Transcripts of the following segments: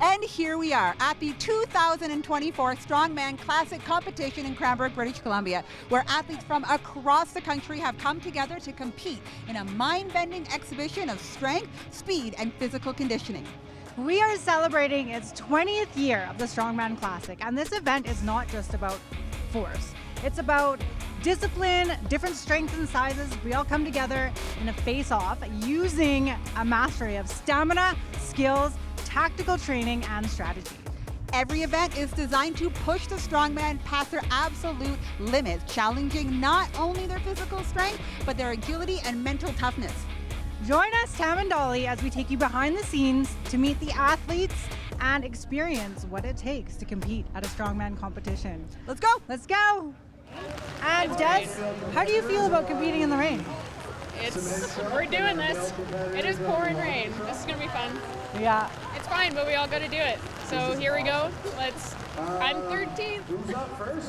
And here we are at the 2024 Strongman Classic competition in Cranbrook, British Columbia, where athletes from across the country have come together to compete in a mind-bending exhibition of strength, speed, and physical conditioning. We are celebrating its 20th year of the Strongman Classic, and this event is not just about force. It's about discipline, different strengths and sizes. We all come together in a face-off using a mastery of stamina, skills, tactical training, and strategy. Every event is designed to push the strongman past their absolute limits, challenging not only their physical strength, but their agility and mental toughness. Join us, Tam and Dolly, as we take you behind the scenes to meet the athletes and experience what it takes to compete at a strongman competition. Let's go! Let's go! And Des, how do you feel about competing in the rain? We're doing this. It is pouring rain. This is gonna be fun. Yeah. It's fine, but we all gotta do it. So here we go. I'm 13th.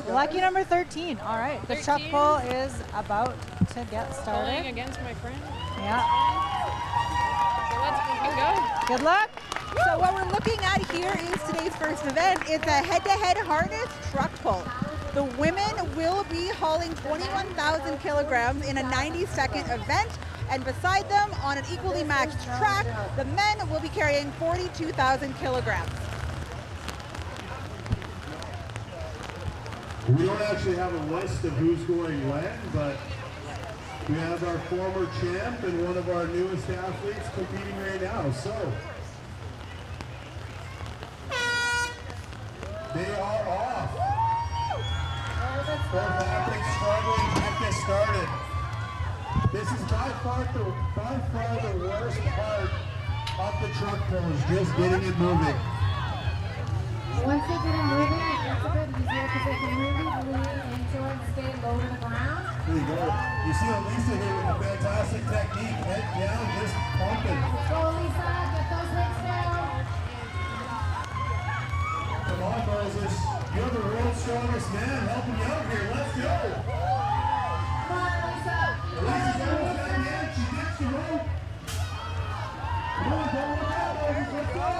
Lucky number 13. All right. The truck pull is about to get started. Pulling against my friend. Yeah. So let's go. Good luck. So what we're looking at here is today's first event. It's a head-to-head harness truck pull. The women will be hauling 21,000 kilograms in a 90-second event, and beside them, on an equally matched track, the men will be carrying 42,000 kilograms. We don't actually have a list of who's going when, but we have our former champ and one of our newest athletes competing right now. So they are off. Both athletes struggling to get this started. This is by far the worst part of the truck pull, is just getting it moving. Once they get it moving, it gets a bit easier because they can really lean into it and stay low to the ground. There you go. You see Elisa here with a fantastic technique. Head down, just pumping. Let's go, Lisa. Get those hips down. Come on, Moses. You're the world's strongest man helping you out here. Let's go. Come on, Lisa. Elisa's almost at the end. She gets the rope. Come on, don't look out, Moses. Let's go.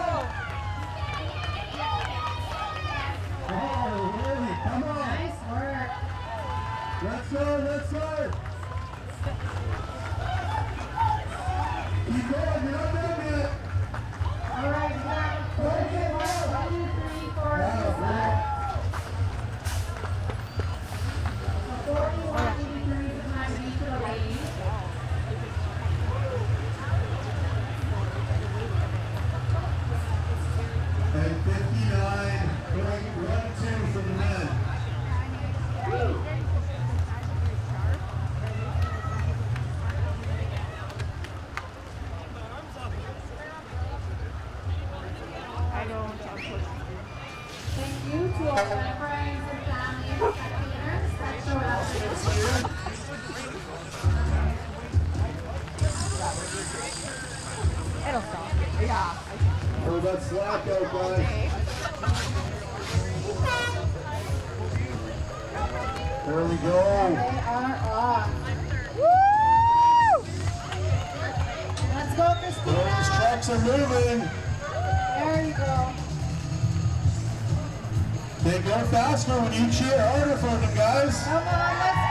Oh, really? Come on. Nice work. Let's go, let's go. Keep going, you're not done yet. All right, you got 1, 2, 3, 4, 5. 41 degrees of my feet to the ladies. And 59.12 for the men. Thank you to all my friends and family and spectators that showed up today. It'll stop. Yeah. Oh, that slack out, guys. There we go. They are off. Woo! Let's go, Those Christina. trucks are moving. There you go. They go faster when you cheer harder for them, guys. Come on, let's go.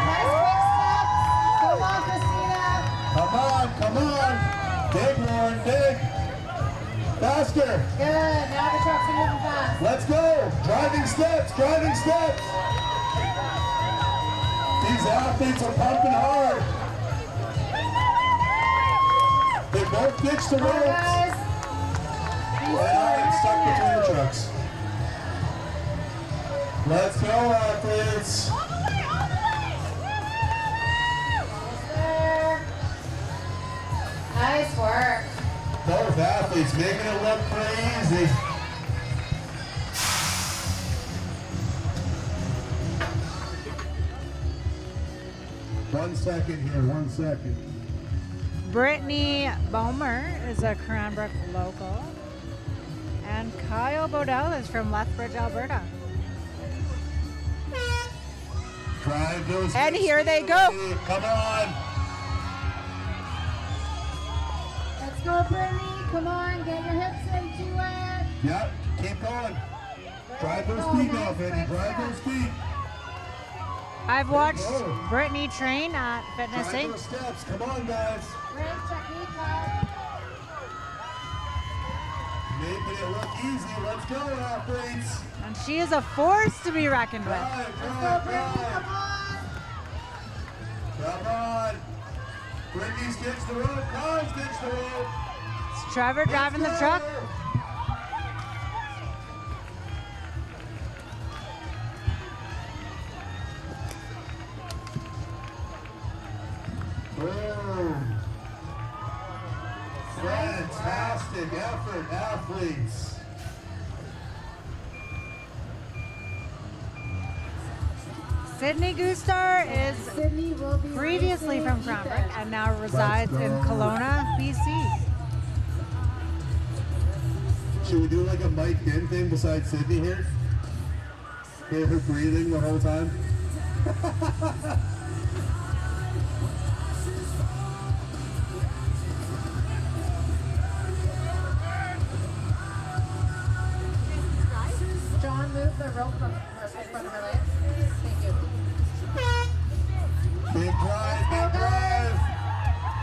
Nice quick steps. Come on, Christina. Come on, come on. Dig, Lauren, dig. Faster. Good. Now the trucks are moving fast. Let's go. Driving steps, driving steps. These athletes are pumping hard. They both ditched the Come on, ropes. guys. And now it's stuck between the trucks. Let's go, athletes. There. Nice work. Both athletes making it look pretty easy. One second here, 1 second. Brittany Bomer is a Cranbrook local. And Kyle Bodell is from Lethbridge, Alberta. Drive those. And here they go. Come on. Let's go, Brittany. Come on, get your hips into it. Yep, keep going. Drive those feet now, baby. Drive those feet. I've watched Brittany train at Fitness Drive Inc. those steps. Come on, guys. Great technique, guys. Making it look easy. Let's go, athletes. And she is a force to be reckoned with. Drive, Let's go, drive, Brittany, drive. come on. Come on. Brittany's ditched the rope. Khan's ditched the rope. It's Trevor driving the Let's truck. go. Boom. Fantastic effort, athletes. Sydney Gustar is Sydney will be previously from racing Cranbrook Ethan. and now resides in Let's go. Kelowna, BC. Should we do like a Mike Din thing besides Sydney here? Hear her breathing the whole time? John, move the rope from her legs. Thank you. Big drive, big drive.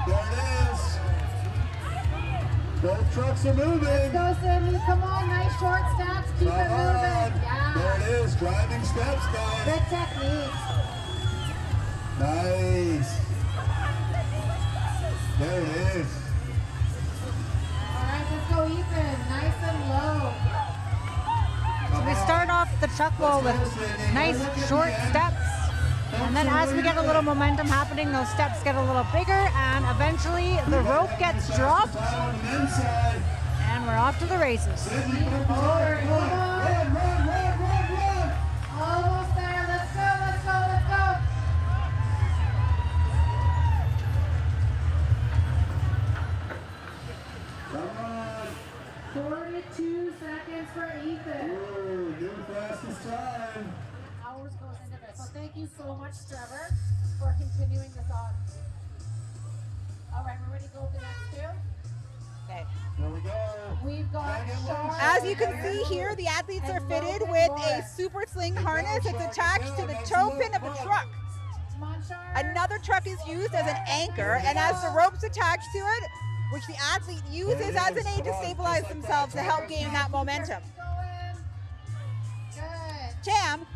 There it is. Both trucks are moving. Let's go, Sydney. Come on, nice short steps. Keep Come it on. moving. There it Yeah. is. Driving steps, guys. Good technique. Nice. There it is. All right, let's go, Ethan. Nice and low. So we start off the truck wall with nice short steps. And then as we get a little momentum happening, those steps get a little bigger and eventually the rope gets dropped On the men's side. and we're off to the races. Sydney, Keep forward. Come on. run, run, run, run, run. Almost there. Let's go, let's go, let's go. Come on. 42 seconds for Ethan. Ooh, new fastest time. Hours goes into this. So thank you so much, Trevor, for continuing this on. All right, we're ready to go with the next two. Okay. Here we go. We've got Char. As you can see here, the athletes are fitted with a super sling harness. It's attached to the toe pin of the truck. Come on, Char. Another truck is used as an anchor, and as the rope's attached to it, which the athlete uses as an aid to stabilize themselves to help gain that momentum. Going. Good. Cham,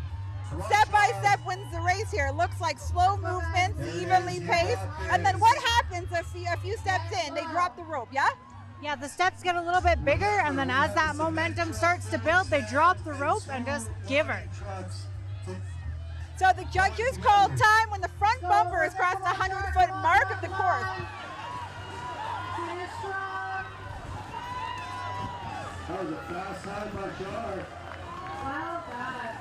step by step wins the race here. Looks like slow movements, evenly paced, and then what happens a few steps in? They drop the rope, yeah? Yeah, the steps get a little bit bigger and then as that momentum starts to build, they drop the rope and just give her. So the judges call time when the front bumper has crossed the 100-foot mark of the course. Finish strong. That was a fast time by Char. Well done.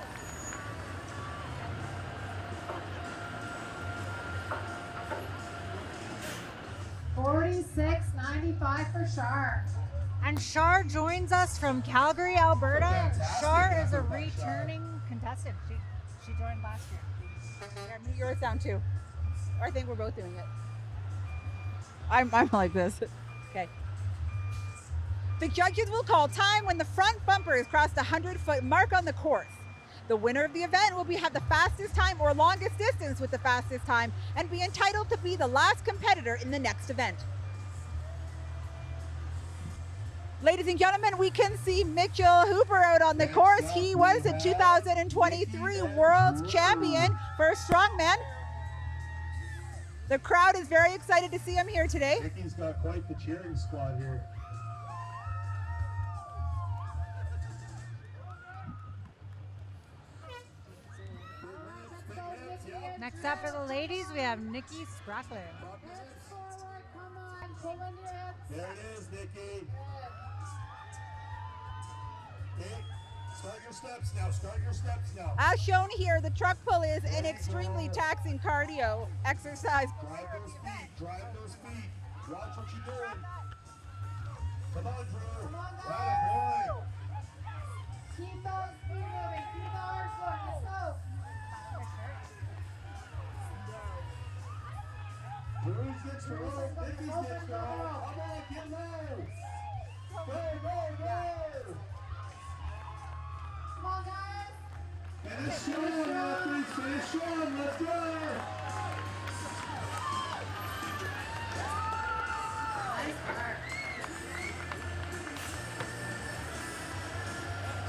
$46.95 for Char. And Shar joins us from Calgary, Alberta. Fantastic Shar is a effort by Shar. returning contestant. She joined last year. Yeah, mute yours down too. I think we're both doing it. I'm like this. Okay. The judges will call time when the front bumper has crossed the 100-foot mark on the course. The winner of the event will have the fastest time or longest distance with the fastest time and be entitled to be the last competitor in the next event. Ladies and gentlemen, we can see Mitchell Hooper out on the course. He was a 2023 World Champion for Strongman. The crowd is very excited to see him here today. Nikki's got quite the cheering squad here. Next up for the ladies, we have Nikki Sprackler. Hips forward. Come on. Pull in your hips. There it is, Nikki. Okay, start your steps now. Start your steps now. As shown here, the truck pull is an extremely taxing cardio exercise. Drive those feet. Drive those feet. Watch what you're doing. Come on, Drew. Come on, Atta boy. Keep those feet moving. Keep the arms going. Let's go. Drew's ditched the rope. Nikki's ditched the rope. Come on, get low. Go, go, go. Finish strong, athletes. Finish strong. Let's go. Nice work.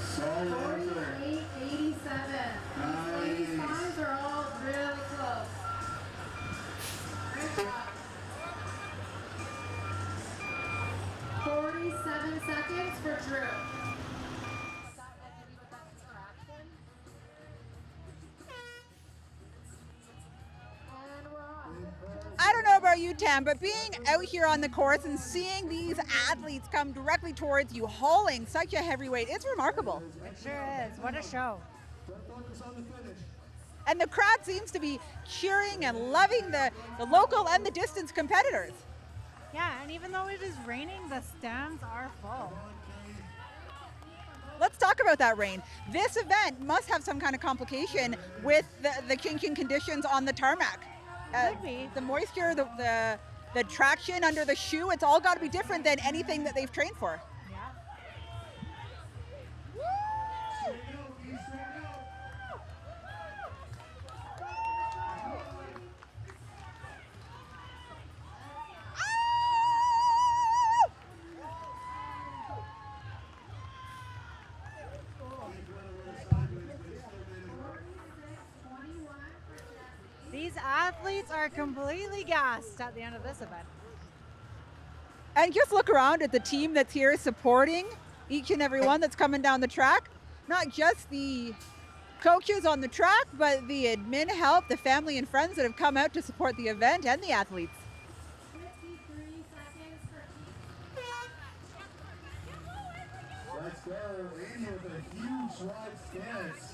Solid effort. 48-87. Nice. These times are all really close. Great job. 47 seconds for Drew. And we're off. I don't know about you, Tam, but being out here on the course and seeing these athletes come directly towards you, hauling such a heavy weight, it's remarkable. It sure is. What a show. Don't focus on the finish. And the crowd seems to be cheering and loving the local and the distance competitors. Yeah, and even though it is raining, the stands are full. Let's talk about that rain. This event must have some kind of complication with the changing conditions on the tarmac. Could be. The moisture, the traction under the shoe, it's all got to be different than anything that they've trained for. Yeah. Straight out, Keith, straight out. These athletes are completely gassed at the end of this event. And just look around at the team that's here supporting each and every one that's coming down the track. Not just the coaches on the track, but the admin help, the family and friends that have come out to support the event and the athletes. 53 seconds for Let's go. Amy with a huge wide stance.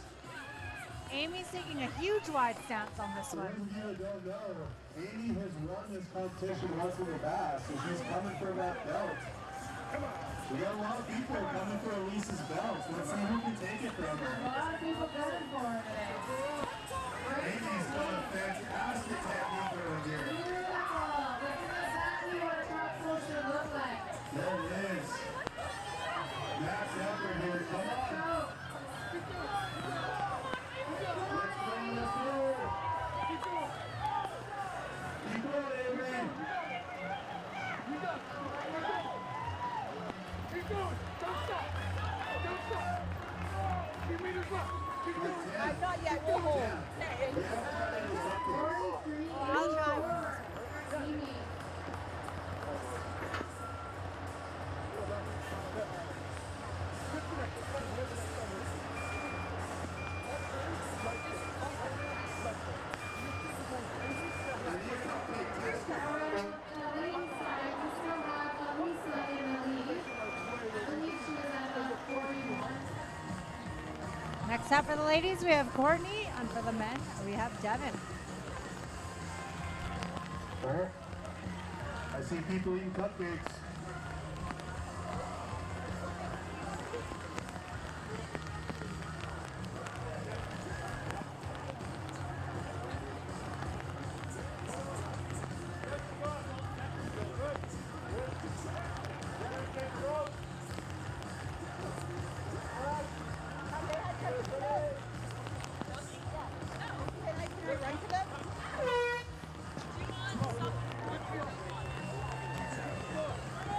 Amy's taking a huge wide stance on this For those one. of you that don't know, Amy has won this competition once in the past, so she's coming for that belt. We got a lot of people coming for Elise's belt. Let's see who can take it from a her. lot of people going for it today. Great Amy's got a fantastic technique over here. Beautiful. This is exactly what a truck pull should look like. There it is. Max effort here. Come on. Go. Let's go. Let's go. Keep going, Amy. Not yet, we'll hold. 43. I'll try. Amy. Next up for the ladies, we have Courtney, and for the men, we have Devin. I see people eating cupcakes.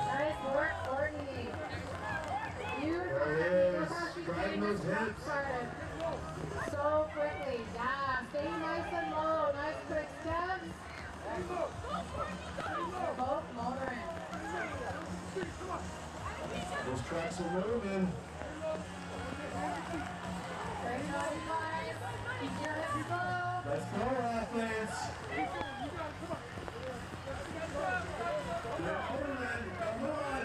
Nice work, Courtney. Beautiful. There it Look is. how she's Driving getting those this truck hips. started so quickly. Yeah, stay nice and low. Nice quick steps. Both motoring. Those trucks are moving. Great job, you guys. Keep your hips low. Let's go, athletes. They're moving. Come on.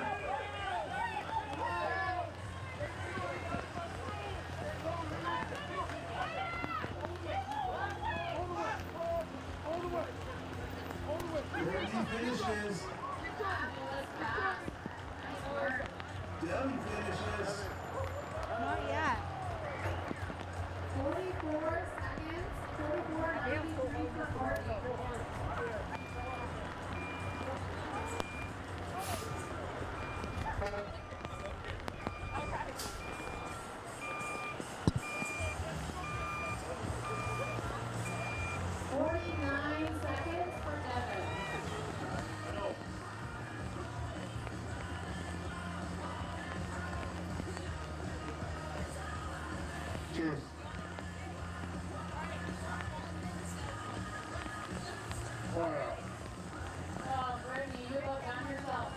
Courtney finishes. Fabulous pass. Nice work. Devin finishes. Not yet. 44 seconds. 44.93 for Courtney. cheers. Wow. Oh, Brittany, you about done yourself.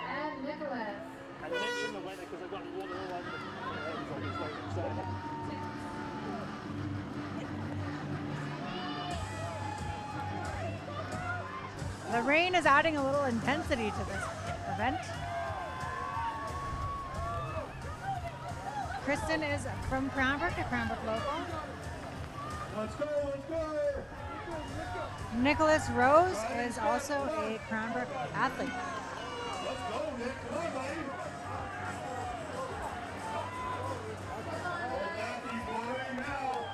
And Nicholas. I mentioned the weather because I got water all over the head, so it's like inside. The rain is adding a little intensity to this event. Kristen is from Cranbrook, a Cranbrook local. Let's go, let's go. Nicholas Rose is also a Cranbrook athlete. Let's go, Nick. Come on, buddy. Oh, Matthew's blowing now.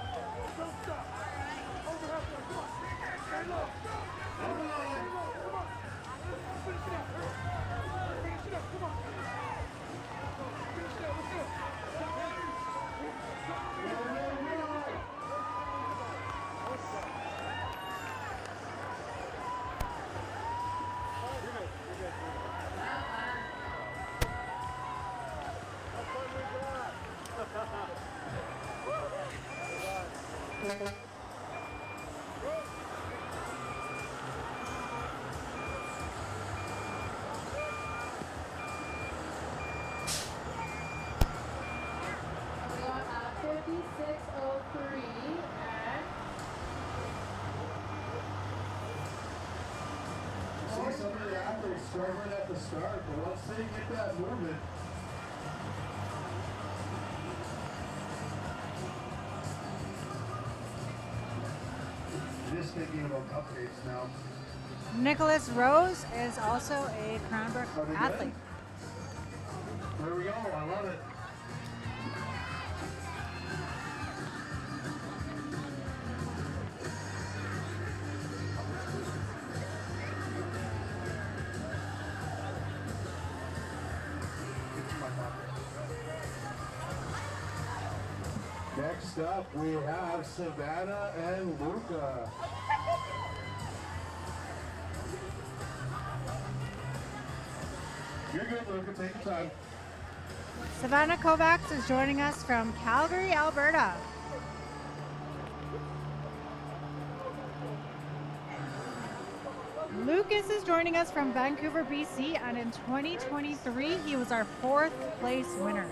Come on. We got 56:03 and See some of the athletes struggling at the start, but once they get that movement, just thinking about cupcakes now. Nicholas Rose is also a Cranbrook Are they good? athlete. There we go. I love it. Next up, we have Savannah and Luca. You're good, Luca. Take your time. Savannah Kovacs is joining us from Calgary, Alberta. Lucas is joining us from Vancouver, BC, and in 2023, he was our 4th place winner.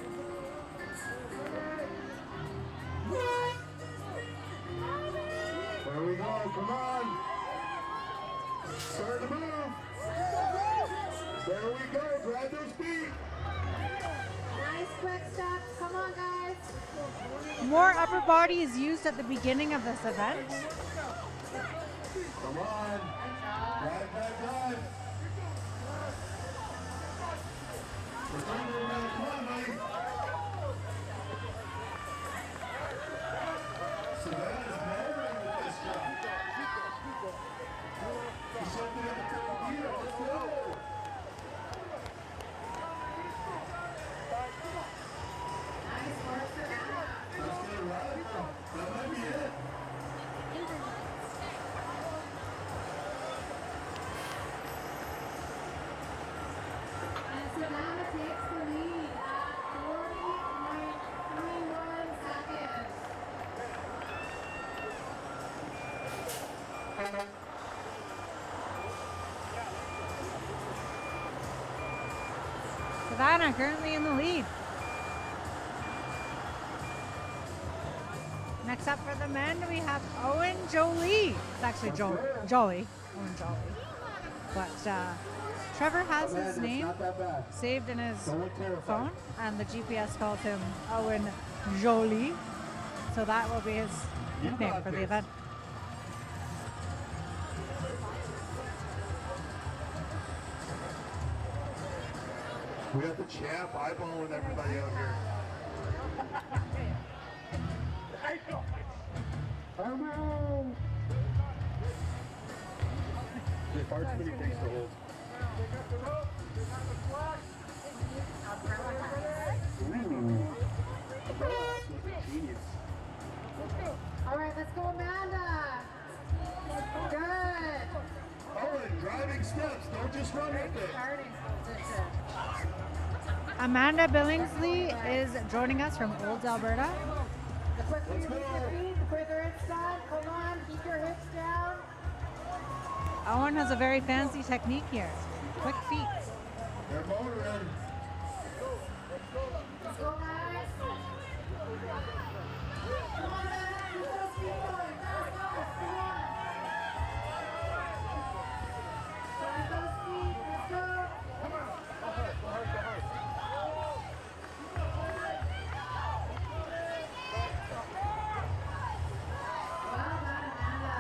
There we go. Come on. Start to move. There we go. Grab those feet. nice quick steps. Come on, guys. More upper body is used at the beginning of this event. Come on. Drive. We're going to another. Come on, buddy. Savannah's motoring with this job. She's something at the third gear. Let's go. Nice work, Savannah. Let's get it right. That might be it. And Savannah takes the lead at 40.31 seconds. Savannah currently in the lead. Next up for the men, we have Owen Jolie. It's actually Jolly. Owen Jolly. But Trevor has his name Not that bad. saved in his Don't look terrified. phone, and the GPS calls him Owen Jolie. So that will be his You nickname got for the this. event. We got the champ eyeballing everybody out here. Come on! It's hard to many things to hold. Genius. All right, let's go, Amanda. Good. Oh, and driving steps. Don't just run with it. Starting position. Amanda Billingsley is joining us from Olds, Alberta. The quicker you move your feet, the quicker it's done. Come on, keep your hips down. Owen has a very fancy technique here. Quick feet. They're motoring. Let's go, guys. Come on, guys. Keep those feet going. Fast, fast. Come on. Drive those feet. Let's go. Well done, Amanda.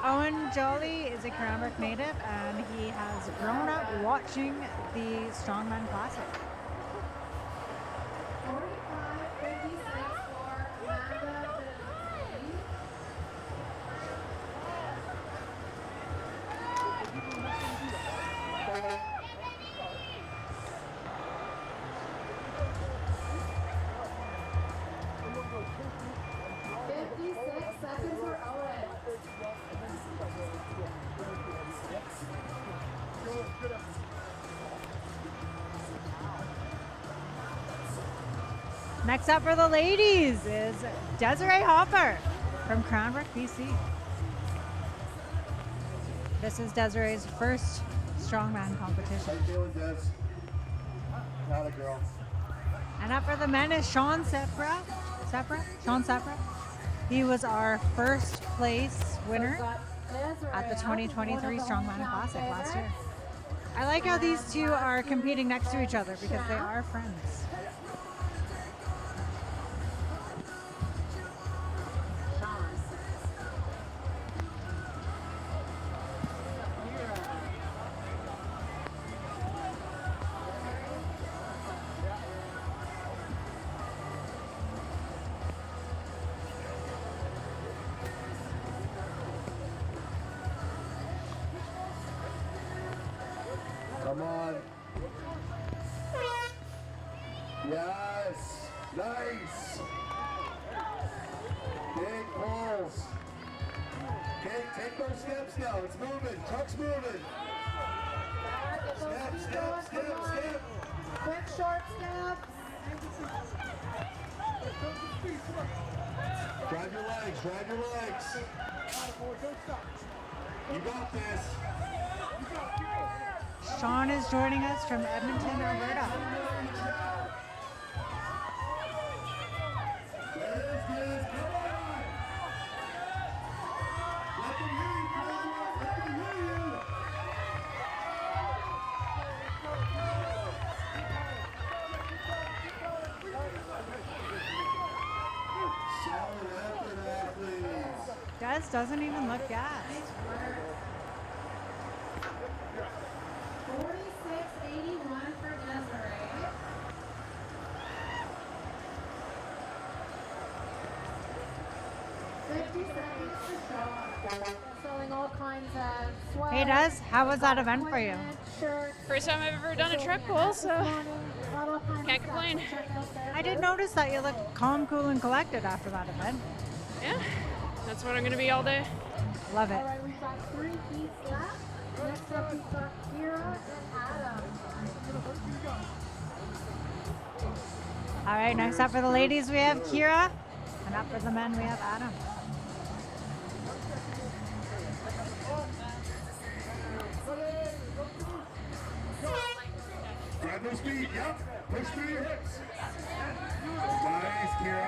Owen Jolly is a Cranbrook native and he has grown up watching the Strongman Classic. 45-56 for Amanda Billingsley. $56 seconds for Owen. Next up for the ladies is Desiree Hopper from Cranbrook, BC. This is Desiree's first strongman How competition. you feeling, Des? Not a girl. And up for the men is Sean Sepra. Sean Sepra. He was our first place winner at the 2023 Strongman Classic last year. I like how these two are competing next to each other because they are friends. Come on. Yes. Nice. Big pulls. Okay, take those steps now. It's moving. Truck's moving. Get those Step, feet step, going. step, Come on. step. Quick short steps. Drive your legs. Drive your legs. You got this. Sean is joining us from Edmonton, Alberta. Des doesn't even look gassed. 46-81 for Desiree. Selling all kinds of sweaters. Hey Des, how was that event for you? Shirts. First time I've ever done a truck pull, so can't complain. I did notice that you looked calm, cool, and collected after that event. Yeah, that's what I'm gonna be all day. Love it. All right, we've got 3 heats left. Next up, we've got Kira and Adam. All right, next up for the ladies, we have Kira. And up for the men, we have Adam. Grab those feet. Yep. Push through your hips. Nice, Kira.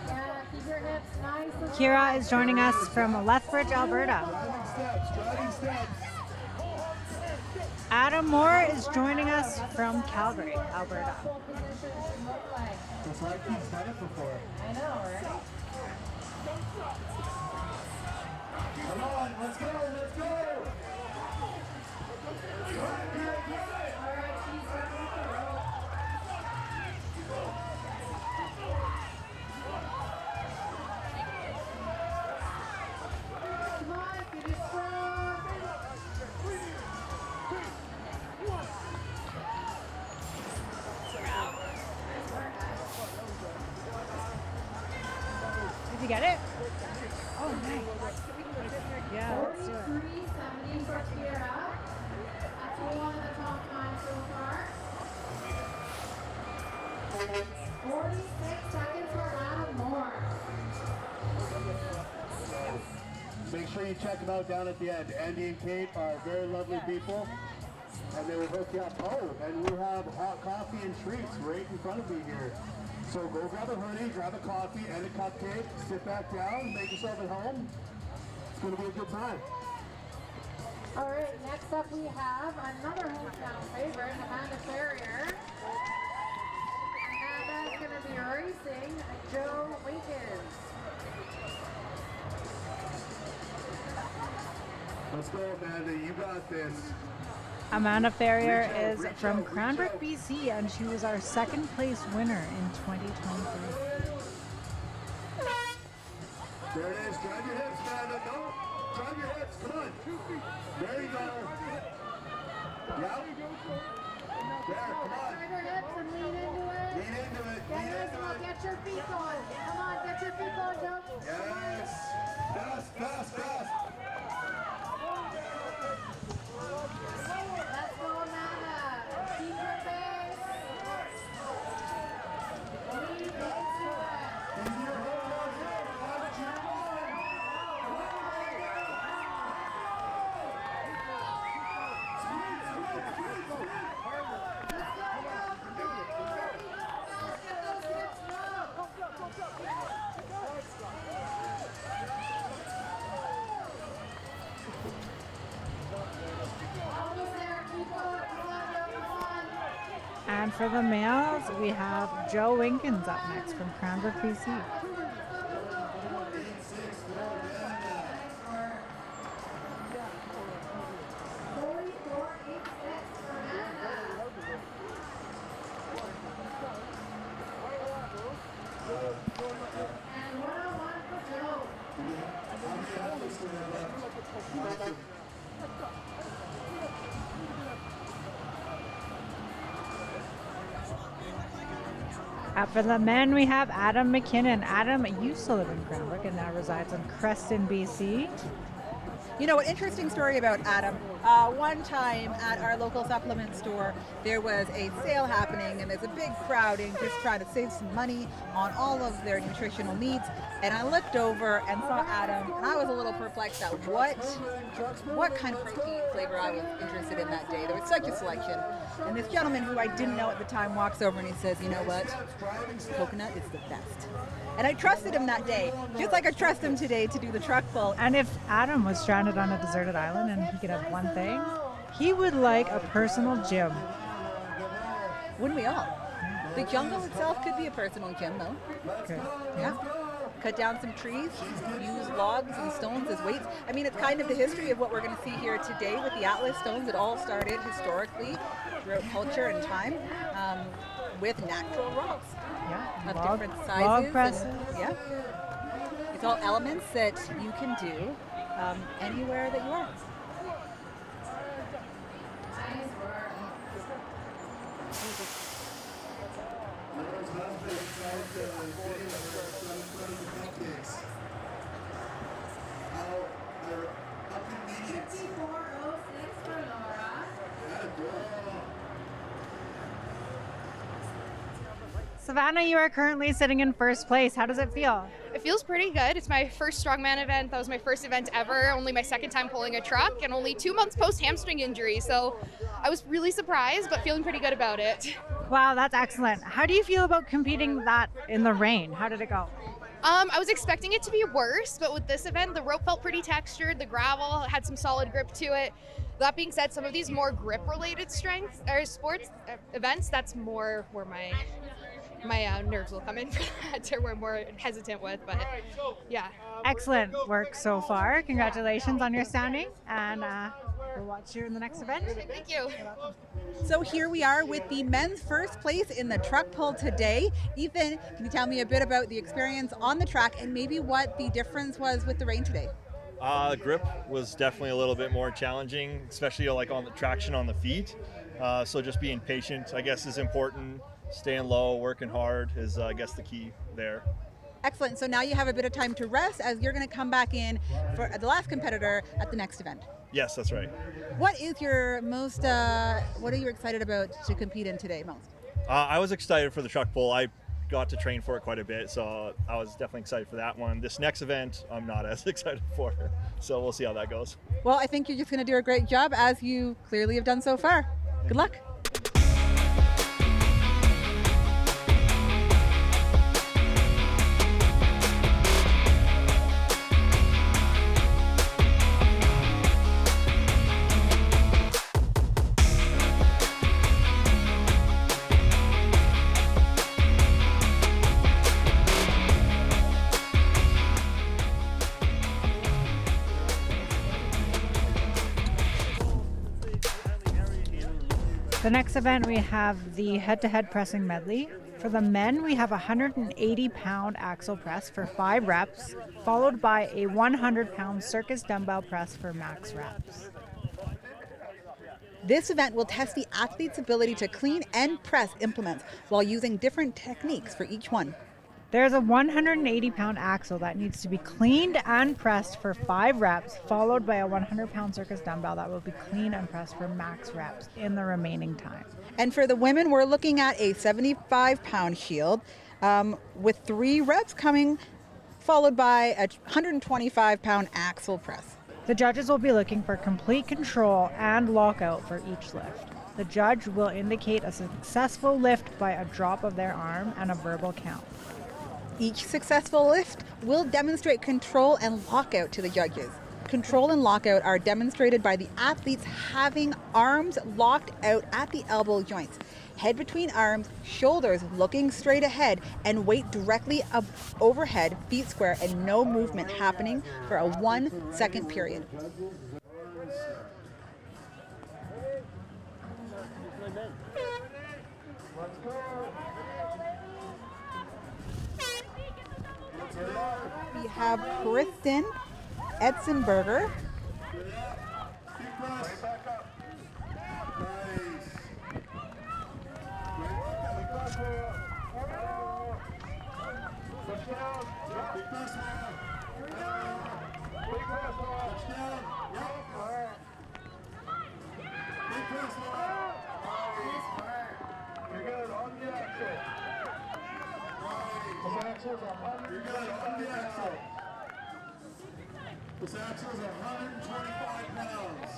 Yeah, keep your hips nice and Kira is joining us from Lethbridge, Alberta. Driving steps. Driving steps. Adam Moore is joining us from Calgary, Alberta. full position should look like. That's like he's done it before. I know, right? Come on, let's go, let's go. All right, she's ready to roll. Come on, finish strong. Did you get it? Oh, nice. for Kira. That's one of the top times so far. 46 seconds for Adam Moore. Make sure you check them out down at the end. Andy and Kate are very lovely people, and they will hook you up. Oh, and we have hot coffee and treats right in front of me here. So go grab a hoodie, grab a coffee and a cupcake, sit back down, make yourself at home. It's going to be a good time. All right, next up we have another hometown favorite, Amanda Ferrier. Amanda's going to be racing Joe Winkins. Let's go, Amanda. You got this. Amanda Ferrier is from Cranbrook, BC, and she was our second place winner in 2023. There it is. Drive your hips, Amanda. No. Drive your hips. Come on. There you go. Yep. There. Come on. Drive your hips and lean into it. Lean into it. Get Lean this into one, it. get your feet going. Come on, get your feet going, Joe. Yes. Fast, fast, fast. Let's go, Amanda. Keep your pace. Lean into it. And for the males, we have Joe Winkins up next from Cranbrook, BC. For the men, we have Adam McKinnon. Adam used to live in Cranbrook and now resides in Creston, BC. You know, an interesting story about Adam. One time at our local supplement store, there was a sale happening and there's a big crowd in just trying to save some money on all of their nutritional needs. And I looked over and saw Adam, and I was a little perplexed at what kind of protein flavor I was interested in that day. There was such a selection. And this gentleman who I didn't know at the time walks over and he says, you know what? Coconut is the best. And I trusted him that day, just like I trust him today to do the truck pull. And if Adam was stranded on a deserted island and he could have one thing, he would like a personal gym. Wouldn't we all? The jungle itself could be a personal gym, though. Good. Yeah. Cut down some trees, use logs and stones as weights. I mean, it's kind of the history of what we're going to see here today with the Atlas stones. It all started historically throughout culture and time with natural rocks Yeah. of Log- different sizes. log presses. Yeah. It's all elements that you can do anywhere that you are. Savannah, you are currently sitting in first place. How does it feel? It feels pretty good. It's my first Strongman event. That was my first event ever. Only my second time pulling a truck and only 2 months post hamstring injury. So I was really surprised, but feeling pretty good about it. Wow, that's excellent. How do you feel about competing that in the rain? How did it go? I was expecting it to be worse, but with this event, the rope felt pretty textured. The gravel had some solid grip to it. That being said, some of these more grip-related strengths or sports events, that's more where my nerves will come in for that, or we're more hesitant with, but yeah. Excellent work so far. Congratulations on your standing, and we'll watch you in the next event. Thank you. So here we are with the men's first place in the truck pull today. Ethan, can you tell me a bit about the experience on the track and maybe what the difference was with the rain today? Grip was definitely a little bit more challenging, especially like on the traction on the feet. So just being patient, I guess, is important. Staying low, working hard is, I guess, the key there. Excellent. So now you have a bit of time to rest as you're going to come back in for the last competitor at the next event. Yes, that's right. What is your most, what are you excited about to compete in today most? I was excited for the truck pull. I got to train for it quite a bit, so I was definitely excited for that one. This next event, I'm not as excited for, so we'll see how that goes. Well, I think you're just going to do a great job, as you clearly have done so far. Good luck. The next event, we have the head-to-head pressing medley. For the men, we have a 180-pound axle press for 5 reps, followed by a 100-pound circus dumbbell press for max reps. This event will test the athlete's ability to clean and press implements while using different techniques for each one. There's a 180-pound axle that needs to be cleaned and pressed for 5 reps, followed by a 100-pound circus dumbbell that will be cleaned and pressed for max reps in the remaining time. And for the women, we're looking at a 75-pound shield with 3 reps coming, followed by a 125-pound axle press. The judges will be looking for complete control and lockout for each lift. The judge will indicate a successful lift by a drop of their arm and a verbal count. Each successful lift will demonstrate control and lockout to the judges. Control and lockout are demonstrated by the athletes having arms locked out at the elbow joints, head between arms, shoulders looking straight ahead, and weight directly overhead, feet square, and no movement happening for a 1-second period. We have Kristen Etzenberger. This axle is 125 pounds.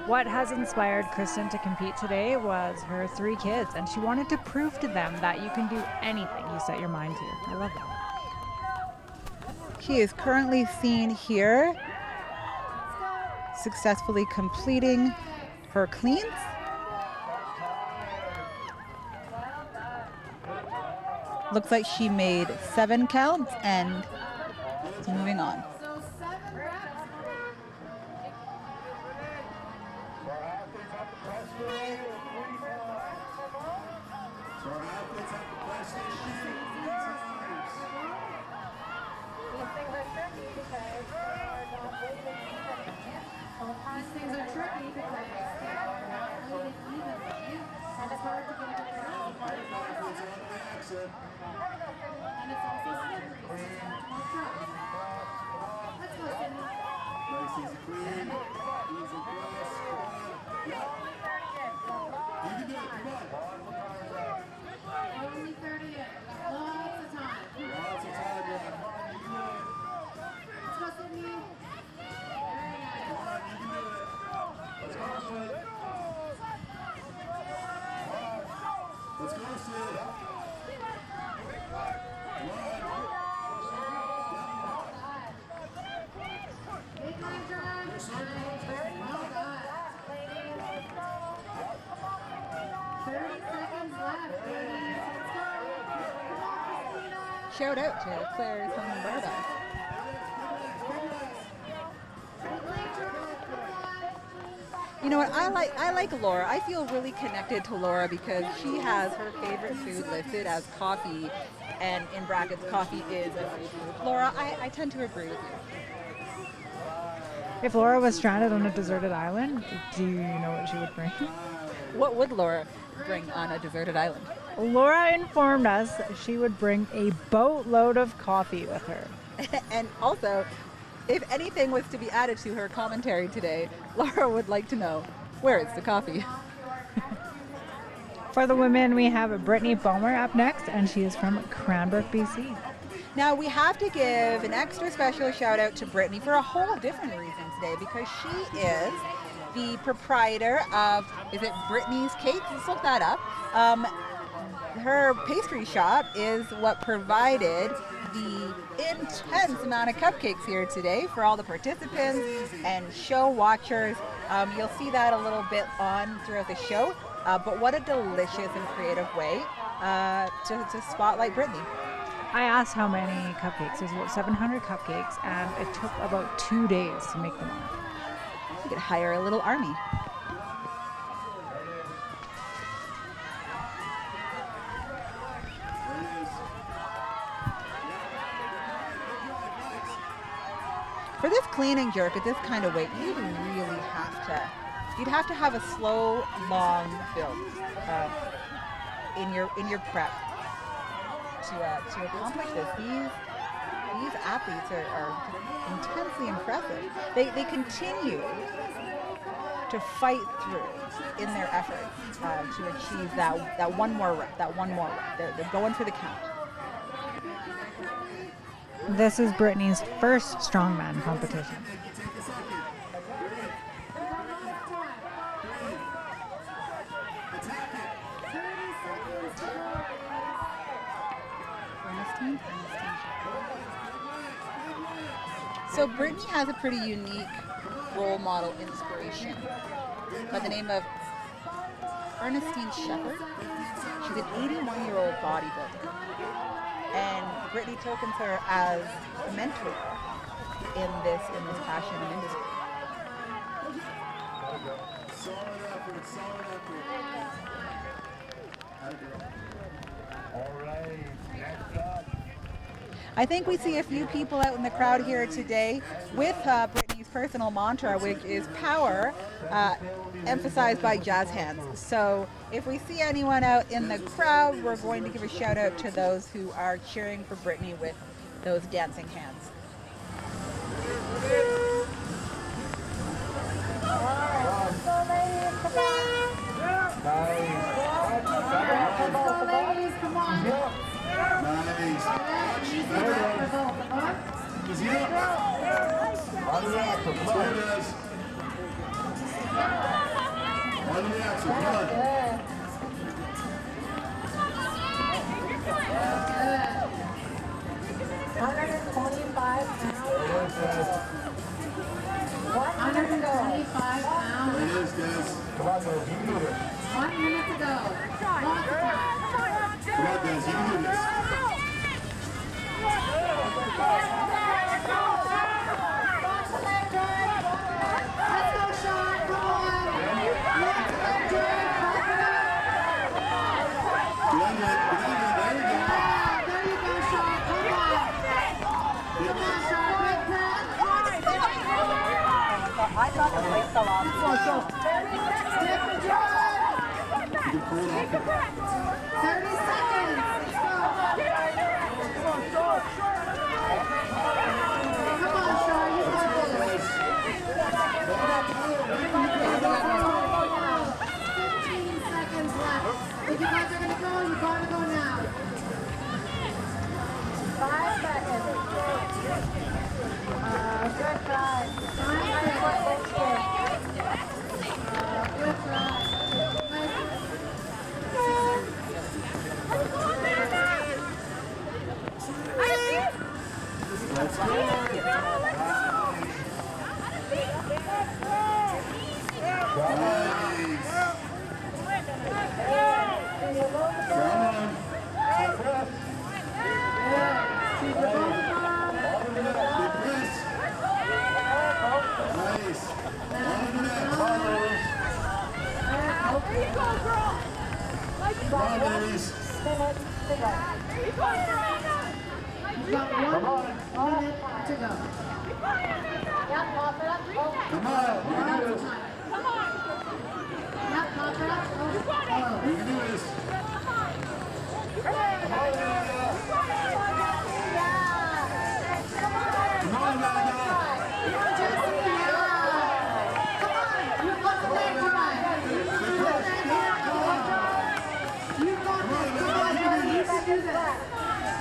What has inspired Kristen to compete today was her 3 kids, and she wanted to prove to them that you can do anything you set your mind to. I love that. She is currently seen here successfully completing her cleans. Looks like she made 7 counts and is moving on. shout out to Claire's home in Barda. You know what? I like Laura. I feel really connected to Laura because she has her favorite food listed as coffee, and in brackets, coffee is a free food. Laura, I tend to agree with you. If Laura was stranded on a deserted island, do you know what she would bring? What would Laura bring on a deserted island? Laura informed us she would bring a boatload of coffee with her. And also, if anything was to be added to her commentary today, Laura would like to know, where is the coffee? For the women, we have Brittany Bomer up next, and she is from Cranbrook, BC. Now, we have to give an extra special shout out to Brittany for a whole different reason today, because she is the proprietor of, is it Brittany's Cakes? Let's look that up. Her pastry shop is what provided the intense amount of cupcakes here today for all the participants and show watchers. You'll see that a little bit on throughout the show, but what a delicious and creative way to spotlight Brittany. I asked how many cupcakes. There's about 700 cupcakes, and it took about 2 days to make them all. You could hire a little army. For this cleaning jerk at this kind of weight, you'd have to have a slow, long build in your prep to accomplish this. These athletes are intensely impressive. They continue to fight through in their efforts to achieve that one more rep. They're going for the count. This is Brittany's first strongman competition. So Brittany has a pretty unique role model inspiration by the name of Ernestine Shepherd. She's an 81-year-old bodybuilder, and Brittany tokens her as a mentor in this passion and industry. All right, next up. I think we see a few people out in the crowd here today with Brittany's personal mantra, which is power, emphasized by jazz hands. So if we see anyone out in the crowd, we're going to give a shout out to those who are cheering for Brittany with those dancing hands. Ladies, come on. Nice. Easy up. On the axle, come on. On the axle, come on. 125 pounds. 125 pounds. There it is, guys. Come on, guys, you can do this. 1 minute to go. Come on, guys, you can do this. Let's go, Sean. Come on. Let's go, Jay. Back it up. There we go. There you go, Sean. Come on. Come on, Sean. Big press. I thought the place fell off. Stick the drive. You can pull it off. 30 seconds. Let's go. Come on, Sean. You got this. 15 seconds left. If you guys are going to go, you got to go now. 5 seconds. Good try. 5 seconds. Good try. Let's go. Nice. Come on. minute to go. Yep, pop it up. Oh, Come on, you can do this. yep, pop it up. Oh, You can do this. Come on, Amanda. Come on, Amanda. come on, Jesse. Yeah. Come on, you've got the leg drive. You've got the leg drive. You've got this. Come on, buddy. You can do this.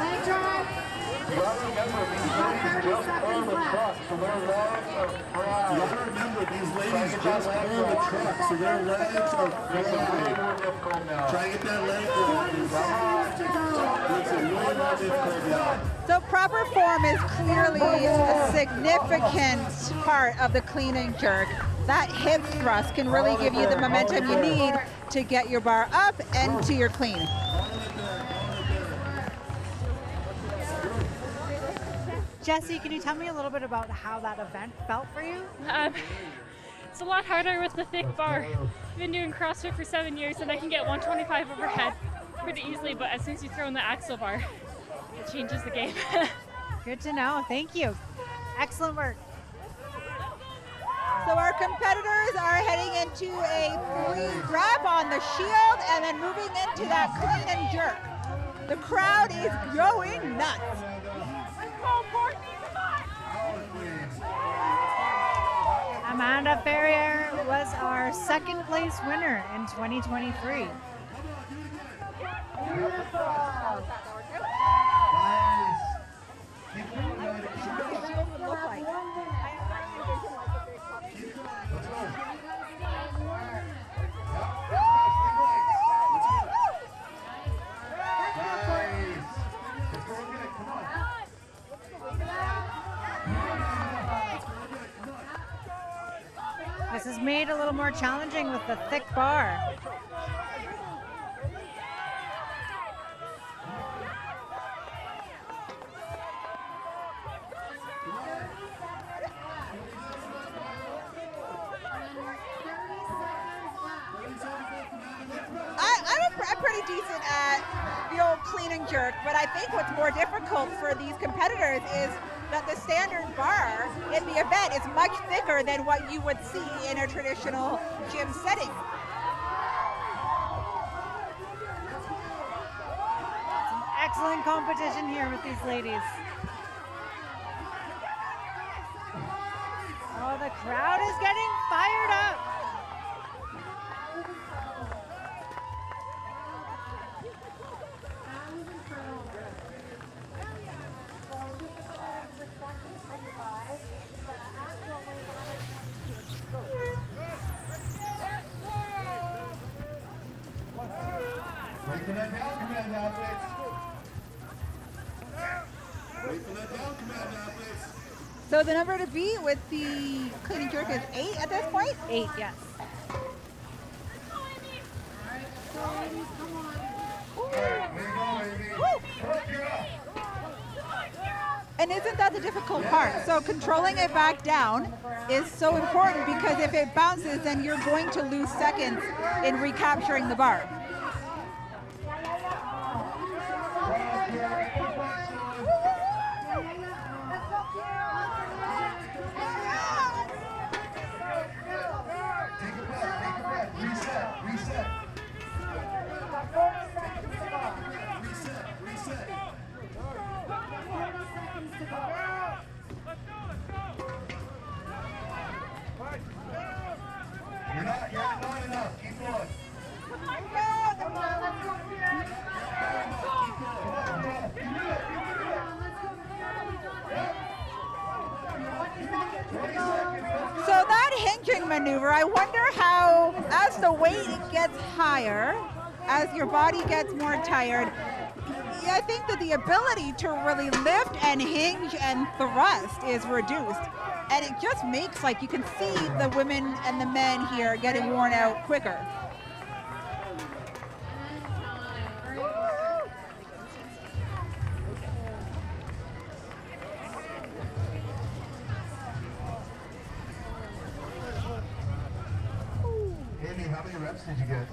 Leg drive. You gotta remember, these ladies just pull the truck, so their legs are fried. You gotta remember, these ladies just pull the truck, so their legs are fried. Try to get that leg right. 40 seconds to go. It's a really more difficult job. So proper form is clearly a significant part of the clean and jerk. That hip thrust can really give you the momentum you need to get your bar up and to your clean. Jesse, can you tell me a little bit about how that event felt for you? It's a lot harder with the thick bar. I've been doing CrossFit for 7 years and I can get 125 overhead pretty easily, but as soon as you throw in the axle bar, it changes the game. Good to know. Thank you. Excellent work. So our competitors are heading into a free grab on the shield and then moving into that clean and jerk. The crowd is going nuts. Amanda Ferrier was our second place winner in 2023. This is made a little more challenging with the thick bar. I'm pretty decent at the old clean and jerk, but I think what's more difficult for these competitors is that the standard bar in the event is much thicker than what you would see in a traditional gym setting. Some excellent competition here with these ladies. Oh, the crowd is getting fired up. Wait for that down command athletes. Wait for that down command athletes. So the number to beat with the clean and jerk is 8 at this point? 8, yes. And isn't that the difficult part? So controlling it back down is so important because if it bounces, then you're going to lose seconds in recapturing the bar. You're not enough. Keep going. So that hinging maneuver, I wonder how, as the weight gets higher, as your body gets more tired, I think that the ability to really lift and hinge and thrust is reduced. And it just makes, like, you can see the women and the men here getting worn out quicker. Amy, how many reps did you get?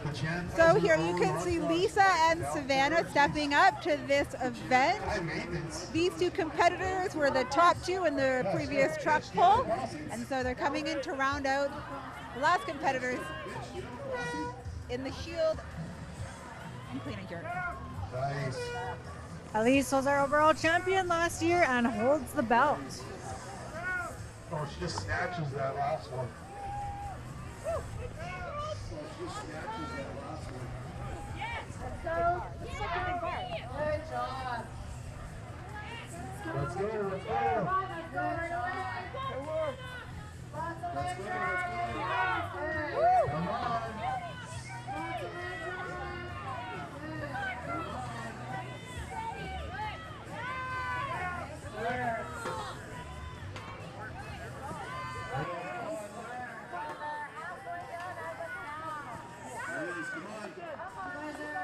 The chance So here you can see Lisa and Savannah stepping up to this event. These two competitors were the top two in the previous truck pull, and so they're coming in to round out the last competitors in the shield. I'm cleaning here. Nice. Elise was our overall champion last year and holds the belt. Oh, she just snatches that last one. Good job. Let's go, let's go. Come on. Ladies, come on.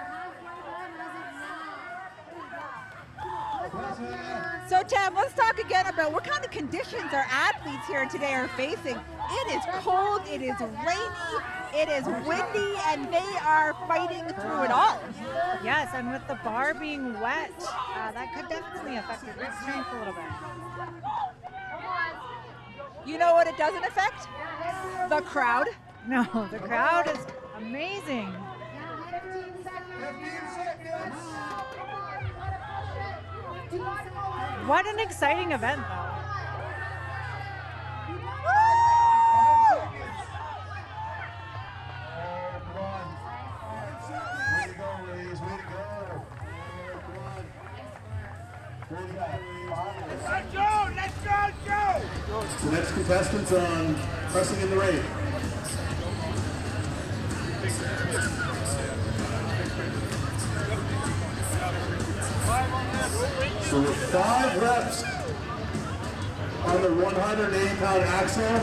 So Tam, let's talk again about what kind of conditions our athletes here today are facing. It is cold, it is rainy, it is windy, and they are fighting through it all. Yes, and with the bar being wet, that could definitely affect your grip strength a little bit. You know what it doesn't affect? The crowd. No, the crowd is amazing. 15 seconds. What an exciting event, though. Way to go, ladies. Way to go. Come on. Let's go. The next contestants on pressing in the rate. So with 5 reps on the 180-pound axle.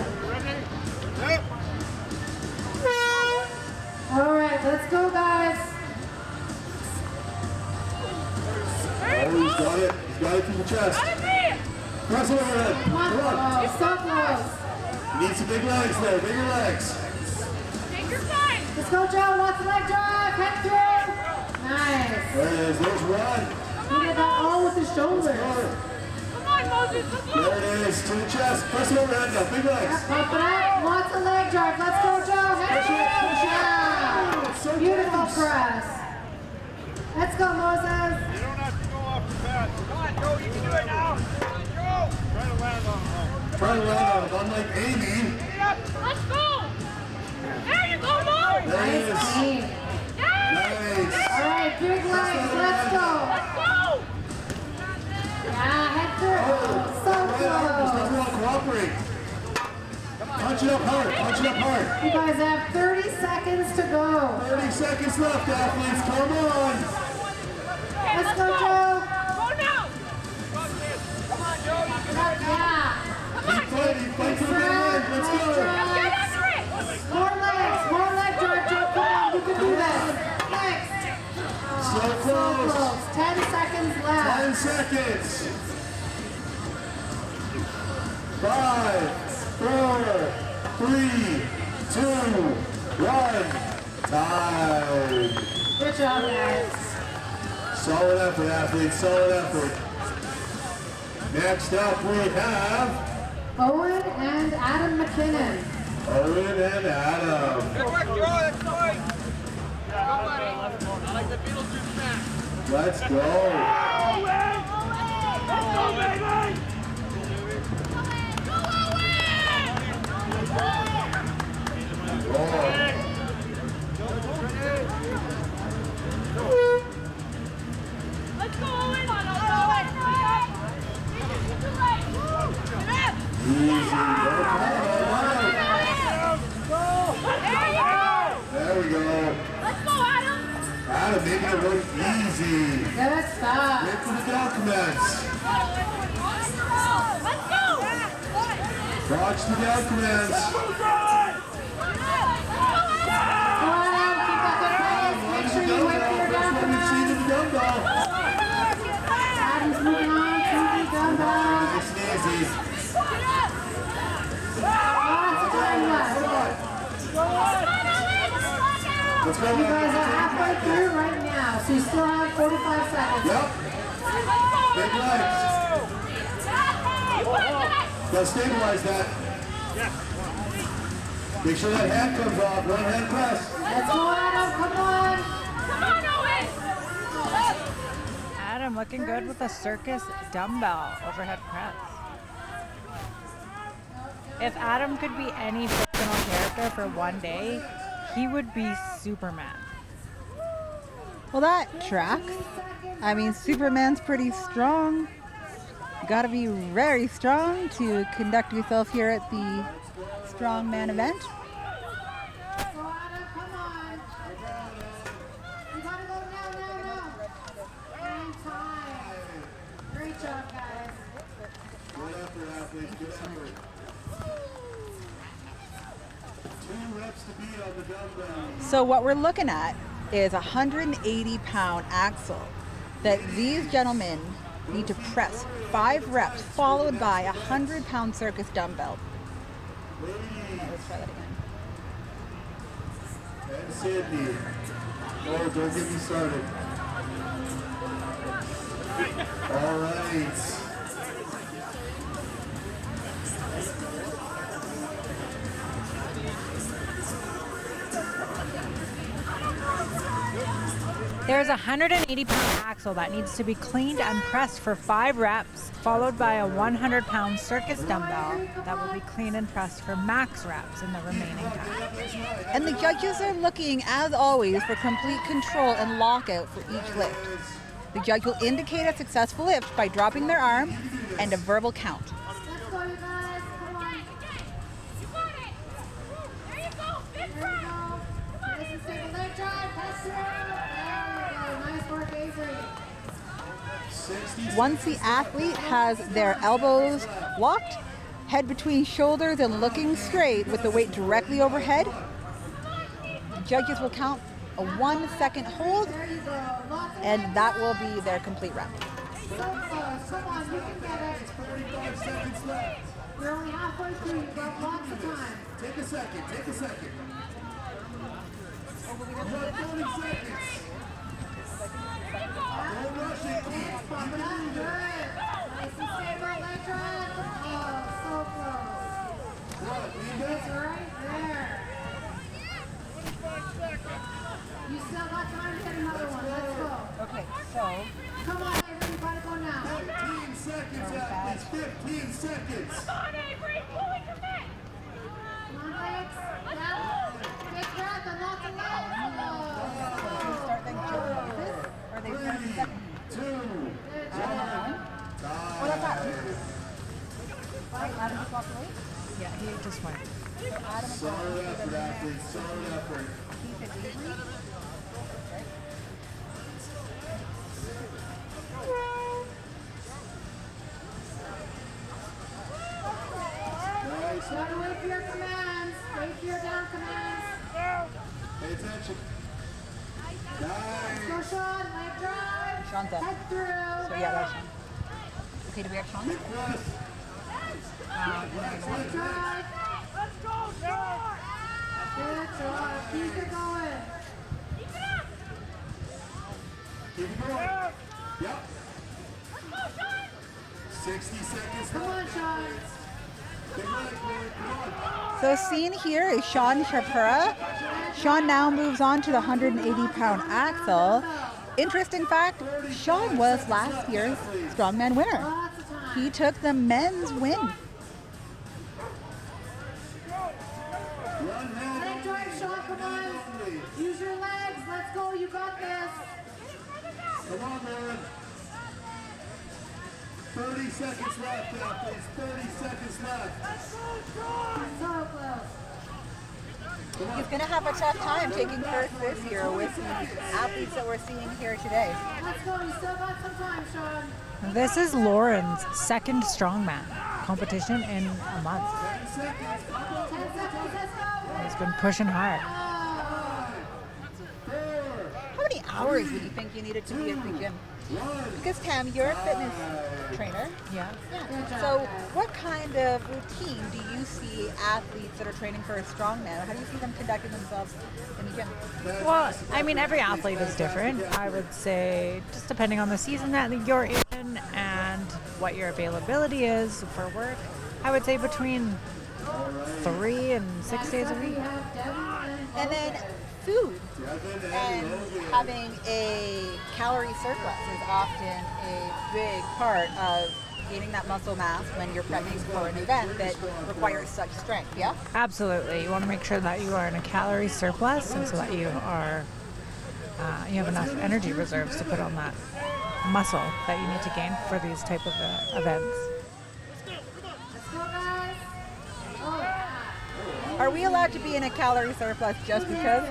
All right, let's go, guys. Oh, he's got it. He's got it to the chest. Press overhead. Come on, Come on. so close. You need some big legs there. Bigger legs. Let's go, Joe. Lots of leg drive. Head through. Nice. There it is. There's one. He did that all with his shoulders. There it is. To the chest. Press it overhead now. Big legs. Pump it up. Lots of leg drive. Let's go, Joe. Head Push it. Push it. through. So Beautiful close. press. Let's go, Moses. You don't have to go off the pad. Come on, Joe, you can do it now. Joe! Try to land on him. Try to land on it. Unlike Amy. Let's go! There you go, Mo! There it Nice is. team. Nice. All right, big legs. Let's go. Let's go! Yeah, head through. So Just close. doesn't want to cooperate. Punch it up hard. Punch it up hard. You guys have 30 seconds to go. 30 seconds left, athletes. Come on. Let's go, Joe. Go now! Yeah. Keep fighting. Fight to the very end. Let's go. Get under it! More legs. More leg drive, Joe. Come on, you can do this. Next. So So close. close. 10 seconds left. 10 seconds. 5, 4, 3, 2, 1. Time. Good job, guys. Solid effort, athletes. Solid effort. Next up, we have Owen and Adam McKinnon. Owen and Adam. Good work, Joe. That's fine. I like the Beetlejuice snack. Let's go. Let's go, baby! Let's go, Owen! Let's go, Owen! Easy. There we go. Let's go, Adam! Adam making it look easy. Good stuff. Wait for the down commands. Let's go! Watch the down commands. Go on, Adam. Keep up the pace. Make sure you wait for your down That's what we've seen command. in the dumbbell. Adam's moving on to the dumbbell. Nice and easy. Lots of time left. Come on. Let's go. You guys are halfway through right now, so you still have 45 seconds. Yep. Big legs. Gotta stabilize that. Make sure that hand comes off. One hand press. Let's go, Adam. Come on. Adam looking good with a circus dumbbell overhead press. If Adam could be any fictional character for one day, he would be Superman. Well, that tracks. I mean, Superman's pretty strong. You gotta be very strong to conduct yourself here at the Strongman event. Go, Adam. Come on. You gotta go now. And time. Great job, guys. Good effort, athletes. Good effort. 2 reps to beat on the dumbbell. So what we're looking at is a 180-pound axle that these gentlemen need to press 5 reps, followed by a 100-pound circus dumbbell. Let's try that again. And Sydney. Oh, don't get me started. All right. There's a 180-pound axle that needs to be cleaned and pressed for 5 reps, followed by a 100-pound circus dumbbell that will be cleaned and pressed for max reps in the remaining time. And the judges are looking, as always, for complete control and lockout for each lift. The judge will indicate a successful lift by dropping their arm and a verbal count. Let's go, you guys. Come on. There you go. Nice and stable leg drive. Pass through. There you go. Nice work, Avery. Once the athlete has their elbows locked, head between shoulders and looking straight with the weight directly overhead, the judges will count a 1-second hold, There you go. Lots of and that will be their complete rep. so close. Come on, you can get it. 45 seconds left. You're only halfway through. You've got lots of time. Take a second. You have 30 seconds. Don't rush it. Pump it up. Good. Nice and stable leg drive. Oh, so close. What? Lean It's back. right there. You still got time to get another one. Let's go. Okay, so Come on, Avery. You gotta go now. 15 seconds, athletes. 15 seconds. Come on, legs. Down. Big breath and lots of legs. start like judges, or they start in second. 2, 1. Oh, that's Adam. Right, Adam just walked away. Yeah, he just went. So Adam is Solid effort, athletes. Solid effort. Keith and Avery. Nice. Gotta wait for your commands. Wait for your down commands. Pay attention. Go, Nice. Sean. Leg drive. Sean's up. Head through. So yeah, that's Sean. Okay, do we have Sean? Big press. Leg drive. Let's go, Sean! Good job. Keep it going. Keep it going. Yep. 60 seconds Come on, left. Sean. Big legs, boy. Come on. So seen here is Sean Shapura. Sean now moves on to the 180-pound axle. Interesting fact, Sean was last year's Strongman winner. Lots of time. He took the men's win. One hand Leg drive, Sean. Come on. only. Use your legs. Let's go. You got this. Come on, Lauren. 30 seconds left, athletes. 30 seconds left. So close. He's going to have a tough time taking first this year with the athletes that we're seeing here today. Let's go. You still got some time, Sean. This is Lauren's second Strongman competition in a month. 10 seconds. 10 seconds. Let's go. He's been pushing hard. How many hours would you think you needed to be at the gym? Because Tam, you're a fitness trainer. Yeah. Yeah. So what kind of routine do you see athletes that are training for a strongman? How do you see them conducting themselves in the gym? Well, I mean, every athlete is different. I would say, just depending on the season that you're in and what your availability is for work, I would say between 3 and 6 days a week. And then food and having a calorie surplus is often a big part of gaining that muscle mass when you're prepping for an event that requires such strength, yeah? Absolutely. You want to make sure that you are in a calorie surplus and so that you are you have enough energy reserves to put on that muscle that you need to gain for these type of events. Are we allowed to be in a calorie surplus just because?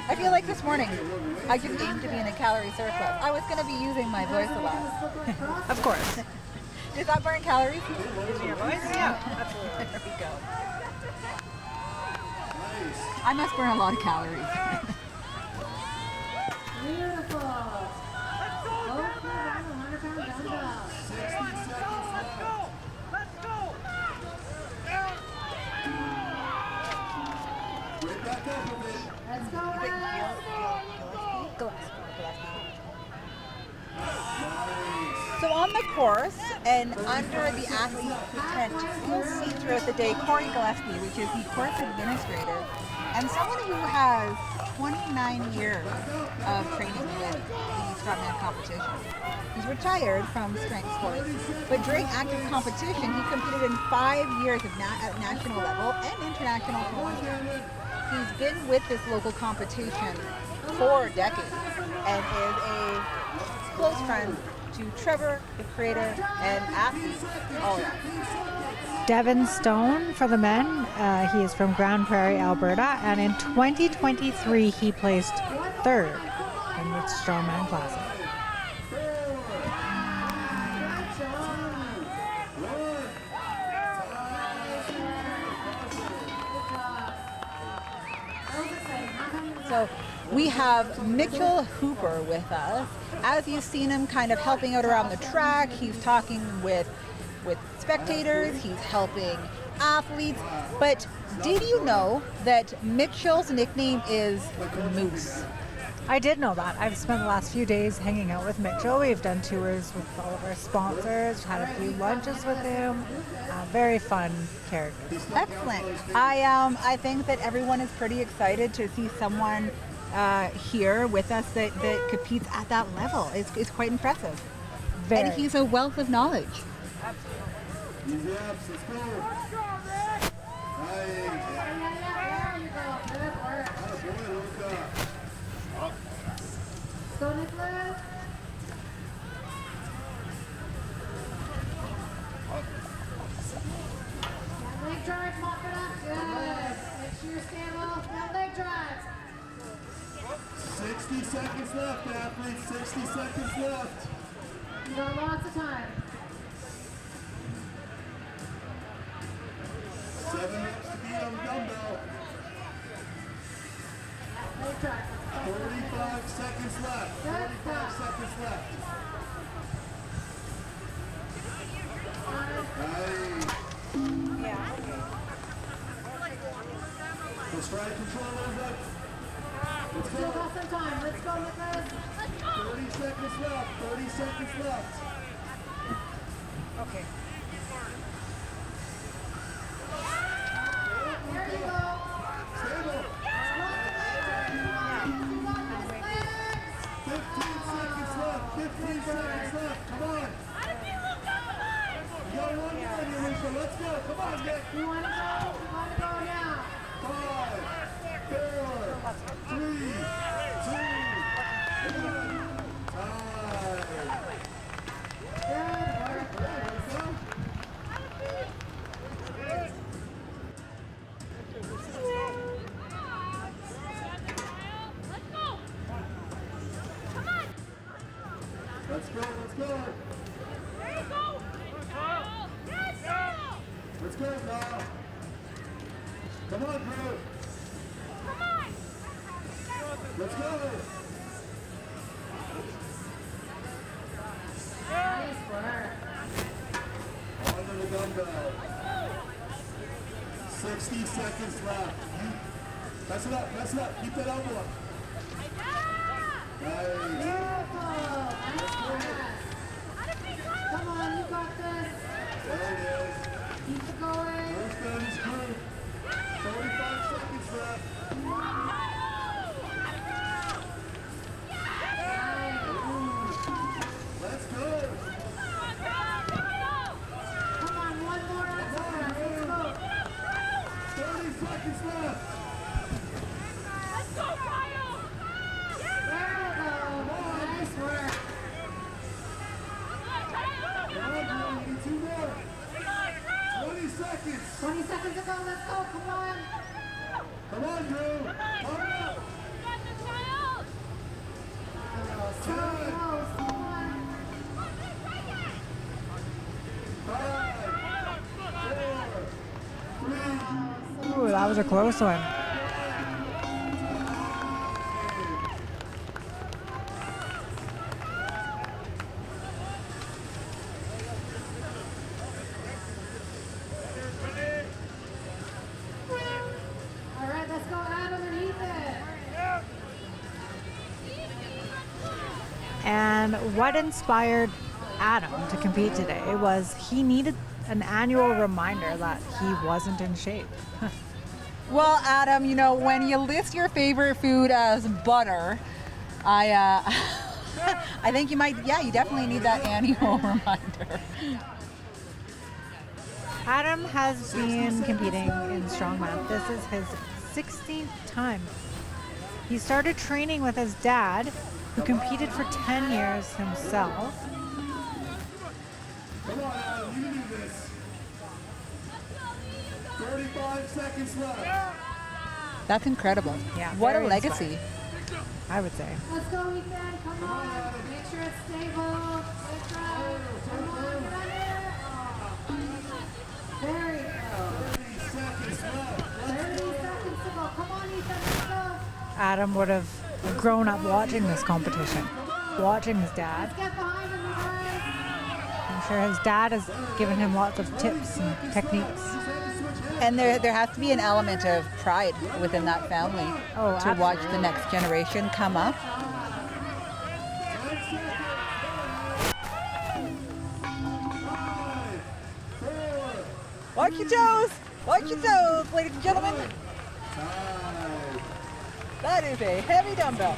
I feel like this morning I just aimed to be in a calorie surplus. I was going to be using my voice a lot. Of course. Does that burn calories? Using your voice? Yeah, absolutely. There we go. I must burn a lot of calories. Beautiful. Both around the 100-pound dumbbell. 60 seconds left. Get back up a bit. Let's go, guys. So on the course and under the athlete's tent, you'll see throughout the day Corey Gillespie, which is the course administrator, and someone who has 29 years of training with the Strongman competition. He's retired from strength sports, but during active competition, he competed in 5 years at national level and international tournaments. He's been with this local competition for decades and is a close friend to Trevor, the creator, and athletes all around. Devin Stone for the men. He is from Grand Prairie, Alberta, and in 2023 he placed 3rd in the Strongman Classic. So we have Mitchell Hooper with us. As you've seen him kind of helping out around the track, he's talking with spectators, he's helping athletes. But did you know that Mitchell's nickname is Moose? I did know that. I've spent the last few days hanging out with Mitchell. We've done tours with all of our sponsors, had a few lunches with him. Very fun character. Excellent. I think that everyone is pretty excited to see someone here with us that competes at that level. It's quite impressive. Very. And he's a wealth of knowledge. Easy ups, let's go. Nice. There you go. Good work. Attaboy, Luca. Go, Nicholas. Leg drive, mop it up. Good. Make sure you stand well. Now leg drives. 60 seconds left, athletes. 60 seconds left. You got lots of time. 7 reps to beat on the dumbbell. Leg drive. 45 seconds left. 45 seconds left. Nice. Let's try to control a little bit. Let's Still go. got some time. Let's go, Nicholas. 30 seconds left. 30 seconds left. Okay. There you go. Stable. 15 seconds left. 15 seconds left. Come on. You got one more in your Alicia. Let's go. Come on, Nick. You want to go? You want to go now? 5, 4, 3, 2, 1. Time. Good work. Let's go. Let's go. Let's go, Kyle. Come on, Drew. Let's go. 60 seconds left. Mess it up, mess it up. Keep that elbow up. Nice. Beautiful. Nice press. Come on, you got this. There it is. Keep it going. First down is group. 45 seconds left. Let's go. Come on, one more exercise. Let's go. 30 seconds left. There we go. Nice work. Come on, Drew. You need 2 more. 20 seconds. 20 seconds to go. Let's go. Come on. Come on, Drew. Come on. So close. Come on. 5, 4, 3. Ooh, that was a close one. All right, let's go Adam and Ethan. And what inspired Adam to compete today was he needed an annual reminder that he wasn't in shape. Well, Adam, you know, when you list your favorite food as butter, I I think you might, yeah, you definitely need that annual reminder. Adam has been competing in strongman. This is his 16th time. He started training with his dad, who competed for 10 years himself. Come on, Adam. You can do this. 35 seconds left. That's incredible. Yeah, What a very legacy. I would say. Let's go, Ethan. Come on. Make sure it's stable. Good drive. Come on, run it. There you go. 30 seconds left. 30 seconds to go. Come on, Ethan. Let's go. Adam would have grown up watching this competition, watching his dad. Let's get behind him, you guys. I'm sure his dad has given him lots of tips and techniques. And there has to be an element of pride within that family Oh, to watch the next generation come up. Watch your toes! Watch your toes, ladies and gentlemen. That is a heavy dumbbell.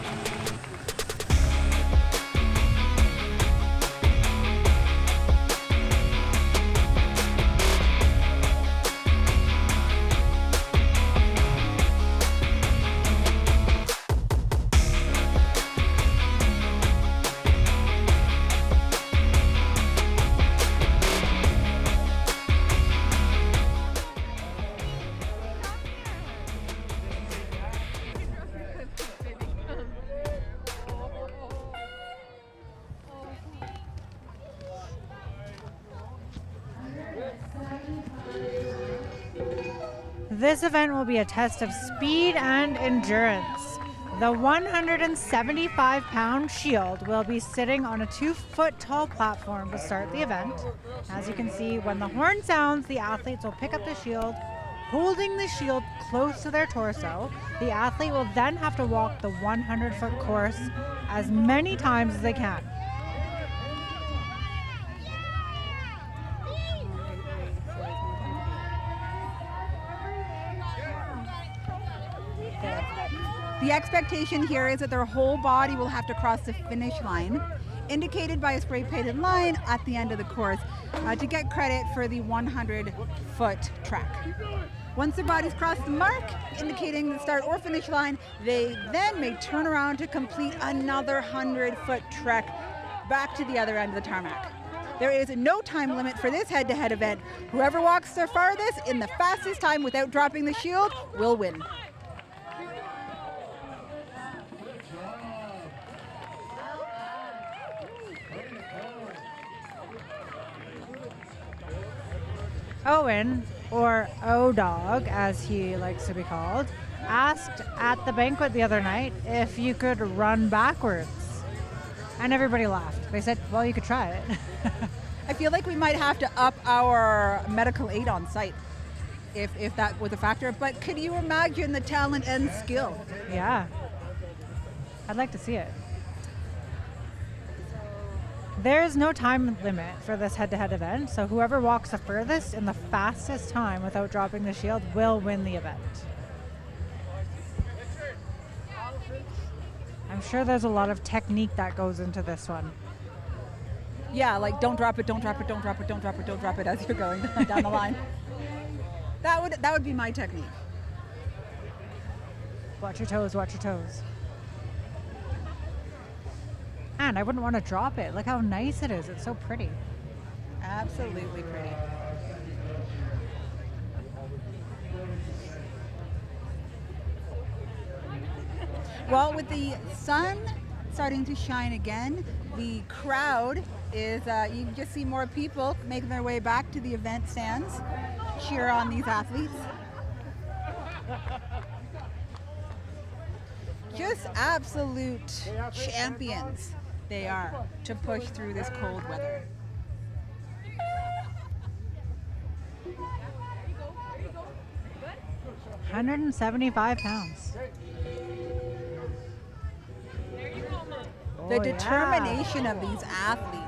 This event will be a test of speed and endurance. The 175-pound shield will be sitting on a 2-foot tall platform to start the event. As you can see, when the horn sounds, the athletes will pick up the shield, holding the shield close to their torso. The athlete will then have to walk the 100-foot course as many times as they can. The expectation here is that their whole body will have to cross the finish line, indicated by a spray painted line at the end of the course, to get credit for the 100-foot track. Once their bodies cross the mark, indicating the start or finish line, they then may turn around to complete another 100-foot trek back to the other end of the tarmac. There is no time limit for this head-to-head event. Whoever walks the farthest in the fastest time without dropping the shield will win. Owen, or O-Dog as he likes to be called, asked at the banquet the other night if you could run backwards. And everybody laughed. They said, well, you could try it. I feel like we might have to up our medical aid on site. if that was a factor. But can you imagine the talent and skill? Yeah. I'd like to see it. There's no time limit for this head-to-head event, so whoever walks the furthest in the fastest time without dropping the shield will win the event. I'm sure there's a lot of technique that goes into this one. Yeah, like don't drop it, don't drop it, don't drop it, don't drop it, don't drop it as you're going down the line. That would be my technique. Watch your toes, watch your toes. And I wouldn't want to drop it. Look how nice it is. It's so pretty. Absolutely pretty. Well, with the sun starting to shine again, the crowd is, you can just see more people making their way back to the event stands, cheer on these athletes. Just absolute champions they are to push through this cold weather. £175. The determination of these athletes.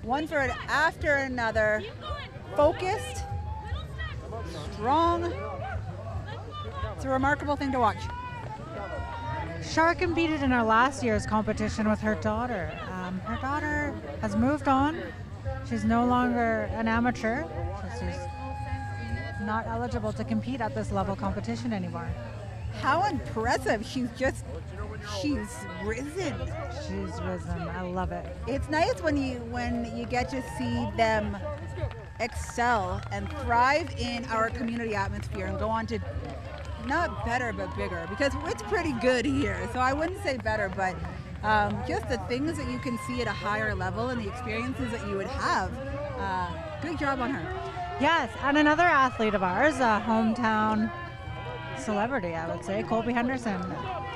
One for after another, focused, strong. It's a remarkable thing to watch. Shar competed in our last year's competition with her daughter. Her daughter has moved on. She's no longer an amateur. She's not eligible to compete at this level competition anymore. How impressive. She's risen. She's risen. I love it. It's nice when you get to see them excel and thrive in our community atmosphere and go on to not better but bigger, because it's pretty good here. So I wouldn't say better, but just the things that you can see at a higher level and the experiences that you would have. Good job on her. Yes, and another athlete of ours, a hometown celebrity, I would say, Colby Henderson,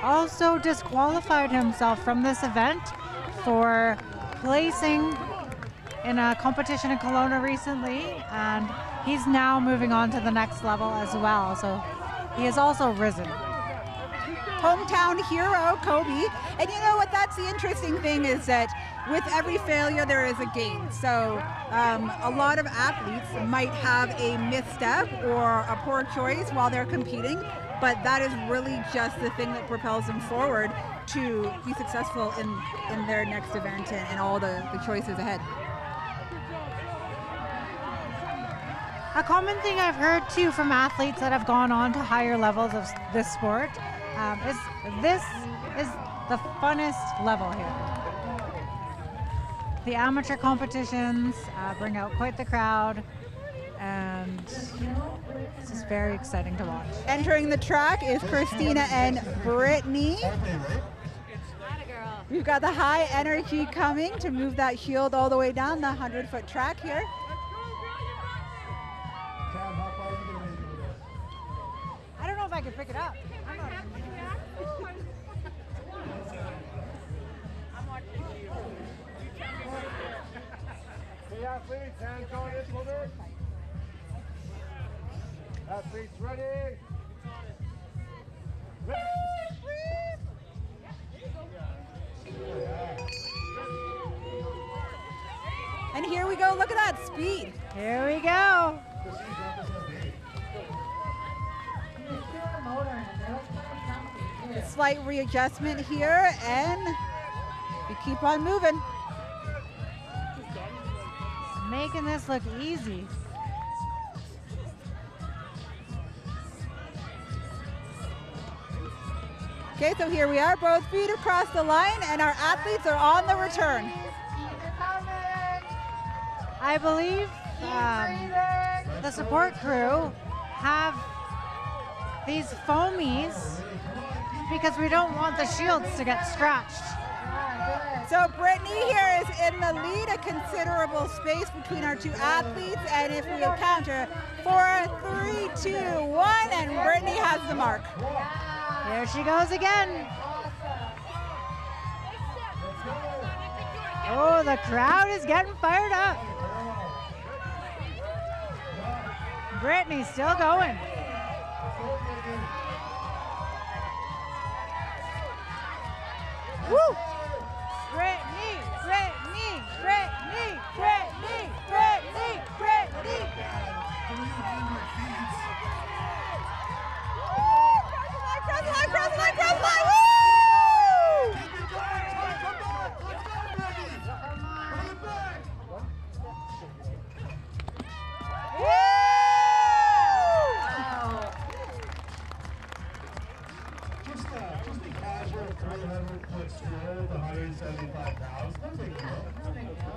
also disqualified himself from this event for placing in a competition in Kelowna recently, and he's now moving on to the next level as well. So he has also risen. Hometown hero, Kobe. And you know what, that's the interesting thing, is that with every failure there is a gain. So a lot of athletes might have a misstep or a poor choice while they're competing, but that is really just the thing that propels them forward to be successful in their next event and all the choices ahead. A common thing I've heard too from athletes that have gone on to higher levels of this sport is this is the funnest level here. The amateur competitions bring out quite the crowd, and it's just very exciting to watch. Entering the track is Christina and Brittany. We've got the high energy coming to move that shield all the way down the 100-foot track here. I don't know if I can pick it up. Hey, athletes, hands on it, shoulder. Athletes ready. And here we go, look at that speed. Here we go. A slight readjustment here, and we keep on moving. Making this look easy. Okay, so here we are, both feet across the line, and our athletes are on the return. I believe the support crew have these foamies because we don't want the shields to get scratched. So Brittany here is in the lead, a considerable space between our two athletes, and if we count her, 4, 3, 2, 1, and Brittany has the mark. There she goes again. Oh, the crowd is getting fired up. Brittany still going. Woo! Brittany, Brittany, Brittany, Brittany, Brittany, Brittany. Cross the line, cross the line, cross the line, woo! Just a casual 300-foot stroll with 175 pounds. No big deal. No big deal.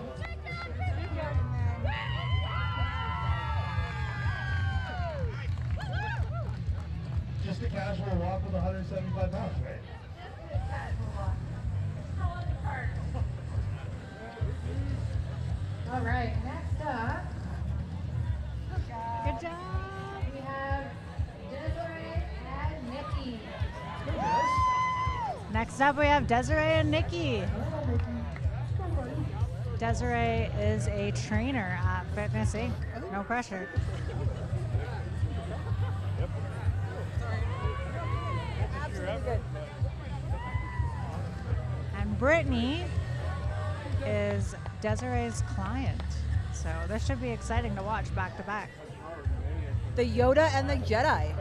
Just a casual walk with 175 pounds, right? All right, next up, Good job. we have Desiree and Nikki. Next up, we have Desiree and Nikki. Desiree is a trainer at Fitness Inc. No pressure. Absolutely good. And Brittany is Desiree's client. So this should be exciting to watch back to back. The Yoda and the Jedi.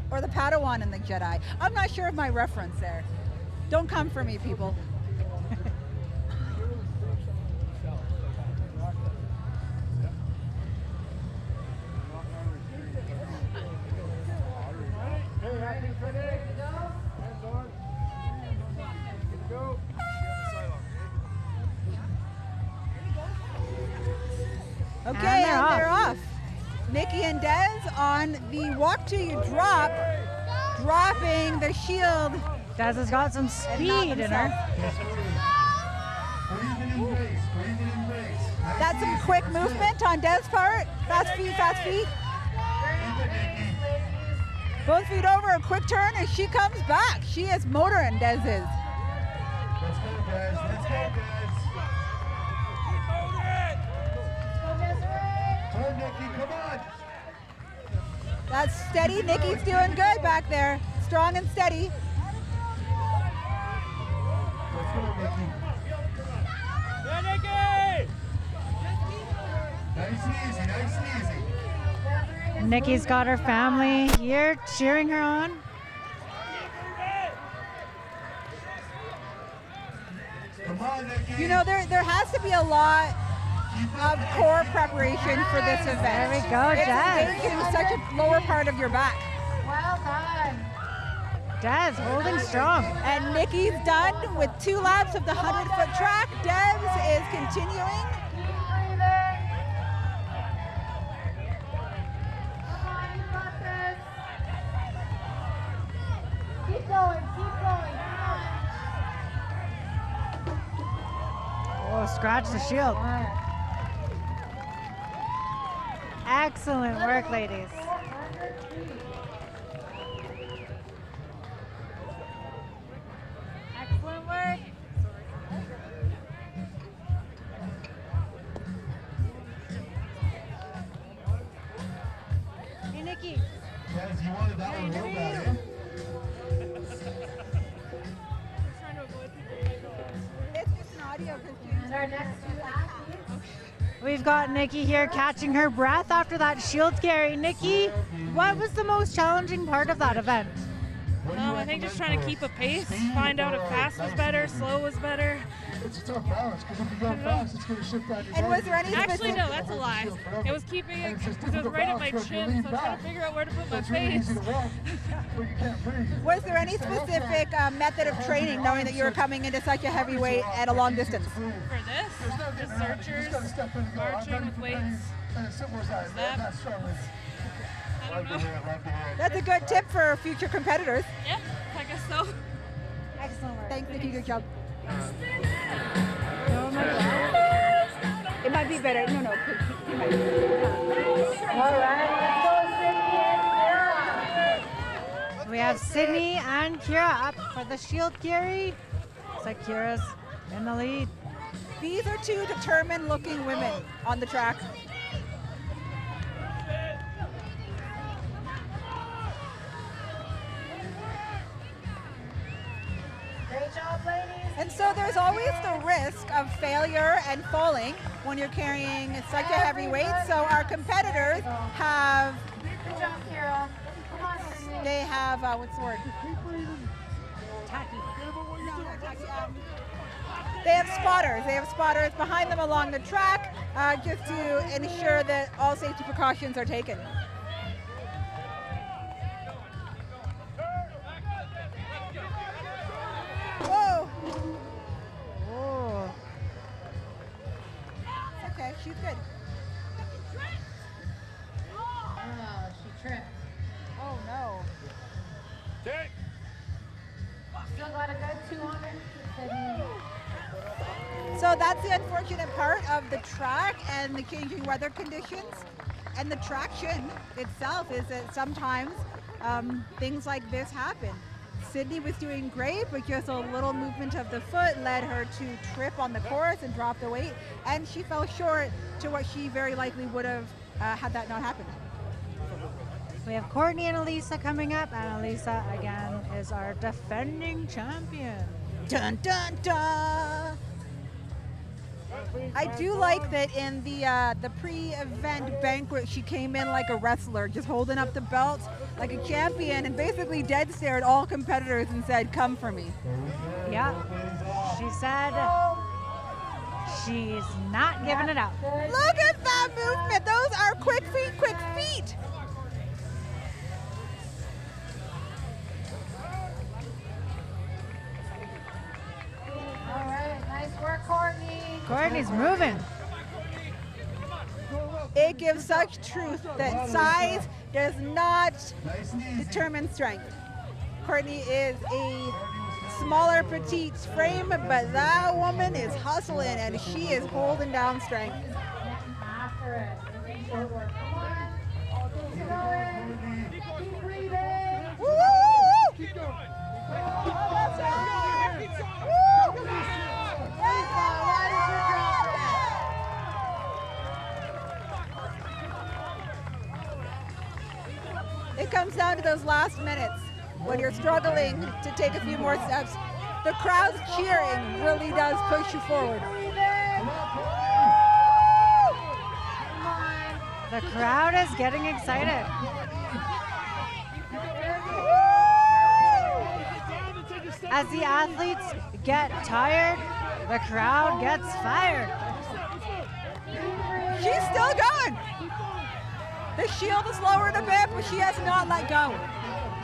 Or the Padawan and the Jedi. I'm not sure of my reference there. Don't come for me, people. Okay, and they're off. Nikki and Des on the walk to you drop, dropping the shield. Des has got some speed in her. Breathing in base, breathing in base. That's some quick movement on Des' part. Fast feet, fast feet. Both feet over, a quick turn, and she comes back. She is motoring, Des is. Let's go, guys. Let's go, guys. Turn, Nikki, come on. That's steady. Nikki's doing good back there. Strong and steady. Let's go, Nikki. Yeah, Nikki! Nice and easy, nice and easy. Nikki's got her family here cheering her on. Come on, Nikki. You know, there has to be a lot of core preparation for this event. There we go, It's Des. engaging such a lower part of your back. Well done. Des holding strong. And Nikki's done with 2 laps of the 100-foot track. Des is continuing. Keep breathing. Come on, you got this. Keep going, keep going. Come Oh, scratch the shield. on. Excellent work, ladies. 400 feet. Excellent work. Hey, Nikki. Guys, you wanted that one real bad, eh? It's just an audio And our next two athletes. We've got Nikki here catching her breath after that shield carry. Nikki, what was the most challenging part of that event? I think just trying to keep a pace, find out if fast was better, slow was better. It's a tough balance because if you go fast, it's going to shift on your And was there any Actually, specific, no, that's a lie. It was keeping it because it was right at my chin, so I was trying to figure out where to put my It's really face. easy to walk, but you can't breathe. was there any specific method of training, knowing that you were coming into such a heavy weight at a long distance? For this, just searchers, marching with weights. And it's simple as that. That. Not struggling. I don't know. That's a good tip for future competitors. Yeah, I guess so. Excellent work. Thanks, Nikki. Good job. Oh my God. It might be better. No. All right, let's go, Sydney and Kira. We have Sydney and Kira up for the shield carry. Looks like Kira's in the lead. These are 2 determined-looking women on the track. And so there's always the risk of failure and falling when you're carrying such a heavy weight. So our competitors have, Good job, Kira. Come on, Henry. they have, what's the word? Tacky. They have spotters. They have spotters behind them along the track just to ensure that all safety precautions are taken. Whoa! Oh. It's okay, she's good. Oh, she tripped. Oh no. Take. Still got a good 200. Sydney. So that's the unfortunate part of the track and the changing weather conditions. And the traction itself is that sometimes things like this happen. Sydney was doing great, but just a little movement of the foot led her to trip on the course and drop the weight, and she fell short to what she very likely would have had that not happened. We have Courtney and Elisa coming up, and Elisa again is our defending champion. Dun dun dun! I do like that in the pre-event banquet, she came in like a wrestler, just holding up the belt like a champion, and basically dead stared all competitors and said, "Come for me." Yeah, she said she's not giving it up. Look at that movement! Those are quick feet, quick feet! All right, nice work, Courtney. Courtney's moving. It gives such truth that size does not determine strength. Courtney is a smaller, petite frame, but that woman is hustling and she is holding down strength. After it. Short work. Come on. Keep going. Keep breathing. Woo, woo, woo, woo. It comes down to those last minutes when you're struggling to take a few more steps. The crowd's cheering really does push you forward. The crowd is getting excited. As the athletes get tired, the crowd gets fired. She's still going. The shield is lowered a bit, but she has not let go.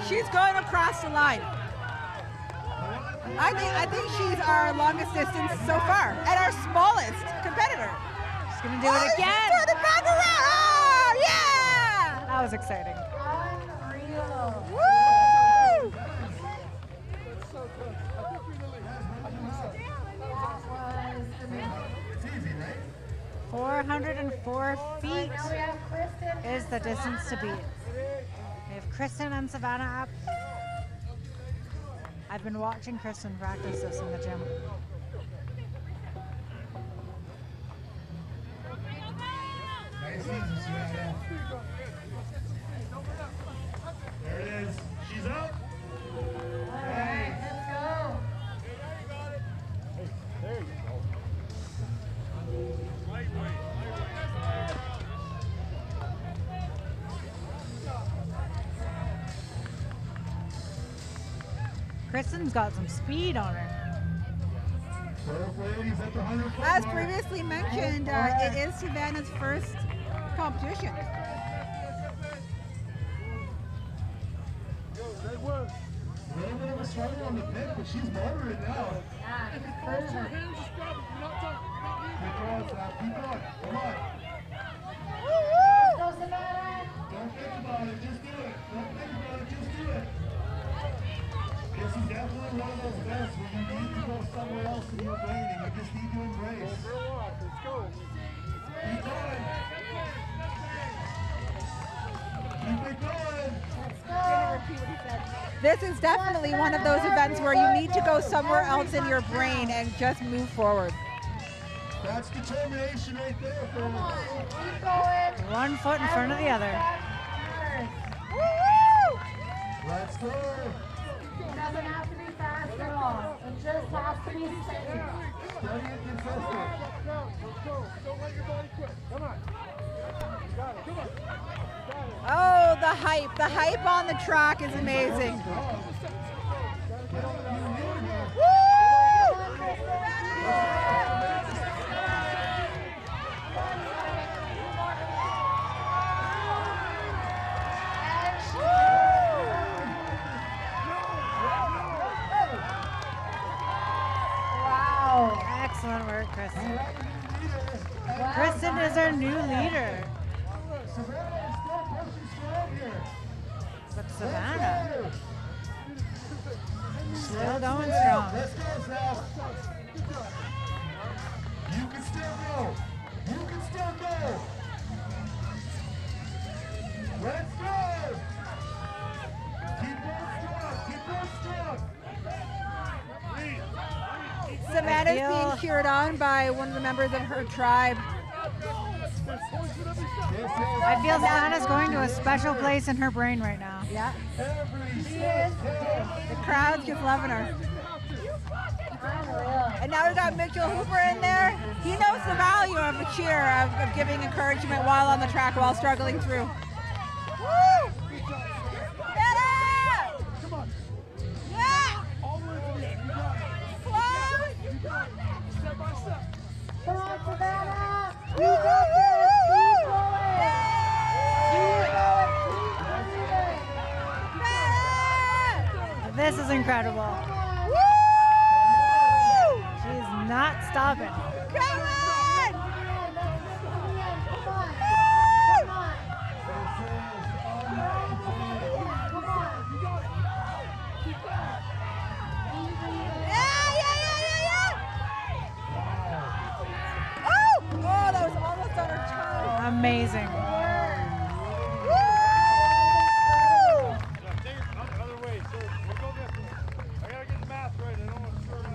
She's going across the line. I think she's our longest distance so far, and our smallest competitor. She's gonna do it again. She's turning back around. Oh, yeah! That was exciting. Unreal. Woo! That was amazing. 404 feet Now we have Kristen. is the distance to beat. We have Kristen and Savannah up. I've been watching Kristen practice this in the gym. Nice easy, Savannah. There it is. She's up. All right, let's go. There you go. Lightweight. Kristen's got some speed on her. Ladies at the 100 As previously mentioned, it is Savannah's first competition. Good work. A little bit of a struggle on the pick, but she's motoring now. Yeah, she's cruising. Keep going, Sam. Keep going. Come on. Let's go, Savannah. Don't think about it. Just do it. Don't think about it. Just do it. This is definitely one of those events where you need to go somewhere else in your brain and you just need to embrace. Let's go. Keep going. Keep it going. This is definitely one of those events where you need to go somewhere else in your brain and just move forward. That's determination right there, Come folks. on, keep going. One foot in front of the other. Matters. Woo! Let's go. It doesn't have to be fast. girl. It just has to be steady. Steady and consistent. Don't let your body quit. Come on. You got it. Come on. Oh, the hype on the track is amazing. Woo! Wow. Excellent work, Kristen. Kristen is our new leader. Savannah is still pushing strong here. But Savannah, still going Let's strong. go, Sal. You can still go. You can still go. Let's go. Keep going strong. Keep going strong. Savannah's I feel- being cheered on by one of the members of her tribe. I feel Savannah's going to a special place in her brain right now. Yeah, Every step counts. the crowd's just loving her. Unreal. And now we've got Mitchell Hooper in there. He knows the value of a cheer, of giving encouragement while on the track, while struggling through. Woo! Get it! Come on. Yeah! All the way to the end. You got it. Close! You got it. Step by step. Come on, Savannah. You got this. Keep going. Keep going. Keep moving. This is incredible. Woo! She's not stopping. Come on! Oh, that was almost on her tongue. Amazing. Woo! Take it other way. So we'll go this way. I gotta get the math right. I don't want to screw it up.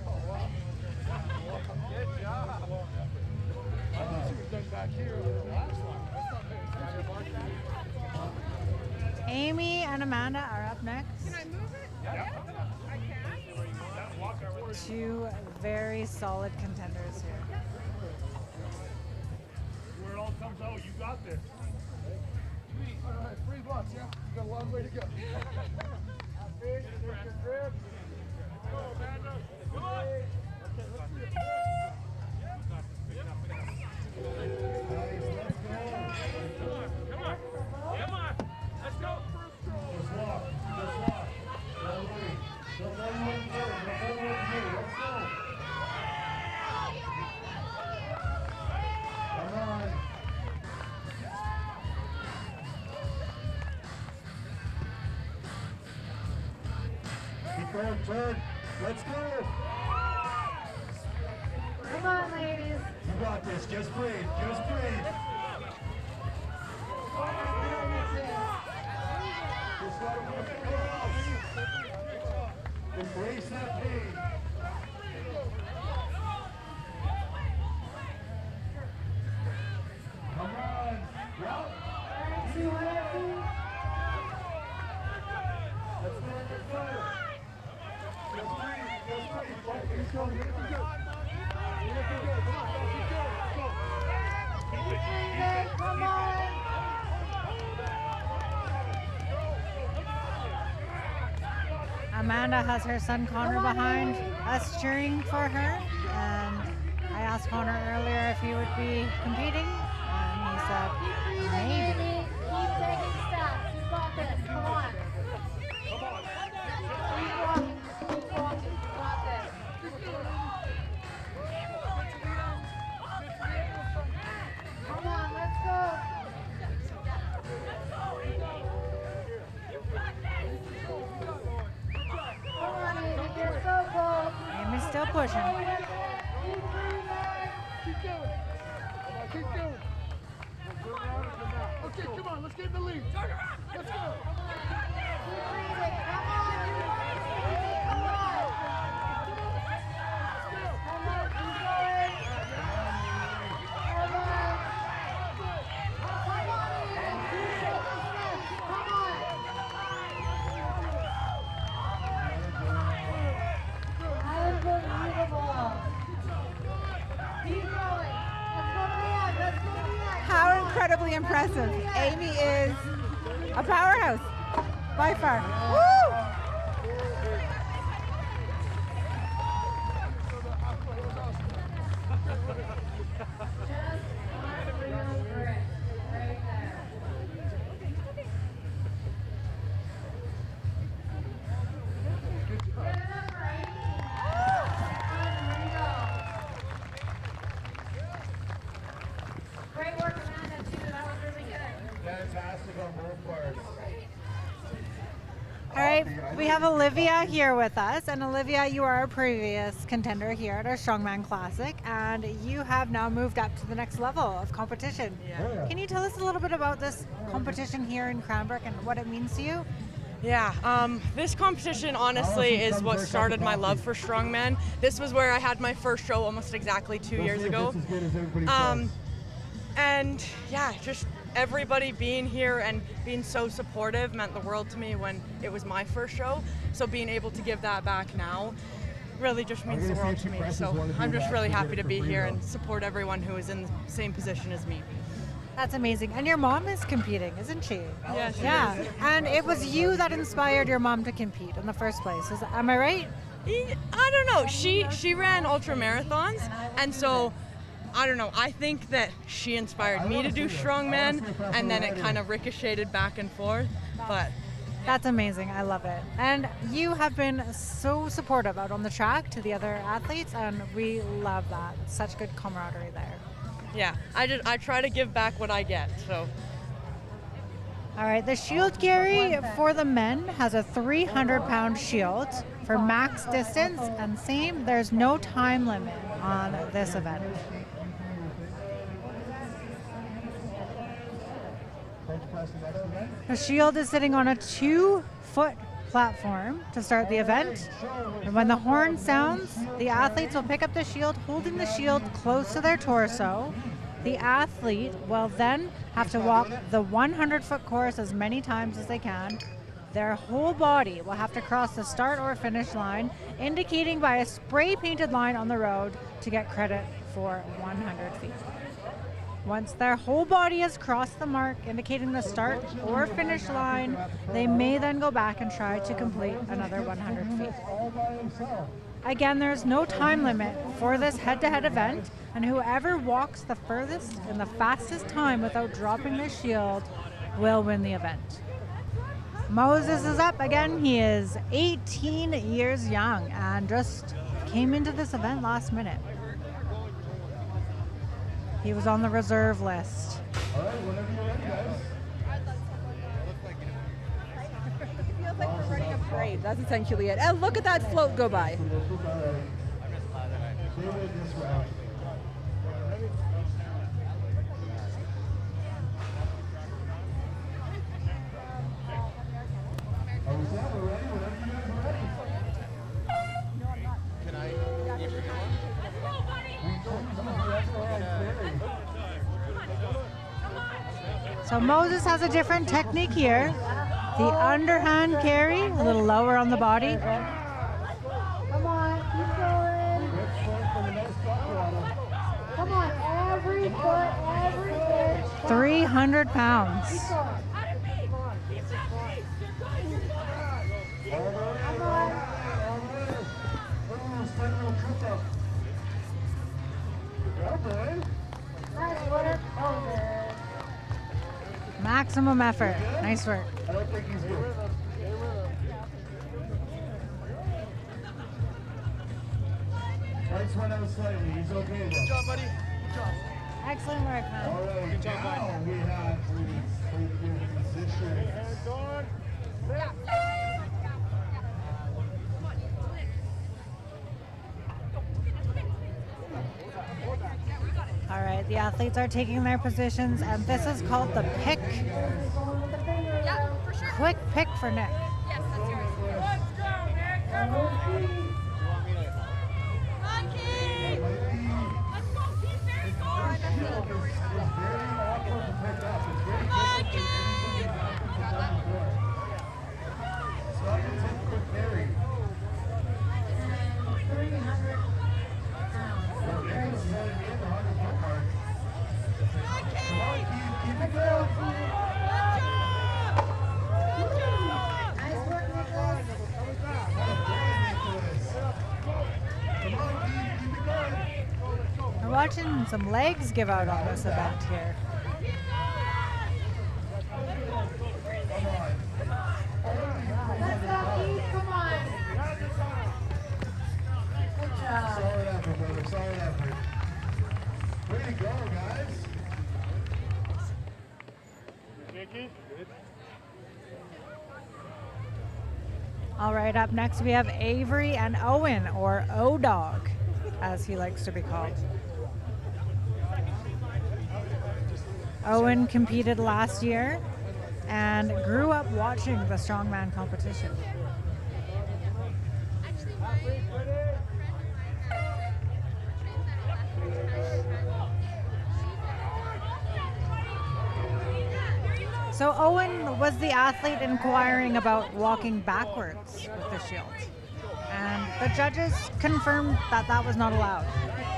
Oh, wow. Good job. I didn't see what done back here on the last one. That's not very good. Amy and Amanda are up next. Yeah. I can. Walk over. Two very solid contenders here. Where it all comes out, you got this. All right, 3 blocks, yeah? You got a long way to go. Big, take your grip. Go, Amanda. Come on. Okay, let's do it. Come on. Come on. Let's go. Just walk. Just walk. Don't wait. Don't let anyone go. Don't let anyone go. Let's go. Come on. Keep going, turn. Let's go. Come on, ladies. You got this. Just breathe. Just breathe. Just let it go. Embrace that pain. Come on. Well, let's go in the fire. Just breathe. Just breathe. Focus. Go. You're looking good. You're looking good. Come on. Keep going. Let's go. Keep it. Come on. Amanda has her son Connor behind us cheering for her, and I asked Connor earlier if he would be competing, and he said Keep breathing, maybe. Amy. Keep taking steps. You got this. Come on. Come on. Keep walking. Keep walking. You got this. Come on, let's go. Come on, Amy. You're so close. Amy's still pushing. Keep breathing. Keep going. Come on, keep going. Turn around and come out. Okay, come on. Let's get in the lead. Let's go. Keep breathing. Come on. Come on. Come on. Keep going. Come on. Come on, Amy. Keep taking steps. Come on. incredibly impressive. Amy is a powerhouse by far. Woo! Great work, Amanda, too. That was really good. Fantastic on both parts. All right, we have Olivia here with us, and Olivia, you are a previous contender here at our Strongman Classic, and you have now moved up to the next level of competition. Yeah. Can you tell us a little bit about this competition here in Cranbrook and what it means to you? Yeah, this competition honestly is what started my love for strongman. This was where I had my first show almost exactly 2 years ago. And yeah, just everybody being here and being so supportive meant the world to me when it was my first show. So being able to give that back now really just means the world to me. So I'm just really happy to be here and support everyone who is in the same position as me. That's amazing. And your mom is competing, isn't she? Yeah, she Yeah. And it was you that inspired your mom to compete in the first place. Am I right? I don't know. She ran ultra marathons, and so I don't know. I think that she inspired me to do strongman, and then it kind of ricocheted back and forth. But That's amazing. I love it. And you have been so supportive out on the track to the other athletes, and we love that. Such good camaraderie there. yeah, I try to give back what I get. So All right, the shield carry for the men has a 300-pound shield for max distance, and same, there's no time limit on this event. The shield is sitting on a 2-foot platform to start the event. And when the horn sounds, the athletes will pick up the shield, holding the shield close to their torso. The athlete will then have to walk the 100-foot course as many times as they can. Their whole body will have to cross the start or finish line, indicating by a spray-painted line on the road to get credit for 100 feet. Once their whole body has crossed the mark, indicating the start or finish line, they may then go back and try to complete another 100 feet. Again, there's no time limit for this head-to-head event, and whoever walks the furthest in the fastest time without dropping the shield will win the event. Moses is up again. He is 18 years young and just came into this event last minute. He was on the reserve list. All right, whenever you're ready, guys. It feels like we're running a parade. That's essentially it. And look at that float go by. So Moses has a different technique here. The underhand carry, a little lower on the body. Come on, keep going. Come on, every foot, every inch. 300 pounds. Nice work, Moses. Maximum effort. Nice work. I don't think he's good. Lights went out slightly. He's okay though. Good job, buddy. Good job. Excellent work, All man. right, Good job, bud. now we have positions. All right, the athletes are taking their positions, and this is called the pick. Yeah, for sure. Quick pick for Nick. Yes, that's yours. Let's go, Nick. Come on, Keith. Let's go, Keith. Very good. It's very awkward to pick up. It's very Come on, difficult. Keith. Got that. It's not going to take a quick carry. Nicholas is heading in the 100-foot mark. Come on, Keith, keep We're watching some legs give out on this event here. Let's go, Keith. Come on. Good job. Solid effort, brother. Solid effort. Way to go, guys. Jakey? Good. All right, up next we have Avery and Owen, or O-Dog, as he likes to be called. Owen competed last year and grew up watching the strongman competition. So Owen was the athlete inquiring about walking backwards with the shield. And the judges confirmed that that was not allowed.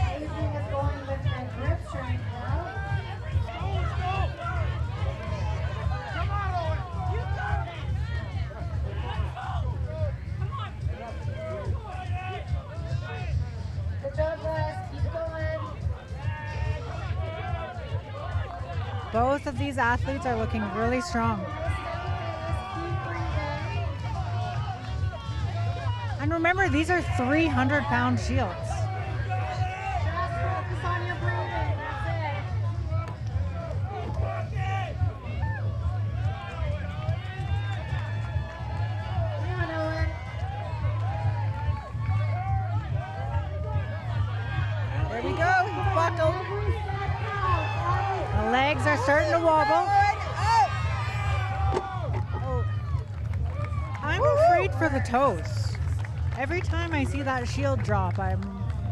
Avery is going with a grip strength now. Good job, guys. Keep going. Both of these athletes are looking really strong. Keep breathing. And remember, these are 300-pound shields. Just focus on your breathing. That's it. Come on, Owen. There we go. He buckled. Every step counts. The legs are starting to wobble. Oh. I'm afraid for the toes. Every time I see that shield drop, I'm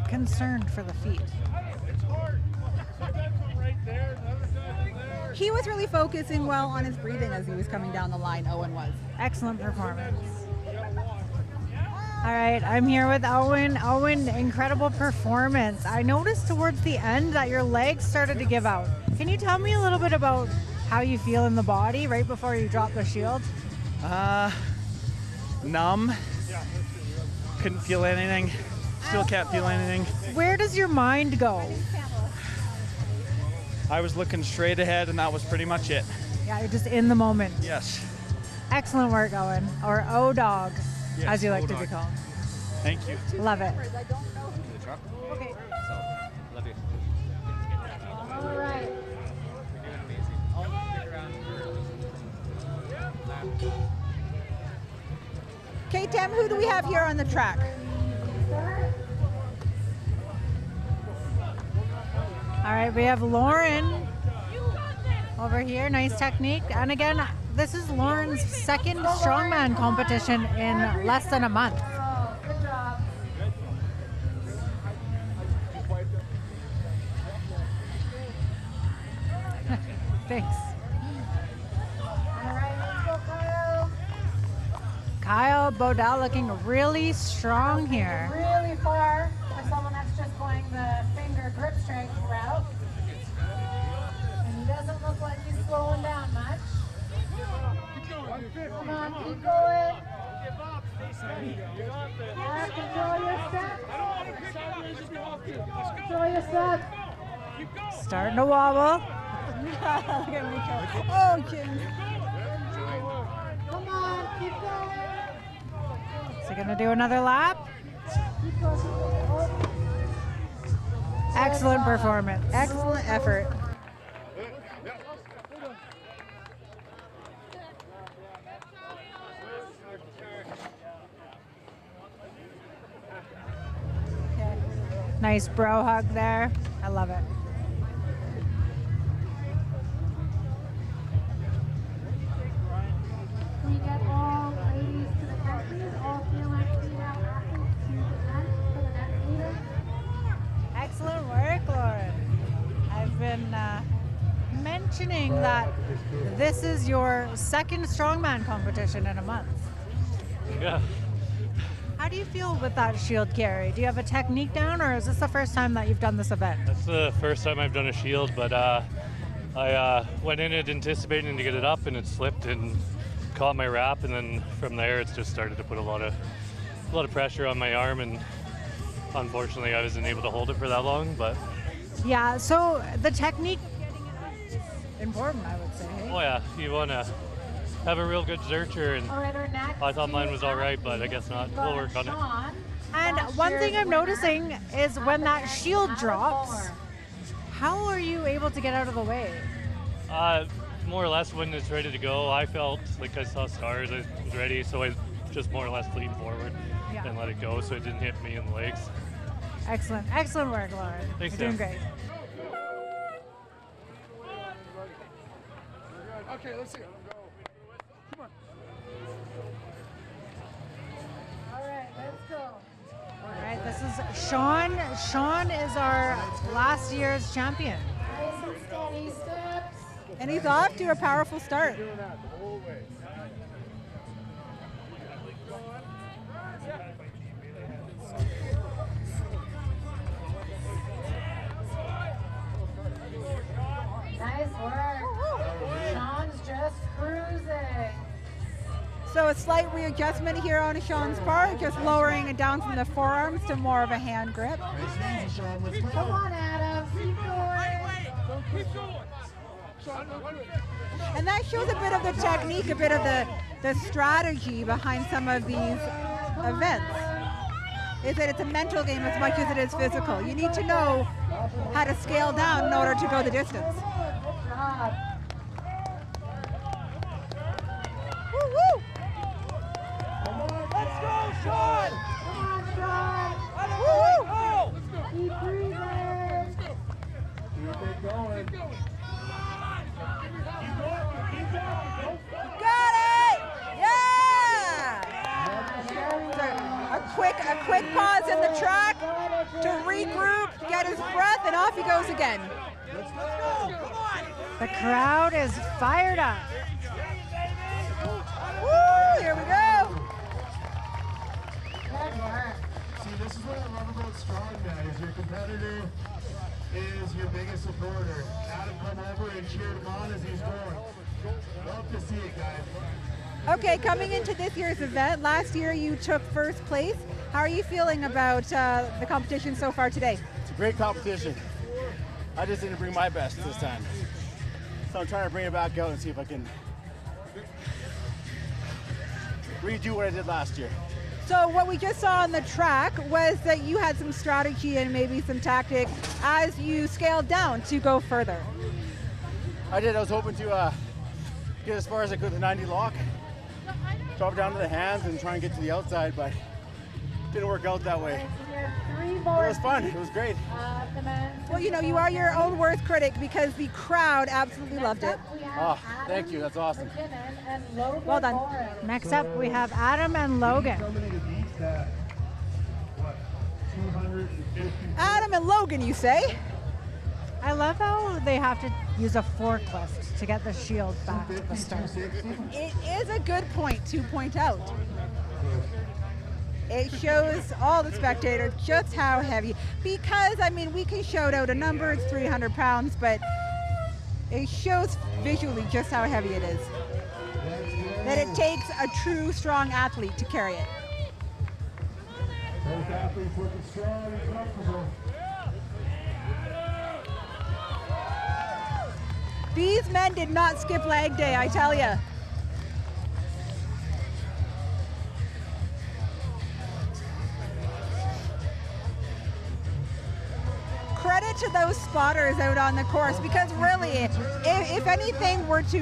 concerned for the feet. It's hard. Sometimes I'm right there, and other times I'm there. He was really focusing well on his breathing as he was coming down the line, Owen was. Excellent performance. All right, I'm here with Owen. Owen, incredible performance. I noticed towards the end that your legs started to give out. Can you tell me a little bit about how you feel in the body right before you drop the shield? Numb. Couldn't feel anything. Still can't feel anything. Where does your mind go? I was looking straight ahead, and that was pretty much it. Yeah, you're just in the moment. Yes. Excellent work, Owen, or O-Dog, Yes, as you like to be O-Dog. called. Thank you. Love it. Okay. Love you. All right. Okay, Tim, who do we have here on the track? All right, we have Lauren over here. Nice technique. And again, this is Lauren's second strongman competition in less than a month. Oh, good job. Thanks. All right, let's go, Kyle. Kyle Bodell looking really strong here. Really far for someone that's just going the finger grip strength route. And he doesn't look like he's slowing down much. Come on, keep going. Yeah, control your step. Control your step. Starting to wobble. Look at me go. Oh, Kim. Come on, keep going. Is he gonna do another lap? Keep going. Oh. Excellent performance. Excellent effort. Nice bro hug there. I love it. Can we get all ladies to the front, please? All female athletes to the front for the next meeting. Excellent work, Lauren. I've been mentioning that this is your second strongman competition in a month. Yeah. How do you feel with that shield carry? Do you have a technique down, or is this the first time that you've done this event? That's the first time I've done a shield, but I went in it anticipating to get it up, and it slipped and caught my wrap, and then from there it's just started to put a lot of pressure on my arm, and unfortunately I wasn't able to hold it for that long, but Yeah, so the technique of getting it up is important, I would say. Hey? Oh yeah, you want to have a real good zercher, and All right, our next I thought mine was all right, but I guess not. We'll work on it. Sean. And one thing I'm noticing is when that shield drops, how are you able to get out of the way? More or less when it's ready to go, I felt like I saw stars. I was ready, so I just more or less leaned forward Yeah. and let it go, so it didn't hit me in the legs. Excellent. Excellent work, Lauren. Thanks, You're doing Sam. great. Okay, let's see it. Come on. All right, let's go. All right, this is Sean. Sean is our last year's champion. Nice and steady steps. And he's off to a powerful start. Doing that the whole way. Nice work. Sean's just cruising. So a slight readjustment here on Sean's part, just lowering it down from the forearms to more of a hand grip. Come on, Adam. Keep going. And that shows a bit of the technique, a bit of the strategy behind some of these events. Is that it's a mental game as much as it is physical. You need to know how to scale down in order to go the distance. Good job. Woo woo! Let's go, Sean! Come on, Sean. Woo! Keep breathing. Keep it going. Got it! Yeah! So a quick pause in the track to regroup, get his breath, and off he goes again. Let's go! Come on! The crowd is fired up. Woo! Here we go. Good work. See, this is what I love about Strongman, is your competitor is your biggest supporter. Adam, come over and cheer him on as he's going. Love to see it, guys. Okay, coming into this year's event, last year you took first place. How are you feeling about the competition so far today? It's a great competition. I just didn't bring my best this time. So I'm trying to bring it back out and see if I can redo what I did last year. So what we just saw on the track was that you had some strategy and maybe some tactic as you scaled down to go further. I did. I was hoping to get as far as I could the 90 lock, drop down to the hands and try and get to the outside, but didn't work out that way. Three But more. it was fun. It was great. The men's Well, you know, you are your own worst critic because the crowd absolutely loved it. we have Oh, thank you. That's awesome. McKinnon and Logan Well done. Morris. Next up, we have Adam and Logan. Somebody to beat that, what, 250? Adam and Logan, you say? I love how they have to use a forklift to get the shield back to the 250, start. 260? It is a good point to point out. It shows all the spectators just how heavy, because I mean, we can shout out a number, it's 300 pounds, but it shows visually just how heavy it is. That it takes a true strong athlete to carry it. Both athletes looking strong and comfortable. These men did not skip leg day, I tell you. Credit to those spotters out on the course, because really, if anything were to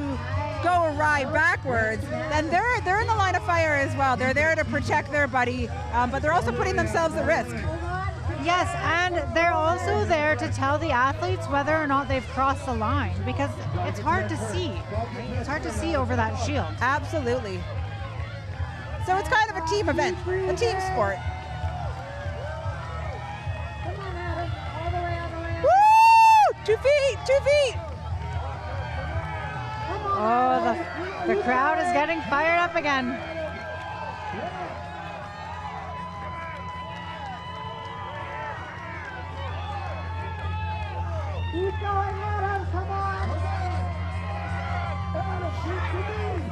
go awry backwards, then they're in the line of fire as well. They're there to protect their buddy, but they're also putting themselves at risk. Yes, and they're also there to tell the athletes whether or not they've crossed the line, because it's hard to see. Right? It's hard to see over that shield. Absolutely. So it's kind of a team event, a team sport. Come on, Adam. All the way, all the way. Woo! 2 feet, 2 feet. Come on, Oh, the crowd is getting fired up again. Keep going, Adam. Come on. Adam, shoot to me.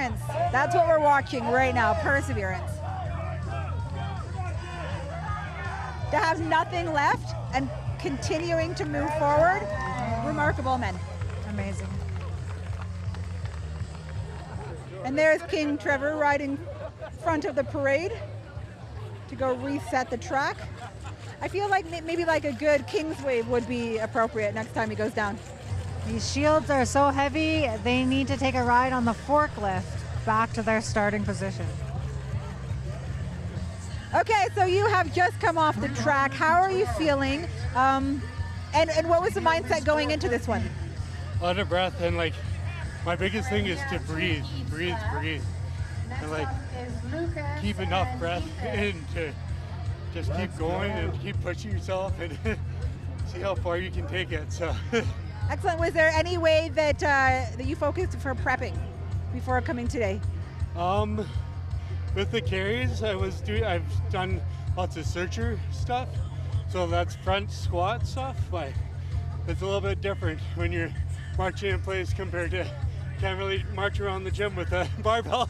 Perseverance. That's what we're watching right now, perseverance. To have nothing left and continuing to move forward, remarkable men. Amazing. And there's King Trevor riding front of the parade to go reset the track. I feel like maybe like a good King's wave would be appropriate next time he goes down. These shields are so heavy, they need to take a ride on the forklift back to their starting position. Okay, so you have just come off the track. How are you feeling? And what was the mindset going into this one? Out of breath, and like my biggest thing is to breathe, and like keep enough breath in to just keep going and keep pushing yourself and see how far you can take it. So. Excellent. Was there any way that that you focused for prepping before coming today? With the carries, I've done lots of searcher stuff, so that's front squat stuff, but it's a little bit different when you're marching in place compared to can't really march around the gym with a barbell.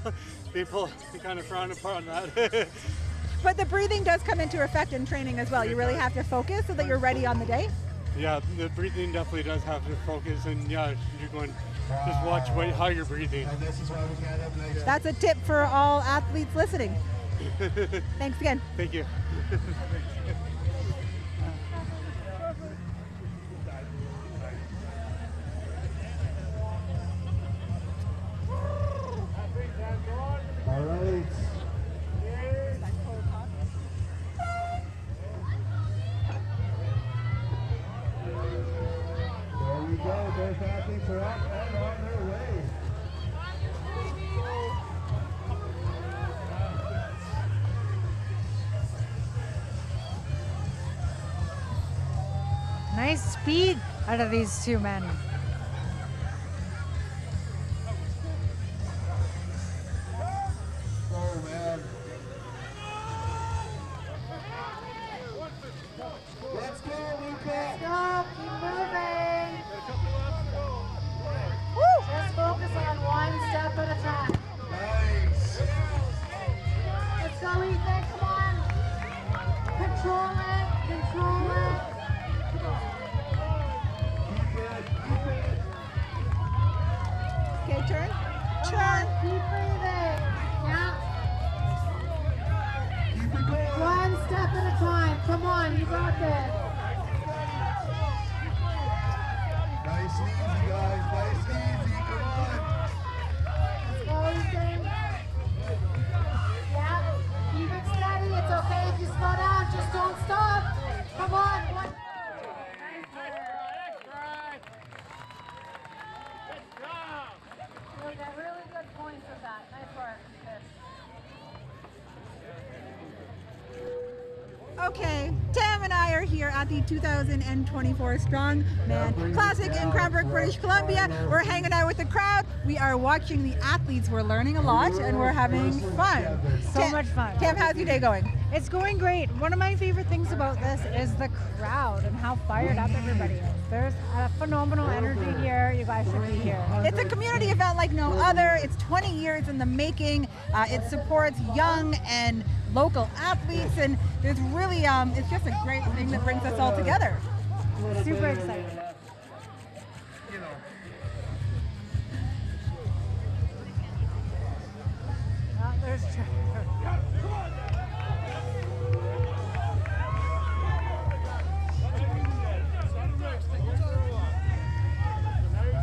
People kind of frown upon that. But the breathing does come into effect in training as well. You really have to focus so that you're ready on the day. Yeah, the breathing definitely does have to focus, and yeah, you're going, just watch how you're breathing. That's a tip for all athletes listening. Thanks again. Thank you. All right. There we go. Both athletes are up and on their way. Nice speed out of these two men. Oh, man. Let's go, Luca. Stop, keep moving. Woo! Just focus on one step at a time. Nice. Let's go, Ethan, come on. Control it, control it. Okay, turn. Turn. Keep breathing. Yeah. Keep it going. One step at a time. Come on, you got this. Nice and easy, guys. Nice and easy. Come on. Let's go, Ethan. Yeah. Keep it steady. It's okay if you slow down. Just don't stop. Come on. One. You'll get really good points with that. Nice work. Okay, Tam and I are here at the 2024 Strongman Classic in Cranbrook, British Columbia. We're hanging out with the crowd. We are watching the athletes. We're learning a lot and we're having fun. So much fun. Tam, how's your day going? It's going great. One of my favorite things about this is the crowd and how fired up everybody is. There's a phenomenal energy here. You guys should be here. It's a community event like no other. It's 20 years in the making. It supports young and local athletes, and there's really, it's just a great thing that brings us all together. Super excited. There's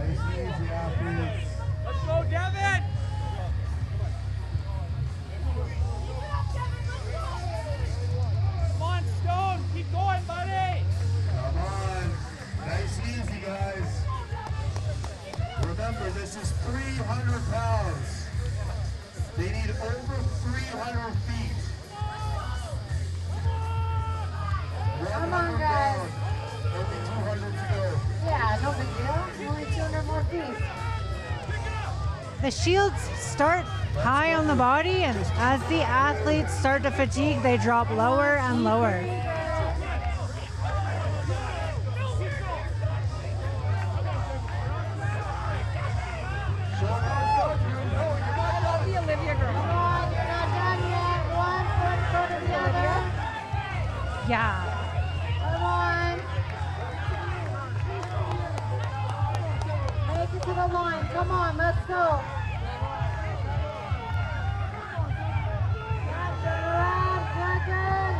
Nice and easy, athletes. Let's go, Devin! Come on, Stone. Keep going, buddy. Come on. Nice and easy, guys. Remember, this is 300 pounds. They need over 300 feet. Come on, guys. Only 200 to go. Yeah, no big deal. Only 200 more feet. The shields start high on the body, and as the athletes start to fatigue, they drop lower and lower. Yeah. Come on. Make it to the line. Come on, let's go. Second.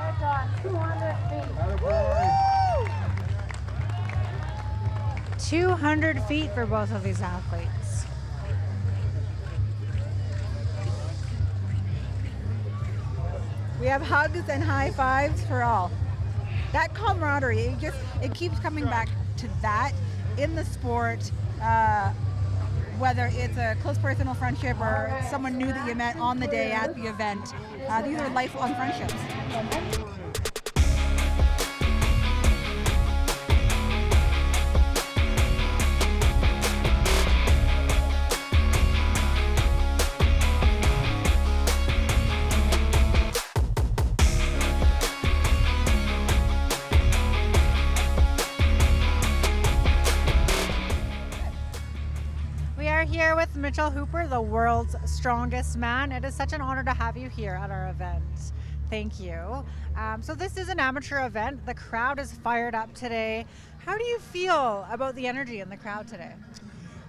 It's on 200 feet. 200 feet for both of these athletes. We have hugs and high fives for all. That camaraderie, it keeps coming back to that in the sport, whether it's a close personal friendship or someone new that you met on the day at the event. These are lifelong friendships. Here with Mitchell Hooper, the world's strongest man. It is such an honor to have you here at our event. Thank you. So this is an amateur event. The crowd is fired up today. How do you feel about the energy in the crowd today?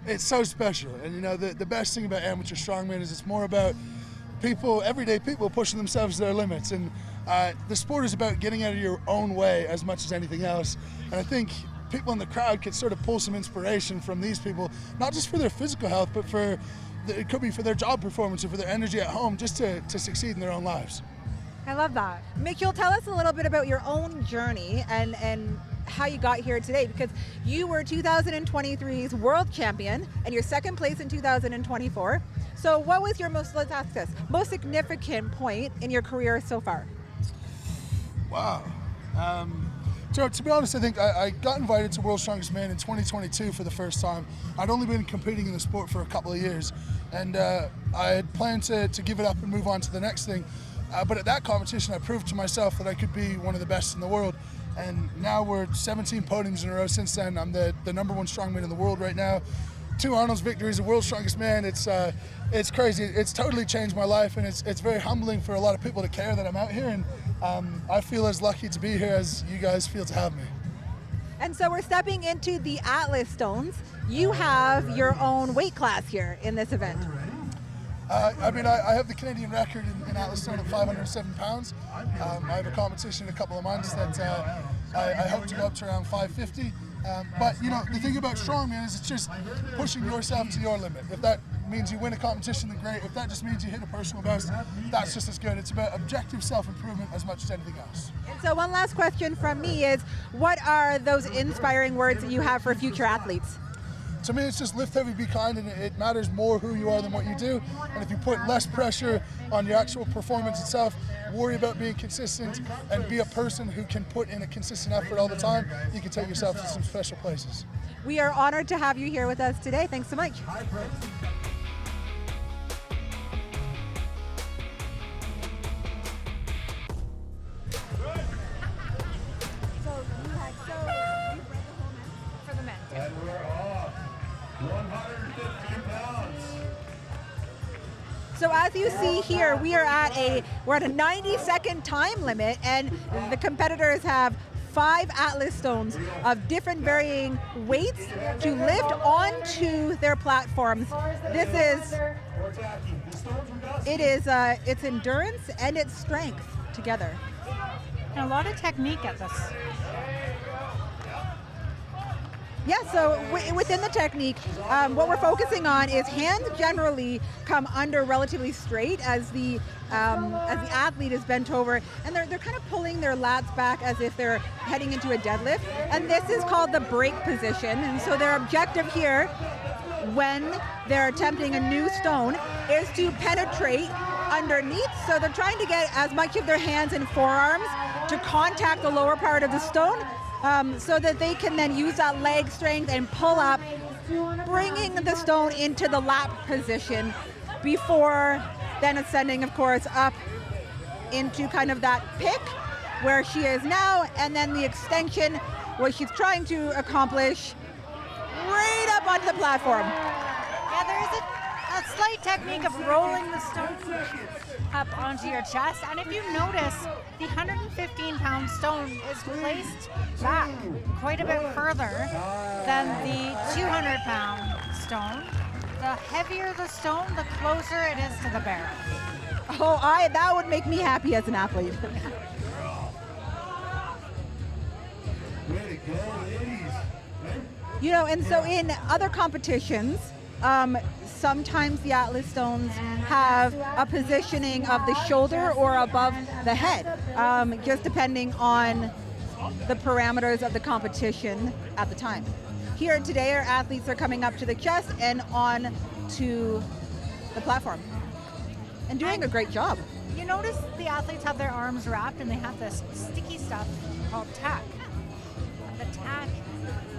It's so special. And you know, the best thing about amateur strongman is it's more about people, everyday people pushing themselves to their limits. And the sport is about getting out of your own way as much as anything else. And I think people in the crowd could sort of pull some inspiration from these people, not just for their physical health, but it could be for their job performance or for their energy at home, just to succeed in their own lives. I love that. Mitchell, tell us a little bit about your own journey and how you got here today, because you were 2023's world champion and you're second place in 2024. So what was your most significant point in your career so far? Wow. So to be honest, I think I got invited to World's Strongest Man in 2022 for the first time. I'd only been competing in the sport for a couple of years, and I had planned to give it up and move on to the next thing. But at that competition, I proved to myself that I could be one of the best in the world. And now we're 17 podiums in a row since then. I'm the number one strongman in the world right now. 2 Arnold's victories, the World's Strongest Man. It's crazy. It's totally changed my life, and it's very humbling for a lot of people to care that I'm out here. And I feel as lucky to be here as you guys feel to have me. And so we're stepping into the Atlas Stones. You have your own weight class here in this event. I have the Canadian record in Atlas Stone at 507 pounds. I have a competition in a couple of months that I hope to go up to around 550. But you know, the thing about strongman is it's just pushing yourself to your limit. If that means you win a competition, then great. If that just means you hit a personal best, that's just as good. It's about objective self-improvement as much as anything else. And so one last question from me is, what are those inspiring words that you have for future athletes? To me, it's just lift heavy, be kind, and it matters more who you are than what you do. And if you put less pressure on your actual performance itself, worry about being consistent, and be a person who can put in a consistent effort all the time, you can take yourself to some special places. We are honored to have you here with us today. Thanks so much. And we're off. 150 pounds. So as you see here, we're at a 90-second time limit, and the competitors have 5 Atlas Stones of different varying weights to lift onto their platforms. It's endurance and it's strength together. And a lot of technique at this. Yeah, so within the technique, what we're focusing on is hands generally come under relatively straight as the athlete is bent over, and they're kind of pulling their lats back as if they're heading into a deadlift. And this is called the break position. And so their objective here, when they're attempting a new stone, is to penetrate underneath. So they're trying to get as much of their hands and forearms to contact the lower part of the stone, so that they can then use that leg strength and pull up, bringing the stone into the lap position before then ascending, of course, up into kind of that pick where she is now, and then the extension where she's trying to accomplish right up onto the platform. Yeah, there is a slight technique of rolling the stone up onto your chest. And if you notice, the 115-pound stone is placed back quite a bit further than the 200-pound stone. The heavier the stone, the closer it is to the barrel. Oh, that would make me happy as an athlete. Way to go, ladies. You know, and so in other competitions, sometimes the Atlas stones have a positioning of the shoulder or above the head, just depending on the parameters of the competition at the time. Here today, our athletes are coming up to the chest and on to the platform and doing a great job. You notice the athletes have their arms wrapped and they have this sticky stuff called tack. The tack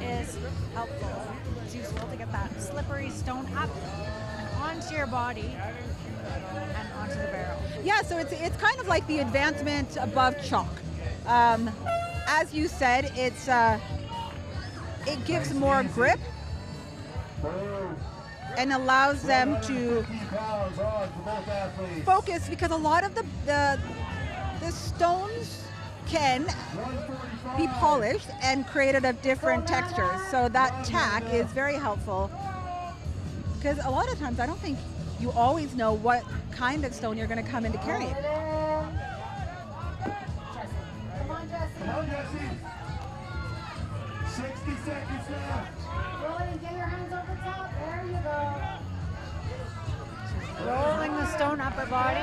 is helpful. It's useful to get that slippery stone up and onto your body and onto the barrel. Yeah, so it's kind of like the advancement above chalk. As you said, it gives more grip and allows them to focus, because a lot of the stones can be polished and created of different textures. So that tack is very helpful, because a lot of times I don't think you always know what kind of stone you're going to come into carrying. Come on, Jesse. 60 seconds left. Rolling, get your hands over top. There you go. Rolling the stone up her body.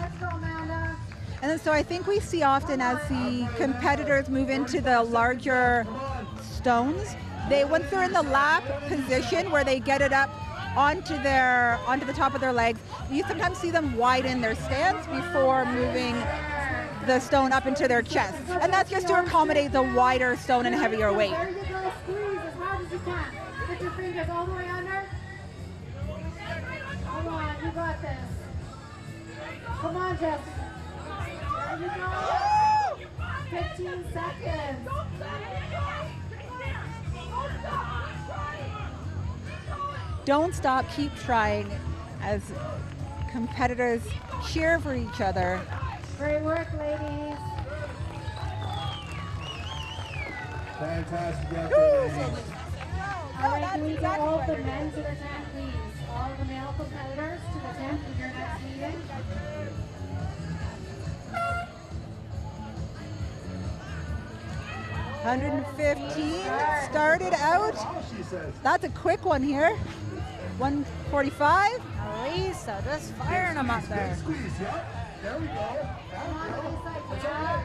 Let's go, Amanda. And then, so I think we see often as the competitors move into the larger stones, once they're in the lap position where they get it up onto the top of their legs, you sometimes see them widen their stance before moving the stone up into their chest. And that's just to accommodate the wider stone and heavier weight. There you go. Squeeze as hard as you can. Put your fingers all the way under. Come on, you got this. Come on, Jess. There you go. 15 seconds. Don't stop, keep trying, as competitors cheer for each other. Great work, ladies. Fantastic effort, ladies. All right, can we get all of the men to the tent, please? All of the male competitors to the tent for your next meeting. $115 started out. That's a quick one here. 145. Lisa, just firing them up there. Squeeze, yeah. There we go. Come on, Lisa. Yeah.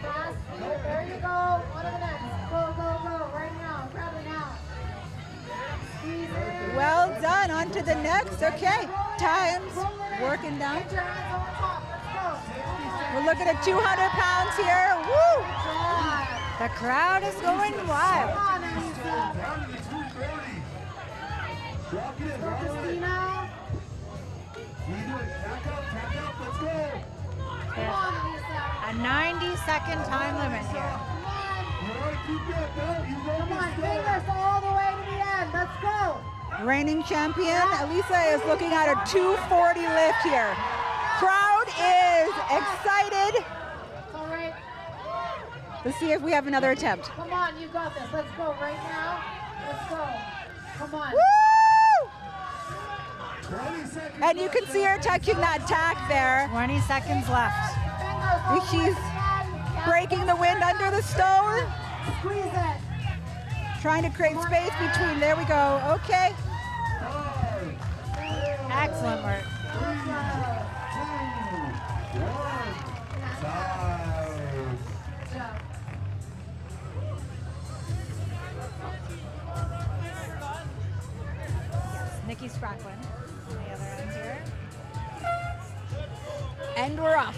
Fast. There you go. On to the next. Go, go, go. Right now. Grab it now. Squeeze it. Well done. On to the next. Okay. Times working down. Get your hands on top. Let's go. We're looking at 200 pounds here. Woo! The crowd is going wild. Come on, Lisa. Down to the 240. Drop it in. Go, Christina. We do it. Back up. Let's go. Come on, Lisa. A 90-second time limit here. Come on. You want to keep that down? You go. Come on, fingers all the way to the end. Let's go. Reigning champion, Elisa is looking at a 240 lift here. Crowd is excited. All right. Let's see if we have another attempt. Come on, you got this. Let's go right now. Let's go. Come on. Woo! 20 seconds. And you can see her touching that tack there. 20 seconds left. Fingers all the way She's to the end. breaking the wind under the stone, Squeeze it. trying to create space between. There we go. Okay. Excellent work. 3, 2, 1. Time. Nikki Spracklin on the other end here. And we're off.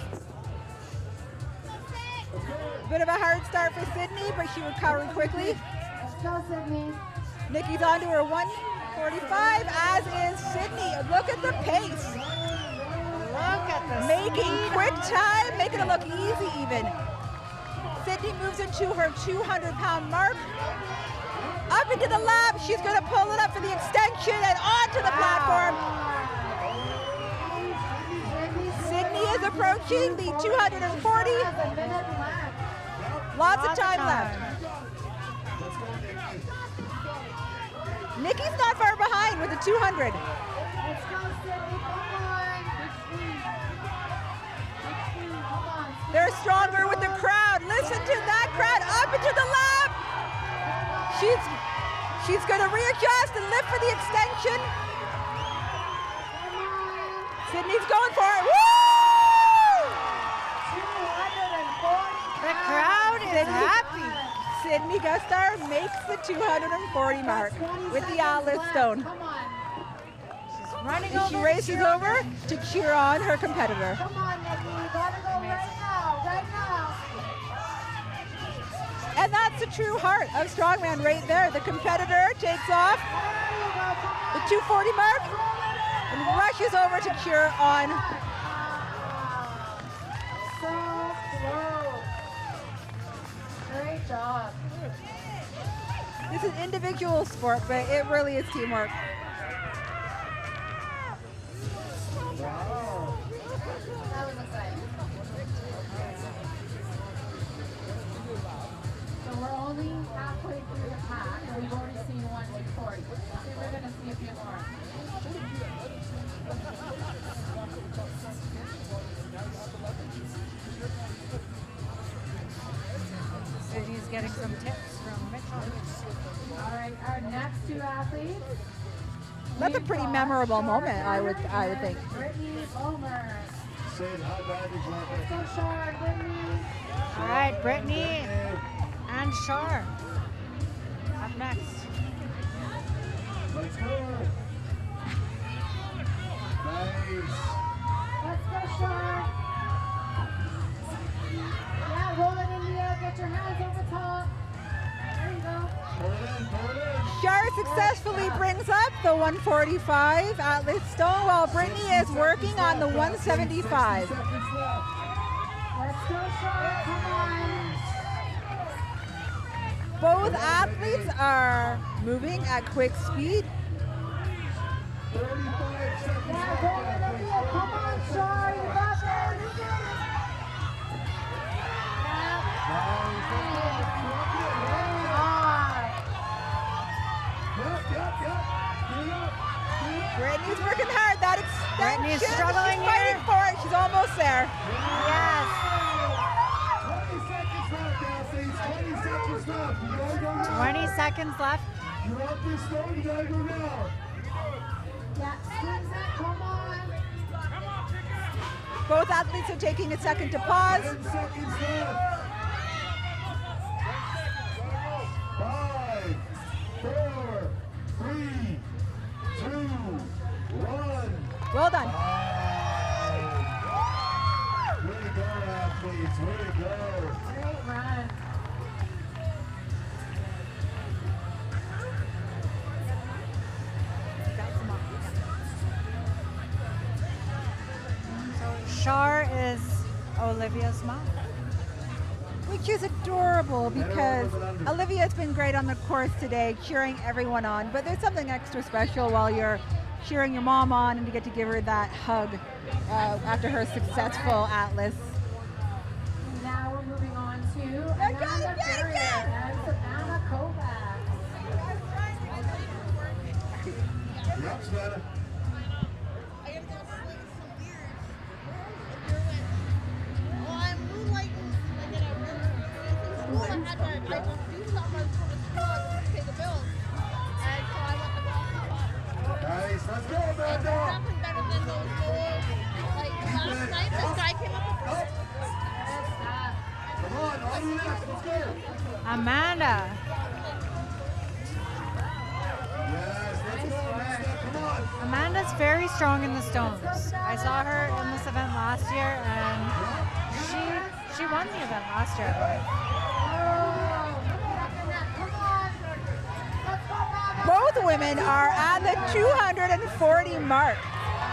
Bit of a hard start for Sydney, but she recovered quickly. Let's go, Sydney. Nikki's on to her 145, as is Sydney. Look at the pace. Look at the Making speed. quick time, making it look easy even. Sydney moves into her 200-pound mark. Up into the lap. She's going to pull it up for the extension and onto the platform. Sydney is approaching the 240. Lots of time left. Nikki's not far behind with the 200. They're stronger with the crowd. Listen to that crowd up into the lap. She's going to readjust and lift for the extension. Sydney's going for it. Woo! The crowd is happy. Sydney Gustar makes the 240 mark with the Atlas Stone. She's running over. She races over to cheer on her competitor. Come on, Nikki. You gotta go right now. Right now. And that's the true heart of Strongman right there. The competitor takes off the 240 mark and rushes over to cheer on. So close. Great job. This is individual sport, but it really is teamwork. That was exciting. So we're only halfway through the pack, and we've already seen 140. So we're going to see a few more. Sydney's getting some tips from Mitchell. All right, our next two athletes. That's a pretty memorable moment, I would think. Brittany Bowmer. Say high vantage Let's go, Shar, Brittany. All right, Brittany and Shar up next. Let's go. Nice. Let's go, Shar. Yeah, roll it in the air. Get your hands over top. There you go. Shar successfully brings up the 145 Atlas Stone while Brittany is working on the 175. Let's go, Shar. Come on. Both athletes are moving at quick speed. Yeah, roll it in the air. Come on, Shar. You got this. Brittany's working hard. That extension. Brittany's struggling She's fighting here. for it. She's almost there. Yes. 20 seconds left. You want this stone? You gotta go now. Yeah, squeeze it. Come on. Both athletes are taking a second to pause. 10 seconds left. 5, 4, 3, 2, 1. Well done. Way to go, athletes. Way to go. Great run. So Shar is Olivia's mom. Which is adorable because Olivia's been great on the course today, cheering everyone on. But there's something extra special while you're cheering your mom on and to get to give her that hug after her successful Atlas. Now we're moving on to Amanda Ferrier and Savannah Kovacs. Yep, Savannah. Nice, let's go, Amanda. Come on, on your next, let's go. Amanda. Yes, let's go, Amanda, come on. Amanda's very strong in the stones. I saw her in this event last year, and she won the event last year, I believe. Both women are at the 240 mark.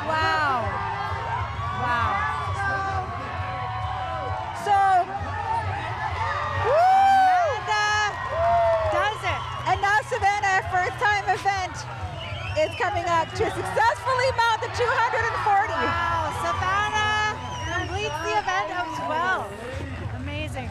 Wow. Wow. So, Amanda does it. And now Savannah coming up to successfully mount the 240. Wow, Savannah completes the event as well. Amazing.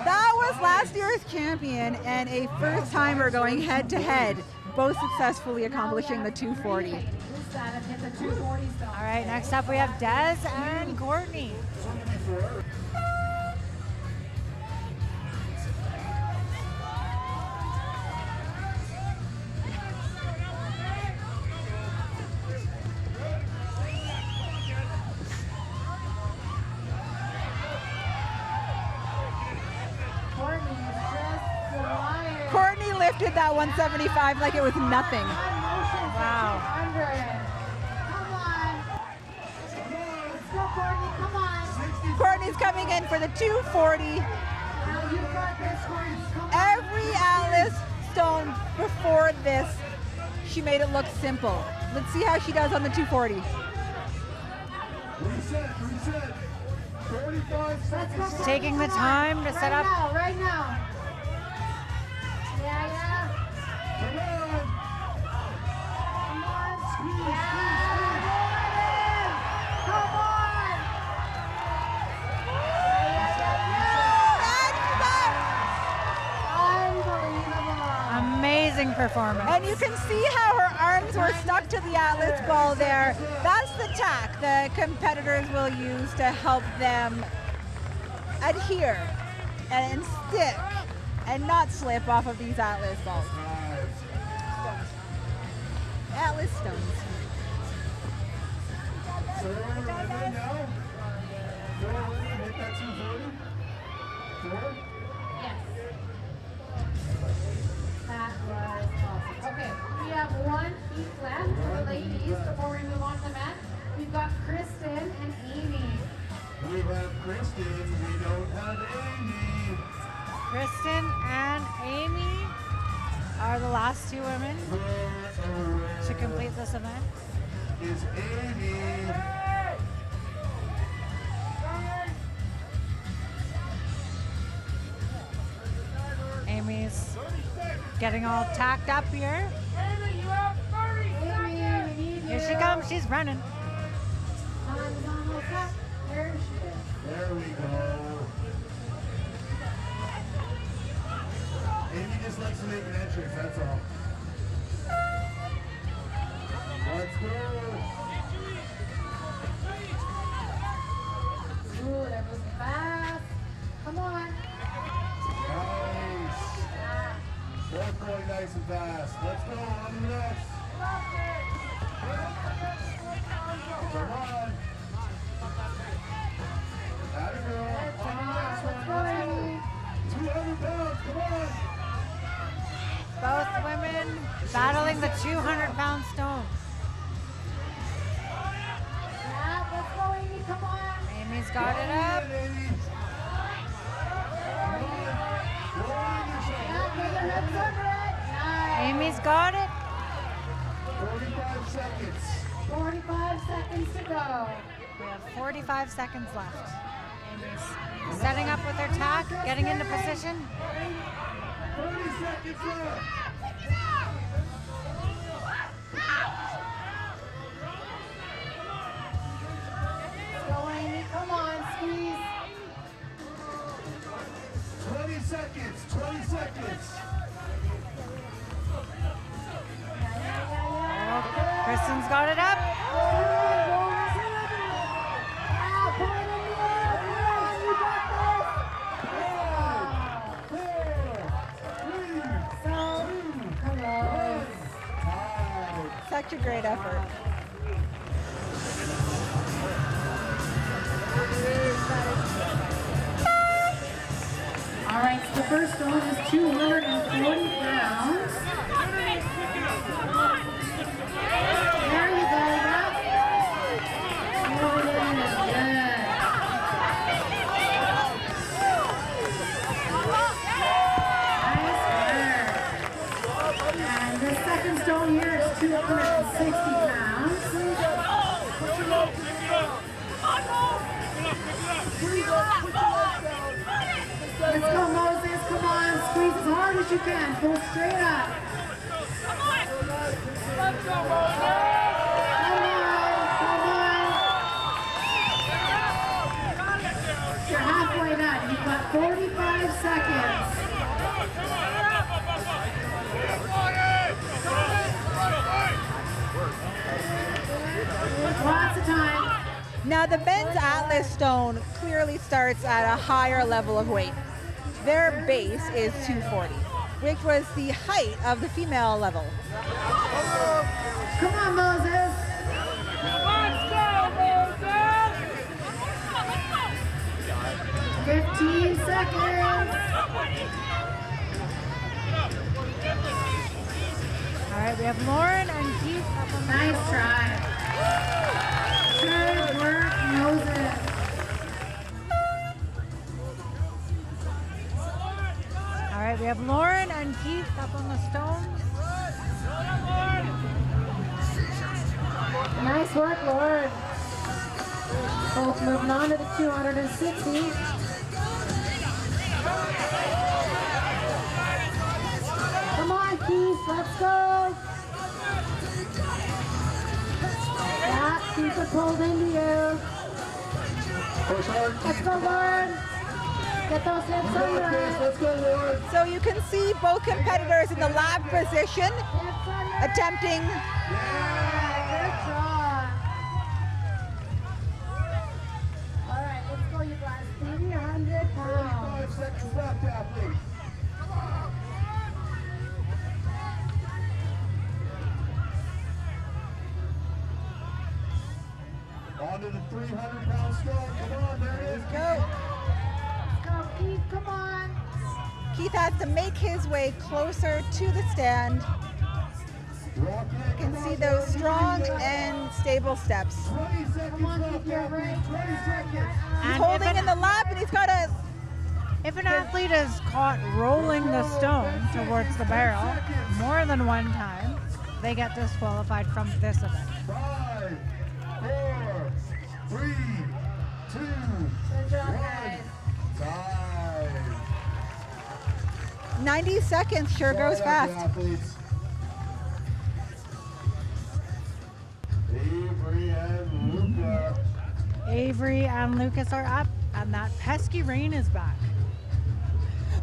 That was last year's champion and a first timer going head to head, both successfully accomplishing the 240. All right, next up we have Des and Courtney. Courtney lifted that 175 like it was nothing. Wow. Courtney's coming in for the 240. Every Atlas stone before this, she made it look simple. Let's see how she does on the 240. Reset. 45 seconds. Taking the time to set up. Right now. Yeah. Come on. Amazing performance. And you can see how her arms were stuck to the Atlas ball there. That's the tack the competitors will use to help them adhere and stick and not slip off of these Atlas balls. Atlas stones. So right now, hit that 240. 4. That was awesome. Okay, we have one heat left for the ladies before we move on to the men. We've got Kristen and Amy. We have Kristen, we don't have Amy. Kristen and Amy are the last two women to complete this event. Is Amy. Amy's getting all tacked up here. Here she comes, she's running. There we go. Amy just likes to make an entrance, that's all. Let's go. Ooh, that was fast. Come on. Nice. Both going nice and fast. Let's go on to the next. Come on. Atta girl. On to the next one. 200 pounds, come on. Both women battling the 200-pound stone. Yeah, let's go, Amy. Come on. Amy's got it up. Amy's got it. 45 seconds. 45 seconds to go. We have 45 seconds left. Amy's setting up with her tack, getting into position. 30 seconds left. Go, Amy. Come on, squeeze. 20 seconds. 20 seconds. Kristen's got it up. Such a great effort. All right, so the first stone is 240 pounds. There you go, Rob. Good. Nice work. And the second stone here is 260 pounds. Let's go, Moses. Come on, hard as you can. Pull straight up. Come on. You're halfway done. You've got 45 seconds. Lots of time. Now the men's Atlas stone clearly starts at a higher level of weight. Their base is 240, which was the height of the female level. Come on, Moses. Let's go, Moses. 15 seconds. All right, we have Lauren and Keith up on the Nice try. Good work, Moses. All right, we have Lauren and Keith up on the stones. Nice work, Lauren. Both moving on to the 260. Come on, Keith, let's go. Yeah, keep it pulled into you. Let's go, Lauren. Get those hips under it. Let's go, Lauren. So you can see both competitors in the lab position attempting. Good job. All right, let's go, you guys. 300 pounds. 5 seconds left, athletes. On to the 300-pound stone. Come on, there it is. Go. Go, Keith, come on. Keith has to make his way closer to the stand. You can see those strong and stable steps. 20 seconds left, athletes. 20 seconds. He's holding in the lap and he's got a. If an athlete is caught rolling the stone towards the barrel more than one time, they get disqualified from this event. 5, 4, 3, 2, Good job, guys. 1. Time. 90 seconds sure goes fast. Athletes. Avery and Luca. Avery and Lucas are up, and that pesky rain is back.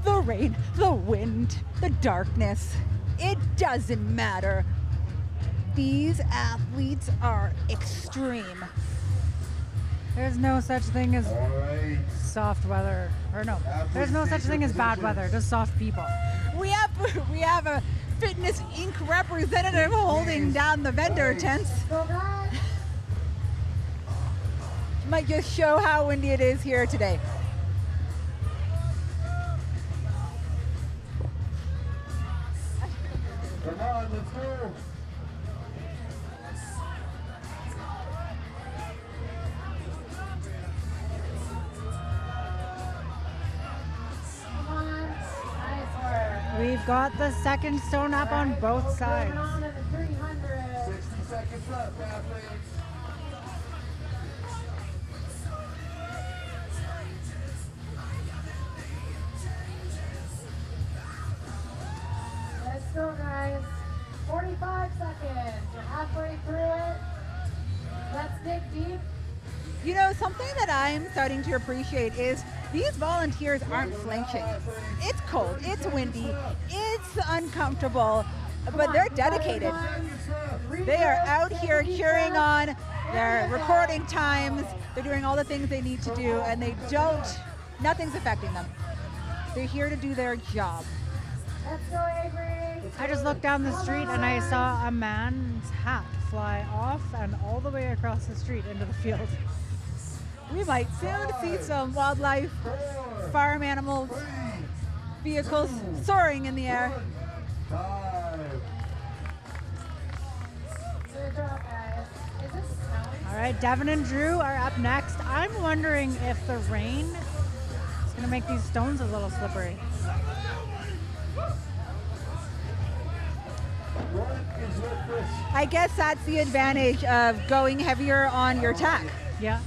The rain, the wind, the darkness. It doesn't matter. These athletes are extreme. There's no such thing as All right. soft weather, or no, there's no such thing as bad weather, just soft people. We have a Fitness Inc. representative holding down the vendor tents. Go, guys. Might just show how windy it is here today. Come on, let's go. Come on. Nice work. We've got the second stone up on both sides. Moving on to the 300. 60 seconds left, athletes. Let's go, guys. 45 seconds. You're halfway through it. Let's dig deep. You know, something that I'm starting to appreciate is these volunteers aren't flinching. It's cold, it's windy, it's uncomfortable, but they're dedicated. They are out here cheering on, they're recording times, they're doing all the things they need to do, and nothing's affecting them. They're here to do their job. Let's go, Avery. I just looked down the street and I saw a man's hat fly off and all the way across the street into the field. We might soon see some wildlife, farm animals, vehicles soaring in the air. Good job, guys. Is this snowing? All right, Devin and Drew are up next. I'm wondering if the rain is going to make these stones a little slippery. I guess that's the advantage of going heavier on your tack. Yeah.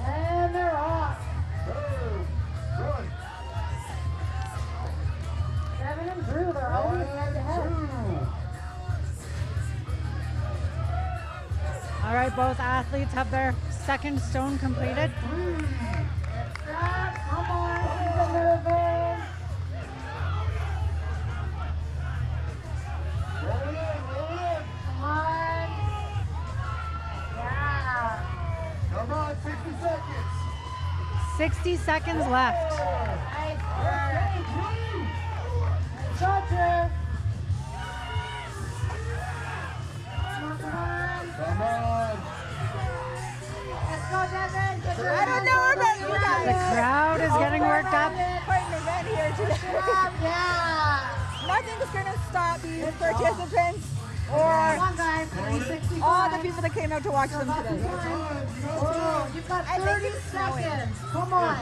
And they're off. both athletes have their second stone completed. Stop. Come on, keep it moving. Come on. Yeah. Come on, 60 seconds. 60 seconds left. Nice work. Shot through. Come on. Come on. Let's go, Devin. Get your I don't know about you guys. The crowd is getting worked up. Quite an event here today. Yeah. Nothing's going to stop these participants or Come on, guys. 365. all the people that came out to watch them today. Oh, you've got I think 30 it's snowing. seconds. Come on.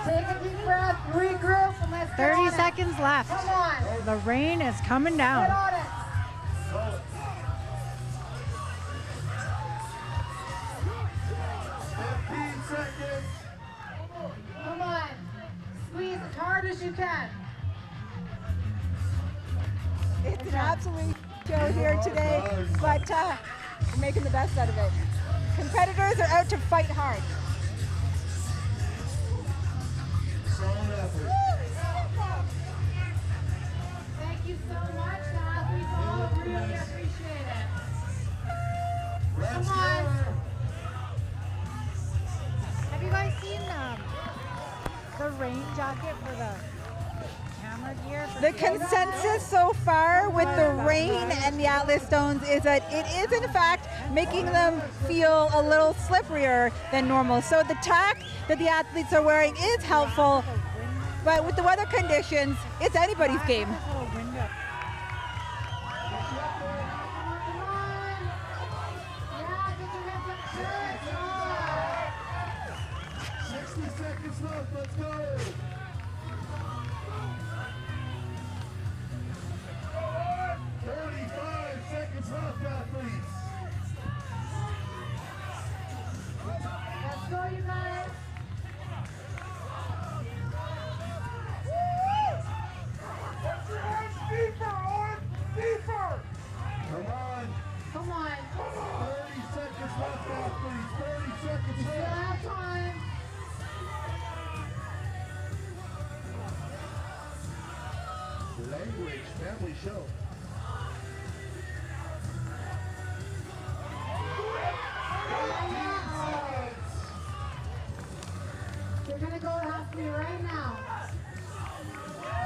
Take a deep breath, regroup, and let's get 30 on it. seconds left. Come on. The rain is coming Get down. on it. 15 seconds. Come on. Squeeze as hard as you can. It's an absolute show here today, but we're making the best out of it. Competitors are out to fight hard. Solid effort. Thank you so much, the athletes all really appreciate it. Let's Come on. go. Have you guys seen the rain jacket for the camera gear? For The consensus so far with the rain and the Atlas stones is that it is in fact making them feel a little slipperier than normal. So the tack that the athletes are wearing is helpful, but with the weather conditions, it's anybody's game. This little window. Come on. Yeah, get your hands up. Good. 60 seconds left. Let's go. 45 seconds left, athletes. Let's go, you guys. Come on. Come on. 30 seconds left, athletes. 30 seconds We still left. have time. Language family show. You're gonna go half me right now.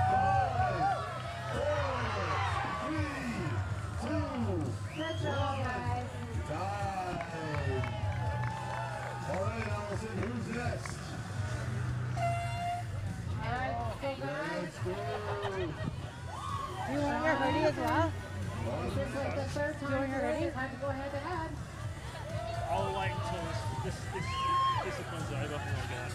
5, 4, 3, 2, Good job, guys. time. All right, Allison, who's next? All right, so guys, Let's go. Do you want your hoodie as well? this is like the third time today. Time to go head to head. I'll wait until this discipline's over and I'll get it.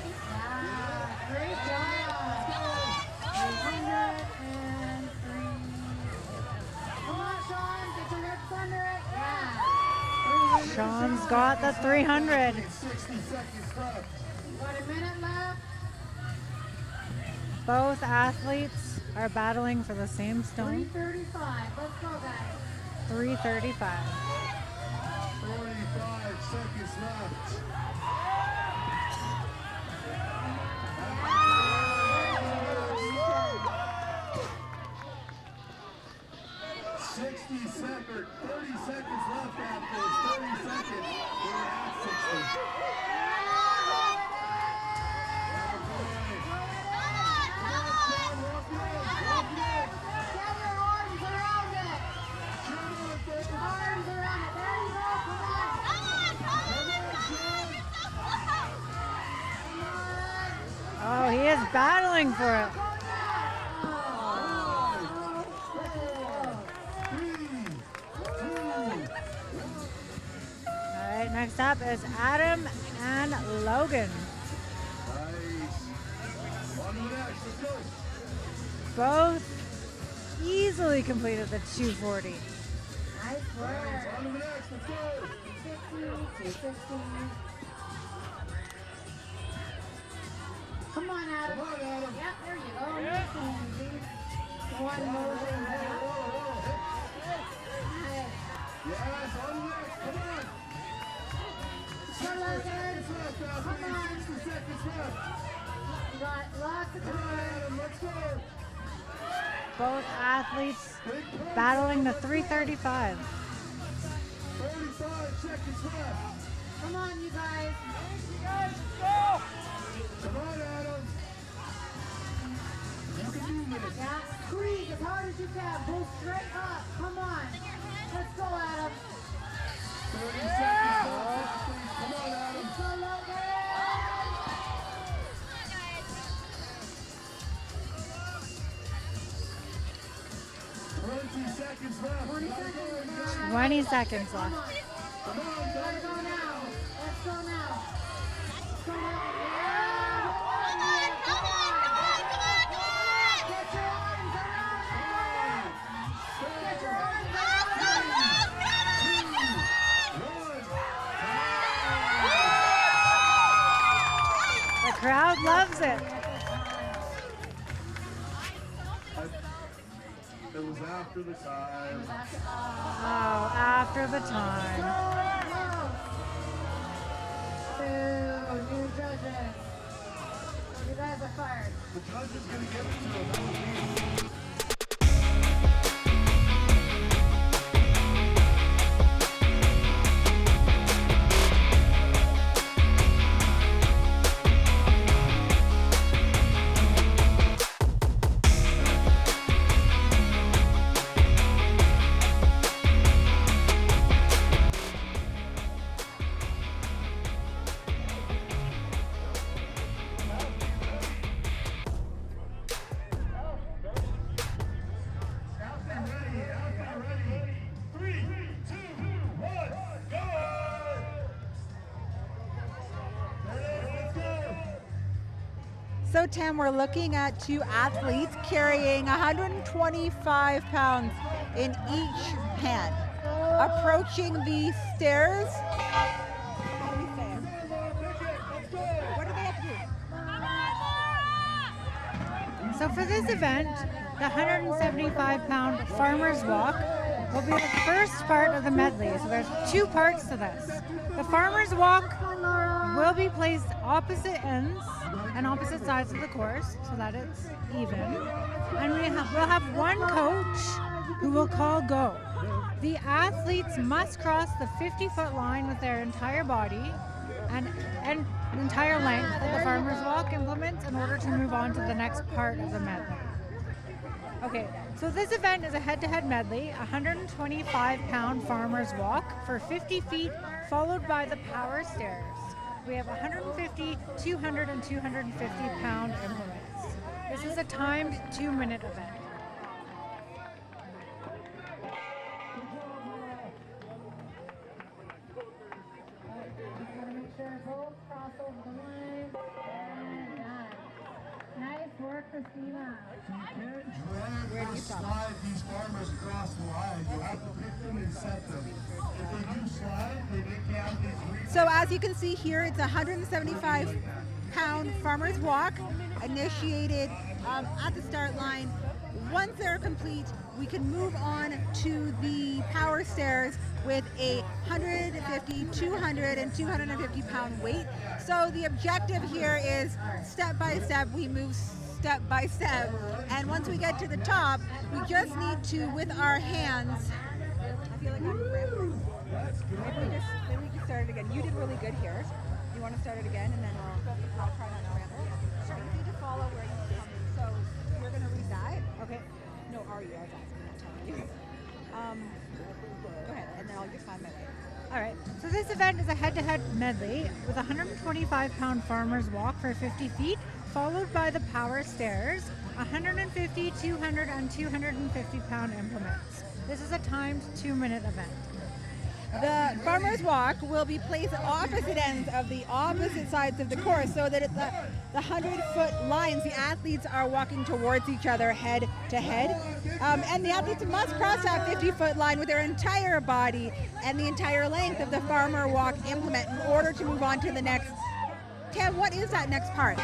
Yeah, great job. 303. Come on, Sean, get your hips under it. Yeah. Sean's got the 300. 60 seconds left. Got a minute left. Both athletes are battling for the same stone. 335. Let's go, guys. 335. 45 seconds left. 60 seconds, 30 seconds left after this. 30 seconds. We're at 60. Get your arms around it. Arms around it. There you go. Come on. Oh, he is battling for it. All right, next up is Adam and Logan. Both easily completed the 240. Nice work. 260. Come on, Adam. Yep, there you go. Nice and easy. one motion. Yes, on the next, come on. Come on, guys. Come on. 60 seconds left. You got lots of Come on, time. Adam, let's go. Both athletes battling the 335. 35 seconds left. Come on, you guys. Come on, Adam. You can do this. Yeah, squeeze as hard as you can. Pull straight up. Come on. Let's go, Adam. 30 seconds left. Come on, Adam. Let's go, Logan. 20 seconds left. 20 seconds left. 20 seconds left. Come on, Let's go now. Let's go now. Let's go now. Get your arms around the woman. Get your arms around The crowd loves it. It was after the time. Oh, after the time. Boo, new judges. You guys are fired. The judge is going to give it to him. That was me. So Tam, we're looking at two athletes carrying 125 pounds in each hand, approaching the stairs. How do we say it? What do they have to do? So for this event, the 175-pound farmer's walk will be the first part of the medley. So there's two parts to this. The farmer's walk will be placed opposite ends and opposite sides of the course so that it's even. And we'll have one coach who will call go. The athletes must cross the 50-foot line with their entire body and the entire length that the farmer's walk implements in order to move on to the next part of the medley. Okay, so this event is a head-to-head medley, a 125-pound farmer's walk for 50 feet, followed by the power stairs. We have 150, 200, and 250-pound implements. This is a timed 2-minute event. Nice work, Christina. Where do you slide these farmers across the line? You have to pick them and set them. If they do slide, they can't these reach. So as you can see here, it's a 175-pound farmer's walk initiated at the start line. Once they're complete, we can move on to the power stairs with a 150, 200, and 250-pound weight. So the objective here is step by step, we move step by step. And once we get to the top, we just need to, with our hands, I feel like I'm rambling. Maybe we can start it again. You did really good here. You want to start it again, and then I'll try not to ramble. So you need to follow where you come in. So you're going to read that. Okay. No, are you? I was asking, not telling you. Go ahead, and then I'll just find my way. All right, so this event is a head-to-head medley with a 125-pound farmer's walk for 50 feet, followed by the power stairs, 150, 200, and 250-pound implements. This is a timed 2-minute event. The farmer's walk will be placed opposite ends of the opposite sides of the course so that at the 100-foot lines, the athletes are walking towards each other head to head. And the athletes must cross that 50-foot line with their entire body and the entire length of the farmer walk implement in order to move on to the next. Tam, what is that next part?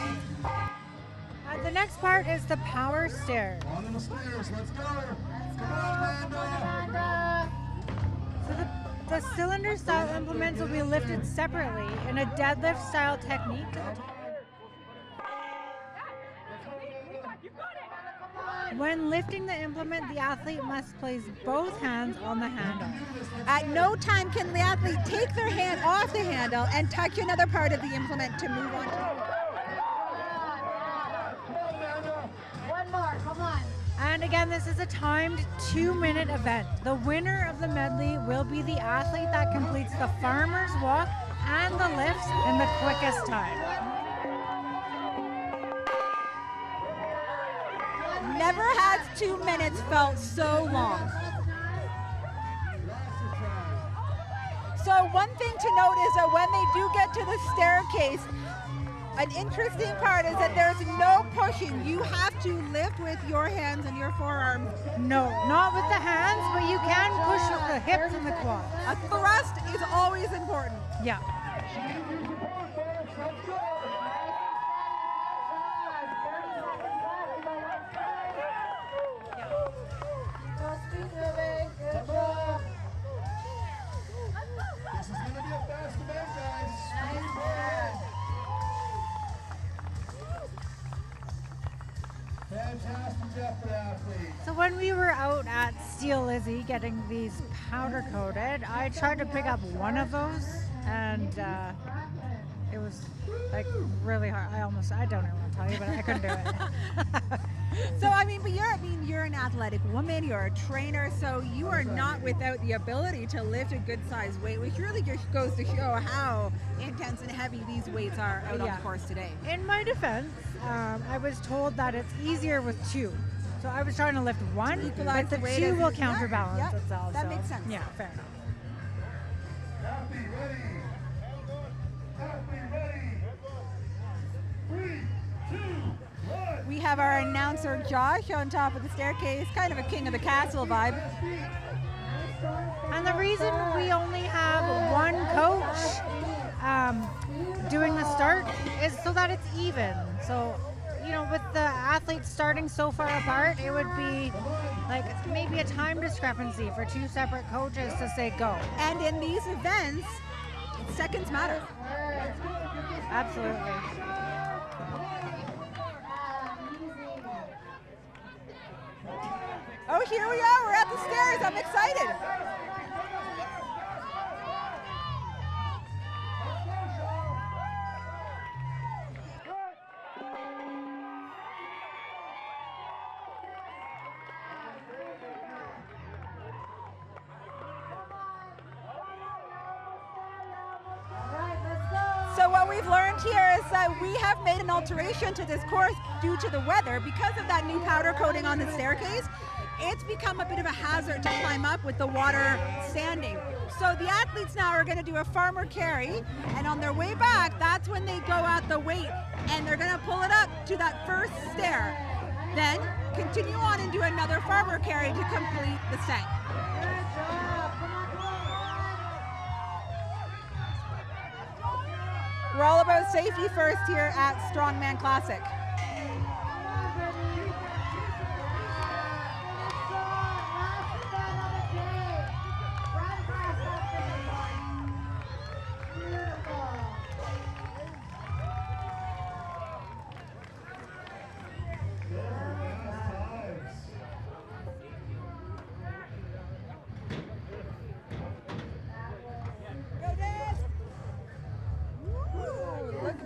The next part is the power stairs. On the stairs, let's go. Come on, Amanda. So the cylinder style implements will be lifted separately in a deadlift style technique to the top. When lifting the implement, the athlete must place both hands on the handle. At no time can the athlete take their hand off the handle and touch another part of the implement to move on to. One more, come on. And again, this is a timed 2-minute event. The winner of the medley will be the athlete that completes the farmer's walk and the lifts in the quickest time. Never has 2 minutes felt so long. So one thing to note is that when they do get to the staircase, an interesting part is that there's no pushing. You have to lift with your hands and your forearms. No, not with the hands, but you can push with the hips and the quads. A thrust is always important. Yeah. This is going to be a fast event, guys. Fantastic effort, athletes. So when we were out at Steel Lizzie getting these powder coated, I tried to pick up one of those, and it was like really hard. I don't even want to tell you, but I couldn't do it. So you're an athletic woman, you're a trainer, so you are not without the ability to lift a good sized weight, which really just goes to show how intense and heavy these weights are out on the course today. In my defense, I was told that it's easier with two. So I was trying to lift one, but the two will counterbalance itself. That makes sense. Yeah, fair enough. Athlete ready. Athlete ready. 3, 2, 1. We have our announcer Josh on top of the staircase, kind of a king of the castle vibe. And the reason we only have one coach doing the start is so that it's even. So, with the athletes starting so far apart, it would be like maybe a time discrepancy for two separate coaches to say go. And in these events, seconds matter. Absolutely. Oh, here we are. We're at the stairs. I'm excited. So what we've learned here is that we have made an alteration to this course due to the weather. Because of that new powder coating on the staircase, it's become a bit of a hazard to climb up with the water standing. So the athletes now are going to do a farmer carry, and on their way back, that's when they go at the weight, and they're going to pull it up to that first stair. Then continue on and do another farmer carry to complete the set. We're all about safety first here at Strongman Classic.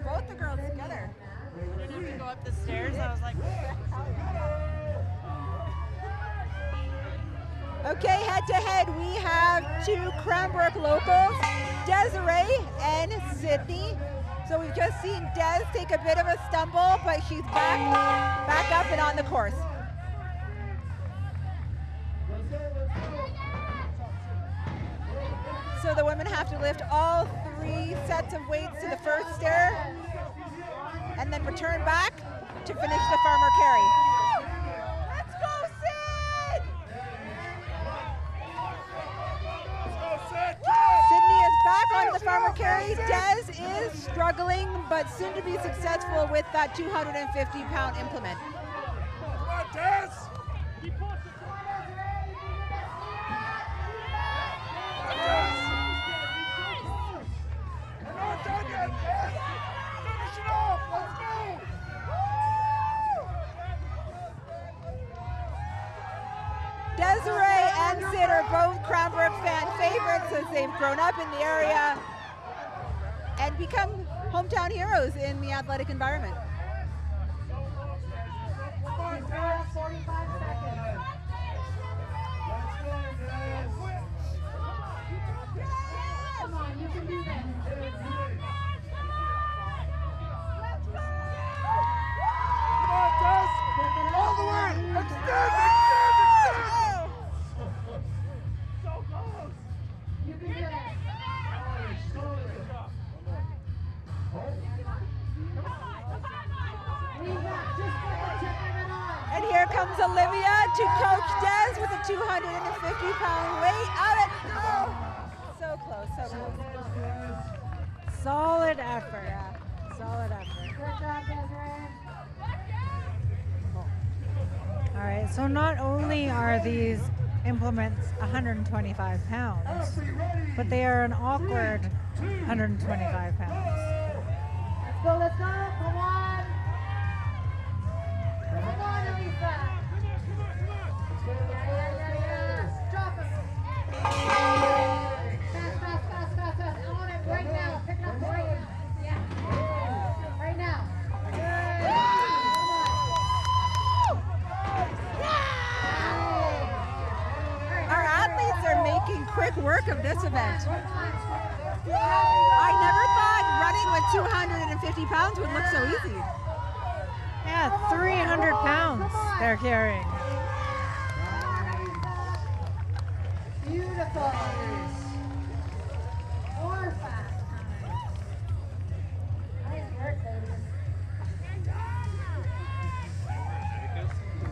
Both the girls together. I didn't even go up the stairs. I was like, okay, head to head, we have two Cranbrook locals, Desiree and Sydney. So we've just seen Des take a bit of a stumble, but she's back up and on the course. So the women have to lift all 3 sets of weights to the first stair and then return back to finish the farmer carry. Let's go, Sid! Sydney is back onto the farmer carry. Des is struggling, but soon to be successful with that 250-pound implement. Come on, Des! We're not done yet, Des! Finish it off! Let's go! Desiree and Sid are both Cranbrook fan favorites as they've grown up in the area and become hometown heroes in the athletic environment. Come on, 45 seconds. Come on, you can do this. Come on, Des! All the way! Extend! So close! You can do this. And here comes Olivia to coach Des with a 250-pound weight of it. Oh, so close, so close. Solid effort. Yeah. Solid effort. Good job, Desiree. All right, so not only are these implements 125 pounds, but they are an awkward 125 pounds. Let's go, let's go. Come on. Come on, Elisa. Yeah. Drop him. Fast. On it right now. Pick it up right now. Yeah. Right now. Our athletes are making quick work of this event. I never thought running with 250 pounds would look so easy. Yeah, 300 pounds they're carrying. Beautiful. More fast. Nice work, ladies.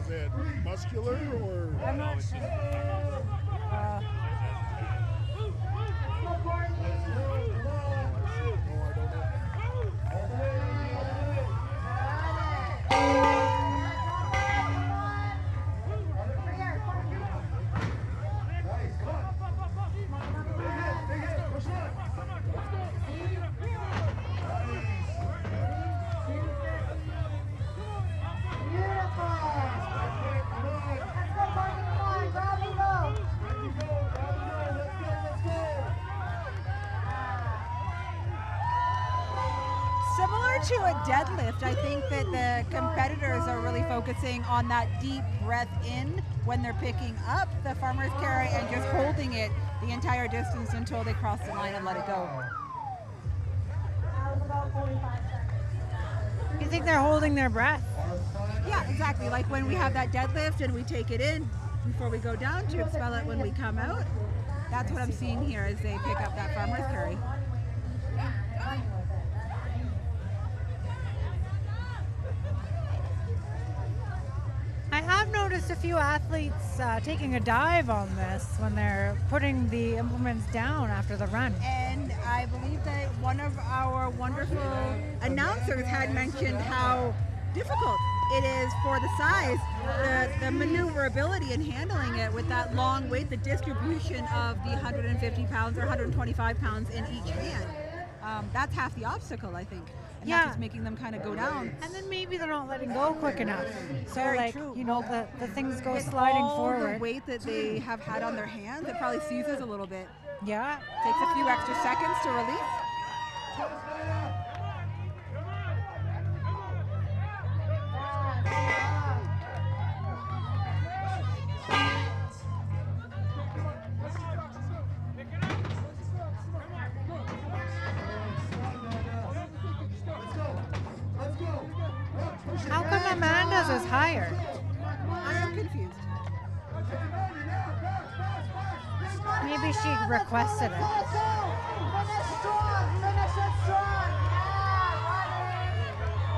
Is it muscular or? I'm not sure. Similar to a deadlift, I think that the competitors are really focusing on that deep breath in when they're picking up the farmer's carry and just holding it the entire distance until they cross the line and let it go. That was about 45 seconds. You think they're holding their breath? Yeah, exactly. Like when we have that deadlift and we take it in before we go down to expel it when we come out. That's what I'm seeing here as they pick up that farmer's carry. I have noticed a few athletes taking a dive on this when they're putting the implements down after the run. And I believe that one of our wonderful announcers had mentioned how difficult it is for the size, the maneuverability in handling it with that long weight, the distribution of the 150 pounds or 125 pounds in each hand. That's half the obstacle, I think. And Yeah. that's just making them kind of go down. And then maybe they're not letting go quick enough. So Very like, true. you know, the things go With sliding all forward. the weight that they have had on their hands, it probably seizes a little bit. Yeah. Takes a few extra seconds to release. How come Amanda's is higher? I am confused. Maybe she requested it. Finish strong. Finish it strong. Yeah,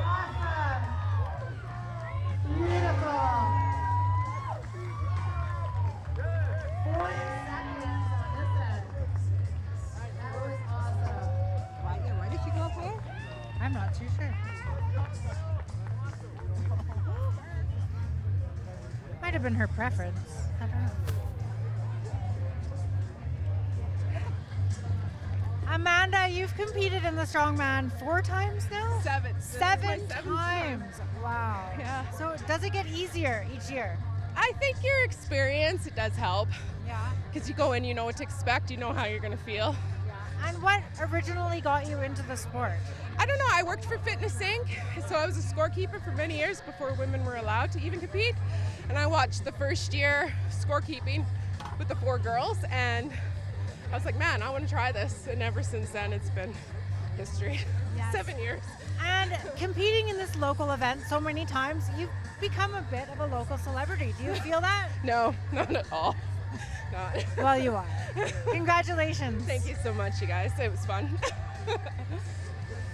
Awesome. Beautiful. 40 seconds on this end. That was awesome. might have been her preference. I don't know. Amanda, you've competed in the strongman 4 times now? 7. Seven times. Wow. Yeah. So does it get easier each year? I think your experience, it does help. Yeah. Because you go in, you know what to expect, you know how you're going to feel. And what originally got you into the sport? I don't know, I worked for Fitness Inc., so I was a scorekeeper for many years before women were allowed to even compete. And I watched the first year scorekeeping with the 4 girls, and I was like, man, I want to try this. And ever since then, it's been history. Yes. 7 years. And competing in this local event so many times, you've become a bit of a local celebrity. Do you feel that? No, not at all. Not. Well, you are. Congratulations. Thank you so much, you guys. It was fun.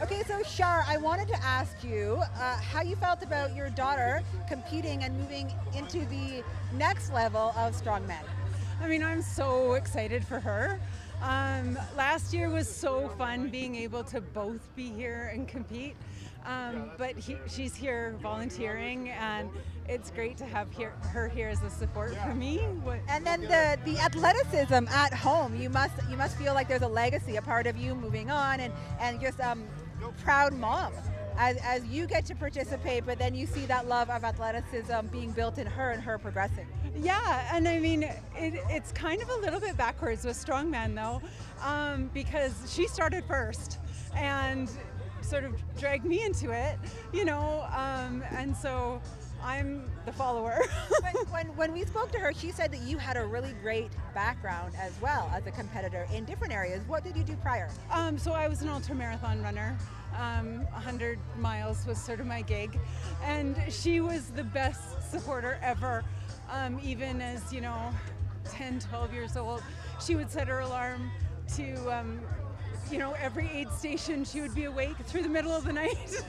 Okay, so Shar, I wanted to ask you how you felt about your daughter competing and moving into the next level of strongman. I mean, I'm so excited for her. Last year was so fun being able to both be here and compete. But she's here volunteering, and it's great to have her here as a support for me. And then the athleticism at home, you must feel like there's a legacy, a part of you moving on, and just proud mom as you get to participate, but then you see that love of athleticism being built in her and her progressing. Yeah, and I mean, it's kind of a little bit backwards with strongman though, because she started first and sort of dragged me into it, you know, and so I'm the follower. when we spoke to her, she said that you had a really great background as well as a competitor in different areas. What did you do prior? So I was an ultramarathon runner. 100 miles was sort of my gig, and she was the best supporter ever. Even as, you know, 10, 12 years old, she would set her alarm to, you know, every aid station. She would be awake through the middle of the night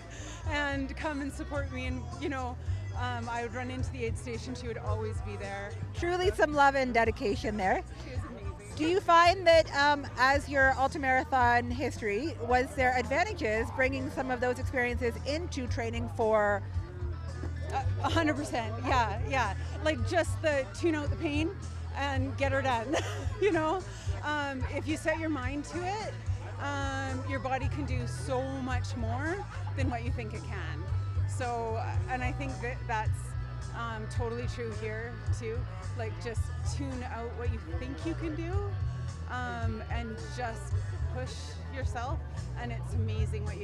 and come and support me. And, you know, I would run into the aid station. She would always be there. Truly some love and dedication there. She was amazing. Do you find that as your ultramarathon history, was there advantages bringing some of those experiences into training for 100%, yeah. Like just the tune out the pain and get her done, you know? If you set your mind to it, your body can do so much more than what you think it can. So, and I think that's totally true here too. Like just tune out what you think you can do and just push yourself, and it's amazing what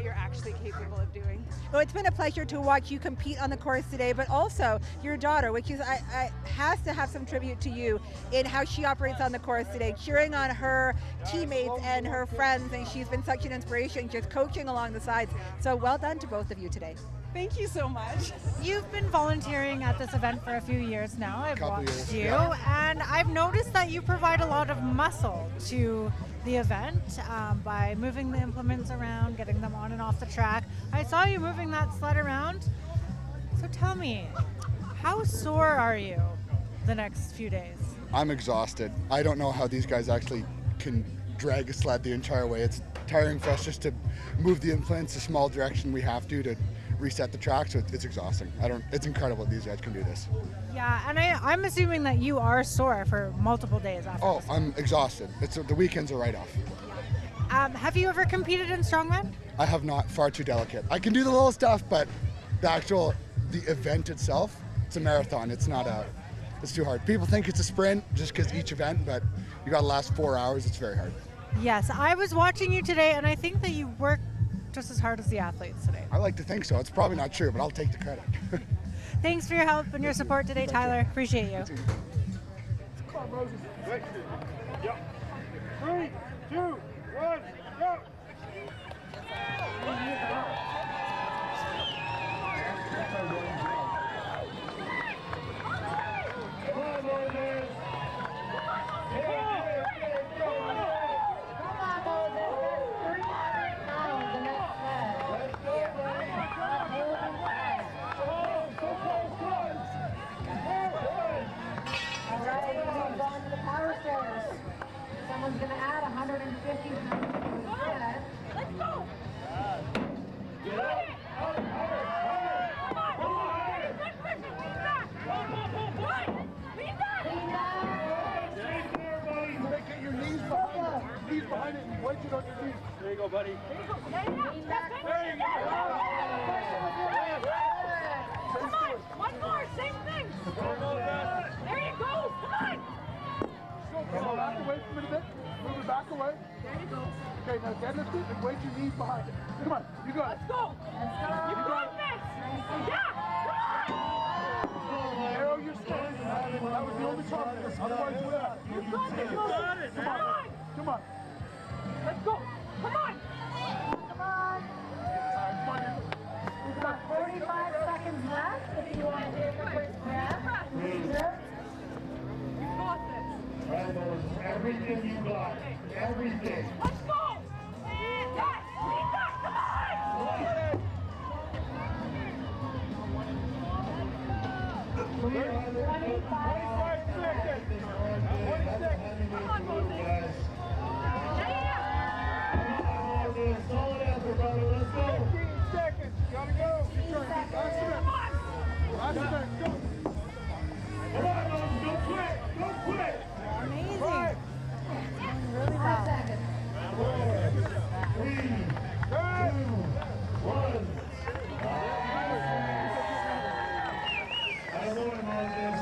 you're actually capable of doing. Well, it's been a pleasure to watch you compete on the course today, but also your daughter, which is has to have some tribute to you in how she operates on the course today, cheering on her teammates and her friends, and she's been such an inspiration, just coaching along the sides. So well done to both of you today. Thank you so much. You've been volunteering at this event for a few years now. I've Couple watched years, you, yeah. and I've noticed that you provide a lot of muscle to the event by moving the implements around, getting them on and off the track. I saw you moving that sled around. So tell me, how sore are you the next few days? I'm exhausted. I don't know how these guys actually can drag a sled the entire way. It's tiring for us just to move the implements a small direction we have to reset the track, so it's exhausting. It's incredible these guys can do this. Yeah, and I'm assuming that you are sore for multiple days after. Oh, I'm exhausted. The weekends are right off. Have you ever competed in strongman? I have not, far too delicate. I can do the little stuff, but the event itself, it's a marathon. It's too hard. People think it's a sprint just because each event, but you gotta last 4 hours. It's very hard. Yes, I was watching you today, and I think that you work just as hard as the athletes today. I like to think so. It's probably not true, but I'll take the credit. Thanks for your help and your support today, Tyler. Appreciate you. Come on, Moses. Yep. 3, 2, 1, go! Someone's going to add 150 pounds to his head. it on your knees. There you go, buddy. There you go. Come on, one more, same thing. There you go, come on. Come on, back away from it a bit. Move it back away. There you go. Okay, now deadlift it and weight your knees behind it. Come on, you got it. Let's go. You got this. Yeah, come on. Arrow your stance. That was the only confidence. Otherwise, you would have. You got it. Come on. Come on. Let's go. Come on. Come on. We've got 45 seconds left if you want to take the first grab. You got this. Everything you got. Everything. Let's go. Yes. Lead that. Come on. 25 seconds. 26. Come on, Moses. Solid effort, brother. Let's go. 15 seconds. Gotta go. Last minute. Last minute. Go. Come on, Moses. Don't quit. Don't quit. Amazing. 5, Really well. 4, 3, 2, 1. Attaboy, Moses.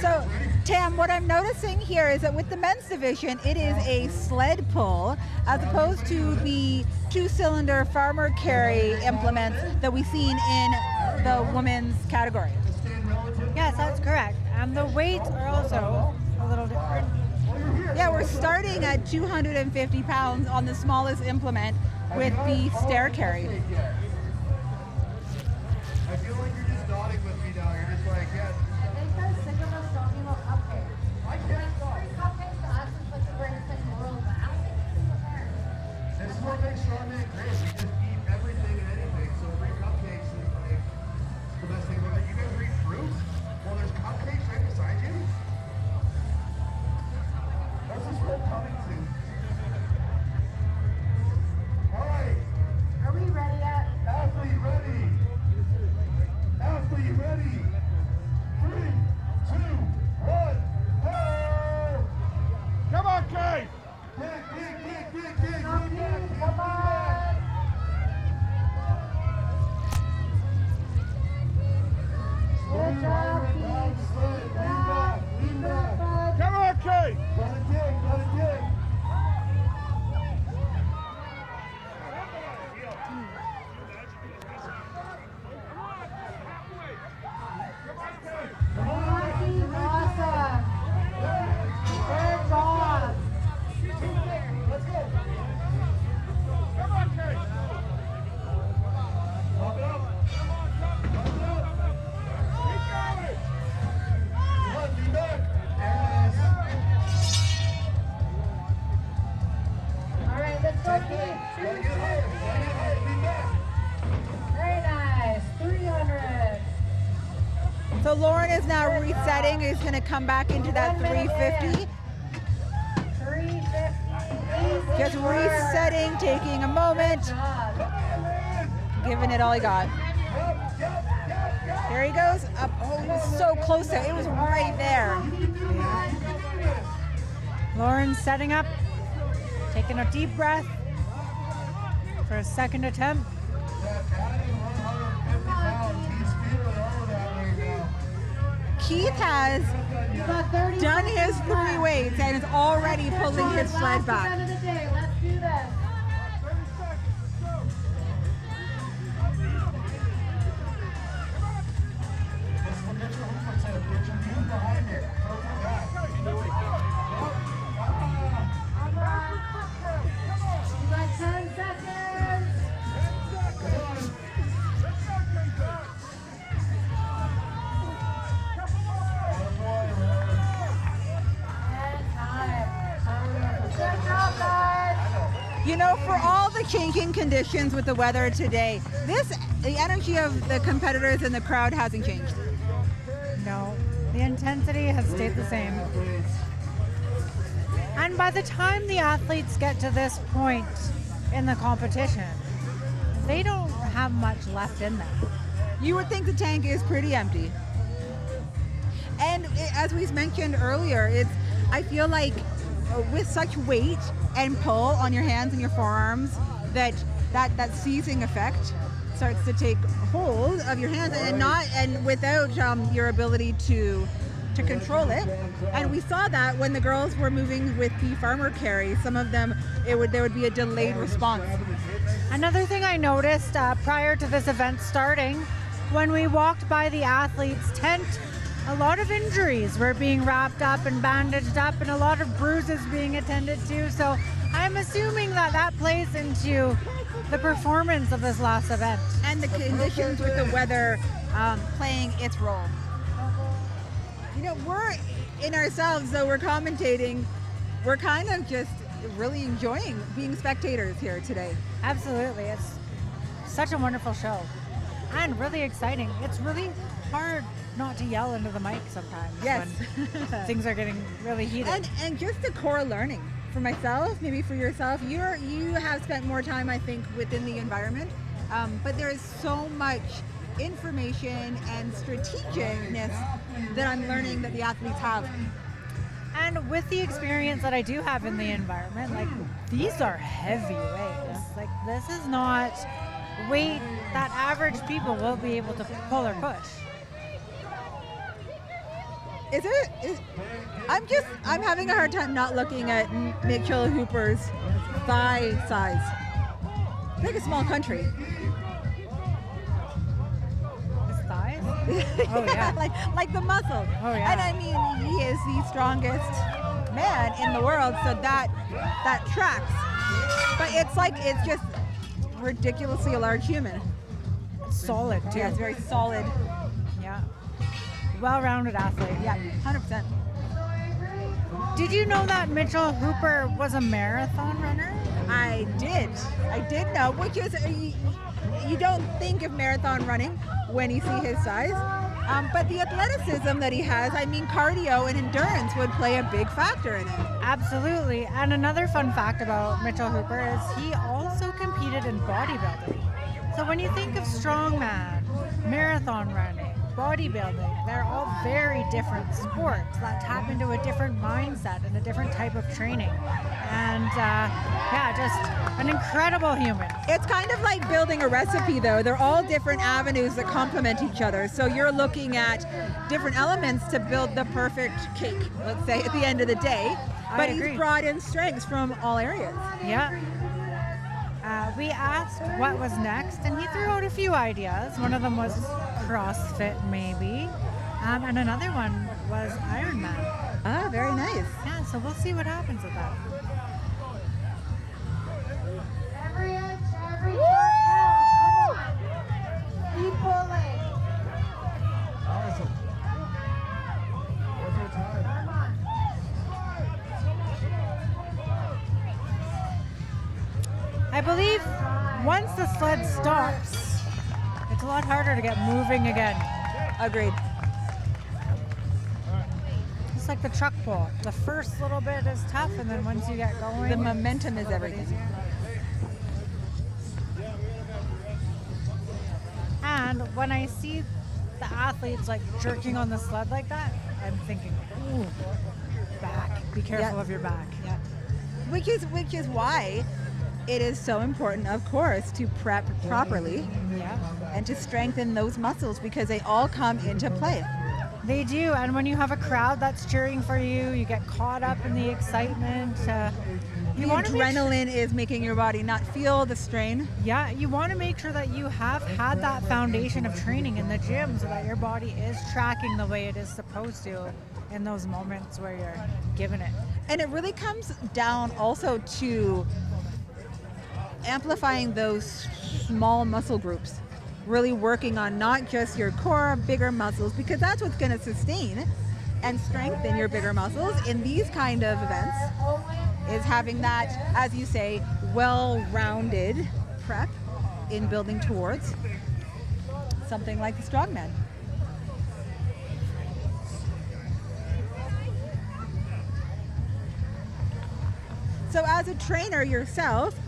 So, Tam, what I'm noticing here is that with the men's division, it is a sled pull as opposed to the two-cylinder farmer carry implements that we've seen in the women's category. Yes, that's correct. And the weights are also a little different. Yeah, we're starting at 250 pounds on the smallest implement with the stair carry. I feel like you're just nodding with me now. You're just like, yes. I think they're sick of us talking about cupcakes. I can't stop. Free cupcakes to us is like the greatest thing in the world. But I don't think it's super fair. This is what makes Strongman great. We just eat everything and anything. So free cupcakes is like the best thing. But you guys eat fruit? Well, there's cupcakes right beside you. What's this world coming to? All right. Are we ready yet? Athlete ready. Athlete ready. 3, 2, 1, go! Come on, Kay. Dig. Come on. Good job, Keith. Lean back. Come on, Kay. Let it dig. Come on, Keith. Awesome. Good job. Let's go. Come on, Kay. Pump it up. Keep going. Come on, lean back. There it is. All right, let's go, Keith. Gotta get higher. Lean back. Very nice. 300. So Lauren is now resetting. He's going to come back into that 350. 350. Just resetting, taking a moment, giving it all he got. There he goes. Up. Oh, he was so close to it. It was right there. Lauren's setting up, taking a deep breath for a second attempt. Keith has done his 3 weights and is already pulling his sled back. End of the day. Let's do this. You got 10 seconds. And time. Good job, guys. You know, for all the changing conditions with the weather today, the energy of the competitors and the crowd hasn't changed. No, the intensity has stayed the same. And by the time the athletes get to this point in the competition, they don't have much left in them. You would think the tank is pretty empty. And as we mentioned earlier, I feel like with such weight and pull on your hands and your forearms that seizing effect starts to take hold of your hands and without your ability to control it. And we saw that when the girls were moving with the farmer carry, some of them there would be a delayed response. Another thing I noticed prior to this event starting, when we walked by the athletes' tent, a lot of injuries were being wrapped up and bandaged up, and a lot of bruises being attended to. So I'm assuming that plays into the performance of this last event. And the conditions with the weather playing its role. You know, we're in ourselves, though we're commentating, we're kind of just really enjoying being spectators here today. Absolutely. It's such a wonderful show and really exciting. It's really hard not to yell into the mic sometimes. Yes. When things are getting really heated. And just the core learning for myself, maybe for yourself, you have spent more time, I think, within the environment, but there is so much information and strategicness that I'm learning that the athletes have. And with the experience that I do have in the environment, like, these are heavy weights. Like, this is not weight that average people will be able to pull or push. I'm having a hard time not looking at Mitchell Hooper's thigh size. It's like a small country. His thighs? Oh yeah. like the muscle. Oh yeah. And I mean, he is the strongest man in the world, so that tracks. But it's just ridiculously a large human. Solid too. Yeah, it's very solid. Yeah. Well-rounded athlete. Yeah, 100%. Did you know that Mitchell Hooper was a marathon runner? I did know, which is, you don't think of marathon running when you see his size, but the athleticism that he has, I mean, cardio and endurance would play a big factor in it. Absolutely. And another fun fact about Mitchell Hooper is he also competed in bodybuilding. So when you think of strongman, marathon running, bodybuilding, they're all very different sports that tap into a different mindset and a different type of training. And just an incredible human. It's kind of like building a recipe, though. They're all different avenues that complement each other. So you're looking at different elements to build the perfect cake, let's say, at the end of the day. But he's brought in strengths from all areas. Yeah. We asked what was next, and he threw out a few ideas. One of them was CrossFit, maybe, and another one was Ironman. Ah, very nice. Yeah, so we'll see what happens with that. Every inch, every yard. Keep pulling. Awesome. What's your time? I believe once the sled stops, it's a lot harder to get moving again. Agreed. It's like the truck pull. The first little bit is tough, and then once you get going, The momentum is everything. And when I see the athletes like jerking on the sled like that, I'm thinking, ooh, back. Be careful of your back. Yeah. Which is why it is so important, of course, to prep properly and to strengthen those muscles, because they all come into play. They do, and when you have a crowd that's cheering for you, you get caught up in the excitement. The adrenaline is making your body not feel the strain. Yeah, you want to make sure that you have had that foundation of training in the gym so that your body is tracking the way it is supposed to in those moments where you're giving it. And it really comes down also to amplifying those small muscle groups, really working on not just your core, bigger muscles, because that's what's going to sustain and strengthen your bigger muscles in these kind of events, is having that, as you say, well-rounded prep in building towards something like the Strongman. So as a trainer yourself,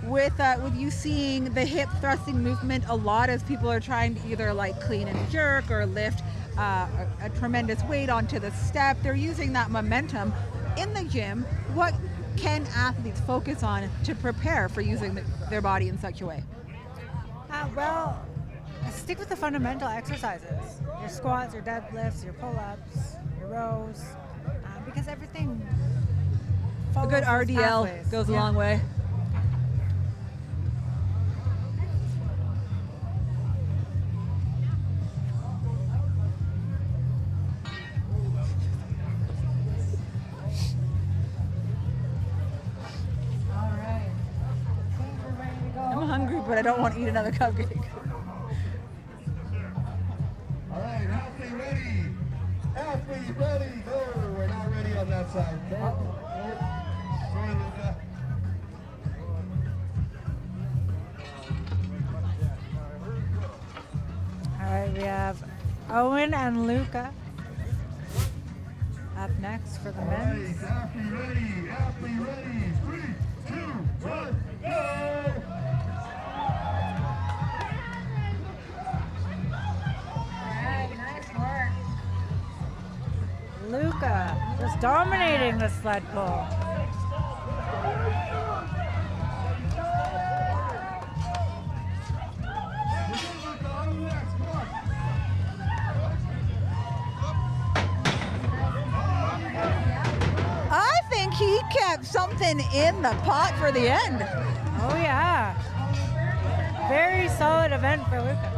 with you seeing the hip thrusting movement a lot as people are trying to either like clean and jerk or lift a tremendous weight onto the step. They're using that momentum in the gym. What can athletes focus on to prepare for using their body in such a way? Well, stick with the fundamental exercises. Your squats, your deadlifts, your pull-ups, your rows, because everything A good follows those RDL pathways. goes a Yeah. long way. I'm hungry, but I don't want to eat another cupcake. All right, athlete ready. Athlete ready. No, we're not ready on that side. Sorry, Luca. All right, we have Owen and Luca up next for the men's. Athlete ready. Athlete ready. 3, 2, 1, go. Luca just dominating the sled pull. I think he kept something in the pot for the end. Oh yeah. Very solid event for Luca.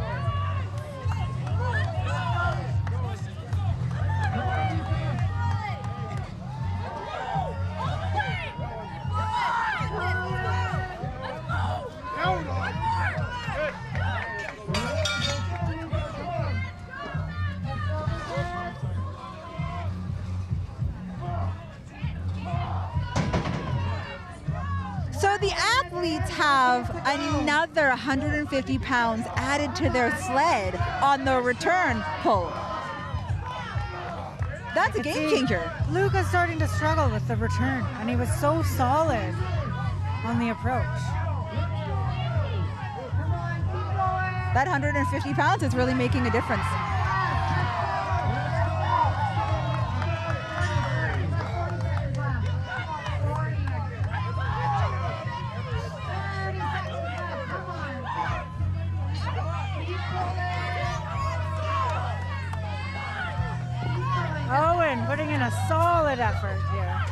So the athletes have another 150 pounds added to their sled on the return pull. That's a game changer. Luca's starting to struggle with the return, and he was so solid on the approach. That 150 pounds is really making a difference. Owen putting in a solid effort here.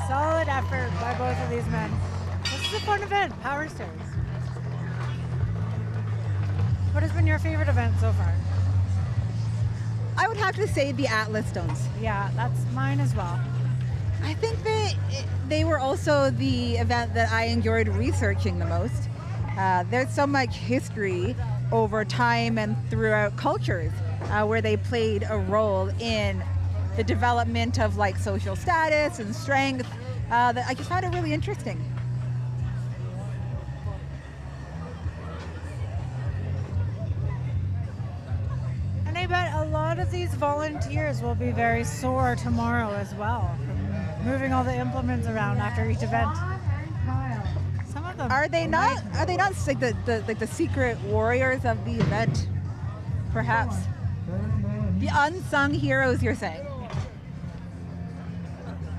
Solid effort by both of these men. This is a fun event, Power Stairs. What has been your favorite event so far? I would have to say the Atlas Stones. Yeah, that's mine as well. I think that they were also the event that I enjoyed researching the most. There's so much history over time and throughout cultures where they played a role in the development of like social status and strength. That I just found it really interesting. And I bet a lot of these volunteers will be very sore tomorrow as well, from moving all the implements around after each event. Some of them Are they not like the secret warriors of the event? Perhaps the unsung heroes, you're saying?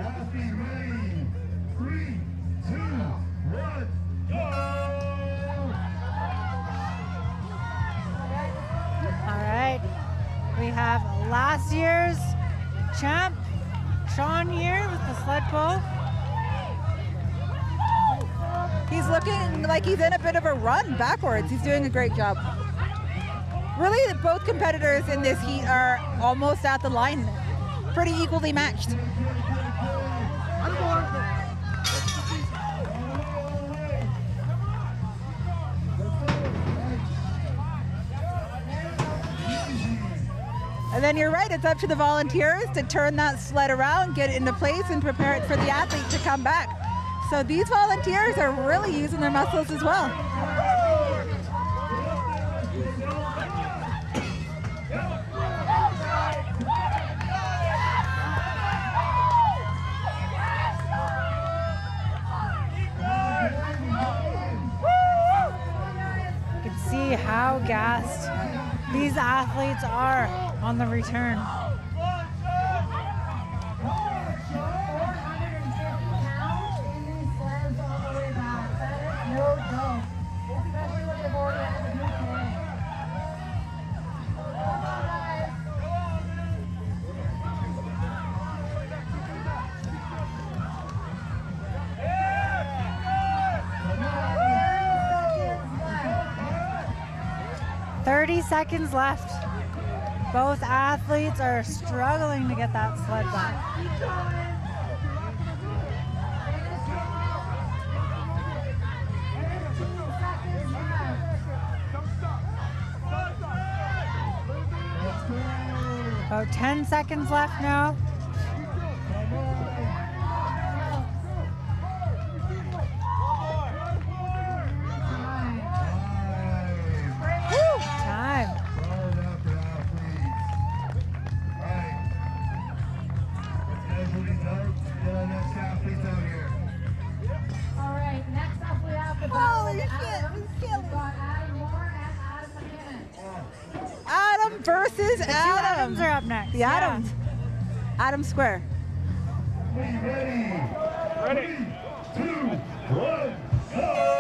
Athlete ready. 3, 2, 1, go. All right, we have last year's champ, Sean here with the sled pull. He's looking like he's in a bit of a run backwards. He's doing a great job. Really, both competitors in this heat are almost at the line, pretty equally matched. And then you're right, it's up to the volunteers to turn that sled around, get it into place, and prepare it for the athlete to come back. So these volunteers are really using their muscles as well. You can see how gassed these athletes are on the return. Seconds left. Both athletes are struggling to get that sled back. About 10 seconds left now. Adam versus The two Adam. Adams are up next. The Yeah. Adams. Adam Square. Ready? 2, 1, go!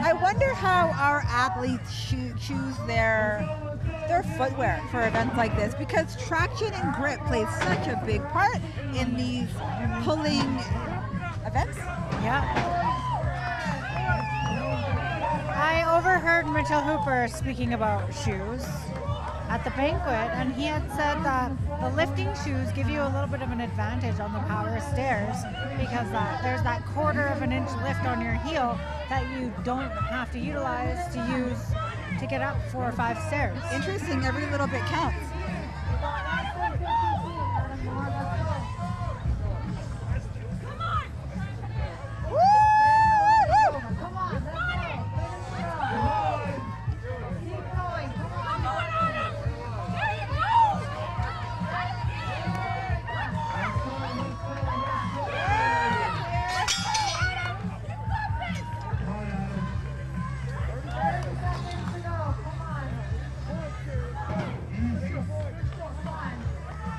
I wonder how our athletes choose their footwear for events like this, because traction and grip plays such a big part in these pulling events. Yeah. I overheard Mitchell Hooper speaking about shoes at the banquet, and he had said that the lifting shoes give you a little bit of an advantage on the power stairs because there's that 1/4 of an inch lift on your heel that you don't have to utilize to get up 4 or 5 stairs. Interesting, every little bit counts.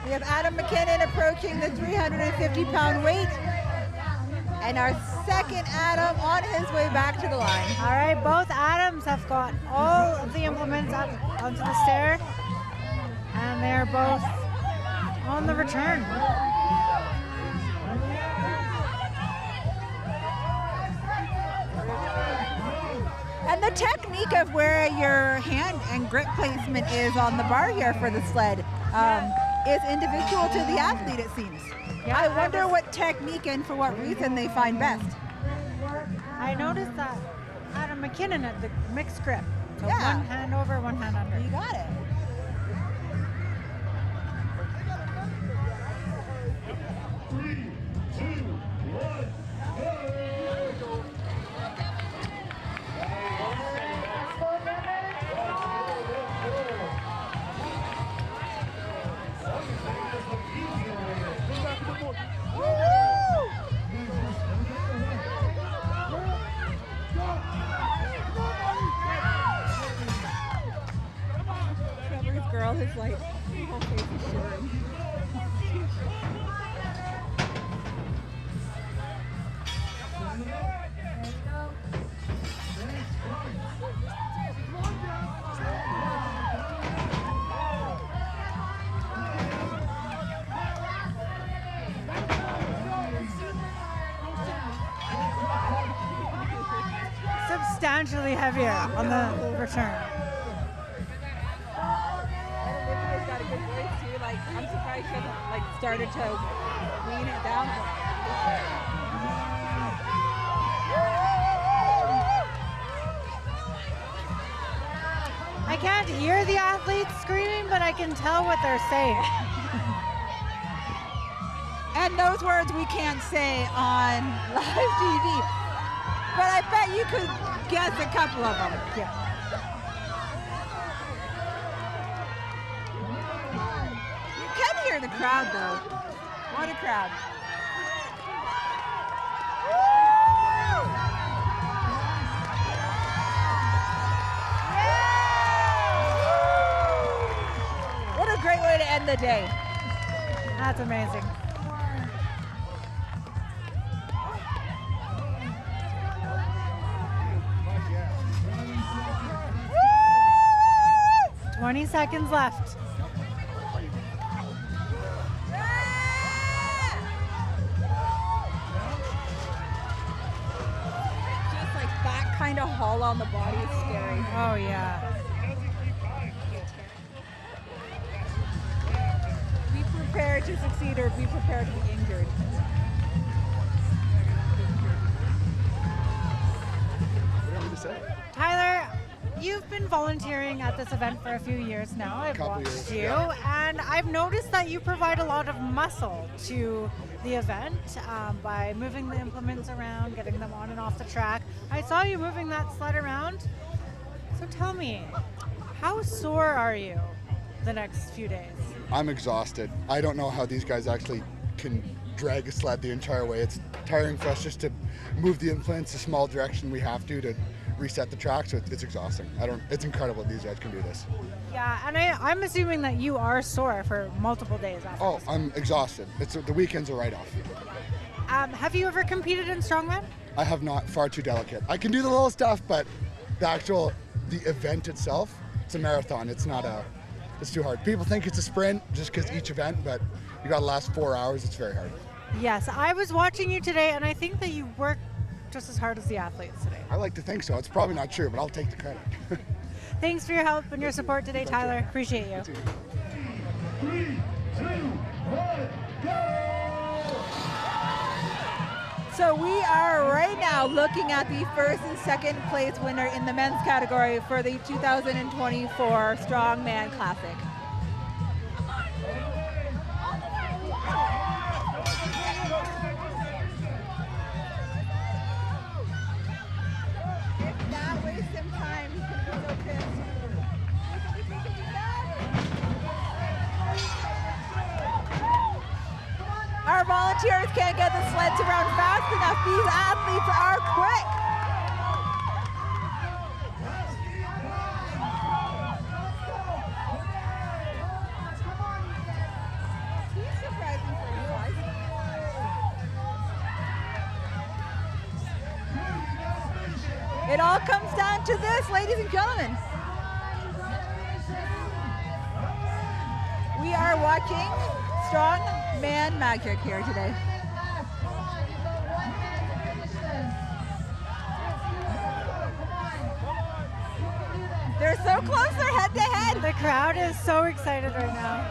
We have Adam McKinnon approaching the 350-pound weight, and our second Adam on his way back to the line. All right, both Adams have got all of the implements up onto the stair, and they're both on the return. And the technique of where your hand and grip placement is on the bar here for the sled is individual to the athlete, it seems. Yeah, I wonder what technique and for what reason they find best. I noticed that Adam McKinnon had the mixed grip. So Yeah. one hand over, one hand under. You got it. Trevor's girl is like, whole face is shivering. substantially heavier on the return. Olivia's got a good voice too. Like, I'm surprised she hasn't like started to wean it down. I can't hear the athletes screaming, but I can tell what they're saying. And those words we can't say on live TV. But I bet you could guess a couple of them. Yeah. You can hear the crowd though. What a crowd. What a great way to end the day. That's amazing. Woo! 20 seconds left. Just like that kind of haul on the body is scary. Oh yeah. Be prepared to succeed or be prepared to be injured. Tyler, you've been volunteering at this event for a few years now. I've watched you, and I've noticed that you provide a lot of muscle to the event by moving the implements around, getting them on and off the track. I saw you moving that sled around. So tell me, how sore are you the next few days? I'm exhausted. I don't know how these guys actually can drag a sled the entire way. It's tiring for us just to move the implements a small direction we have to reset the track, so it's exhausting. It's incredible that these guys can do this. Yeah, and I'm assuming that you are sore for multiple days after. Oh, I'm exhausted. The weekends are right off. Have you ever competed in Strongman? I have not, far too delicate. I can do the little stuff, but the event itself, it's a marathon. It's too hard. People think it's a sprint just because each event, but you gotta last 4 hours. It's very hard. Yes, I was watching you today, and I think that you work just as hard as the athletes today. I like to think so. It's probably not true, but I'll take the credit. Thanks for your help and your support today, Tyler. Appreciate you. 3, 2, 1, go! So we are right now looking at the first and second place winner in the men's category for the 2024 Strongman Classic. If that wastes him time, he's going to be so pissed. Our volunteers can't get the sleds around fast enough. These athletes are quick. He's surprising for you guys. It all comes down to this, ladies and gentlemen. We are watching Strongman magic here today. They're so close, they're head to head. The crowd is so excited right now.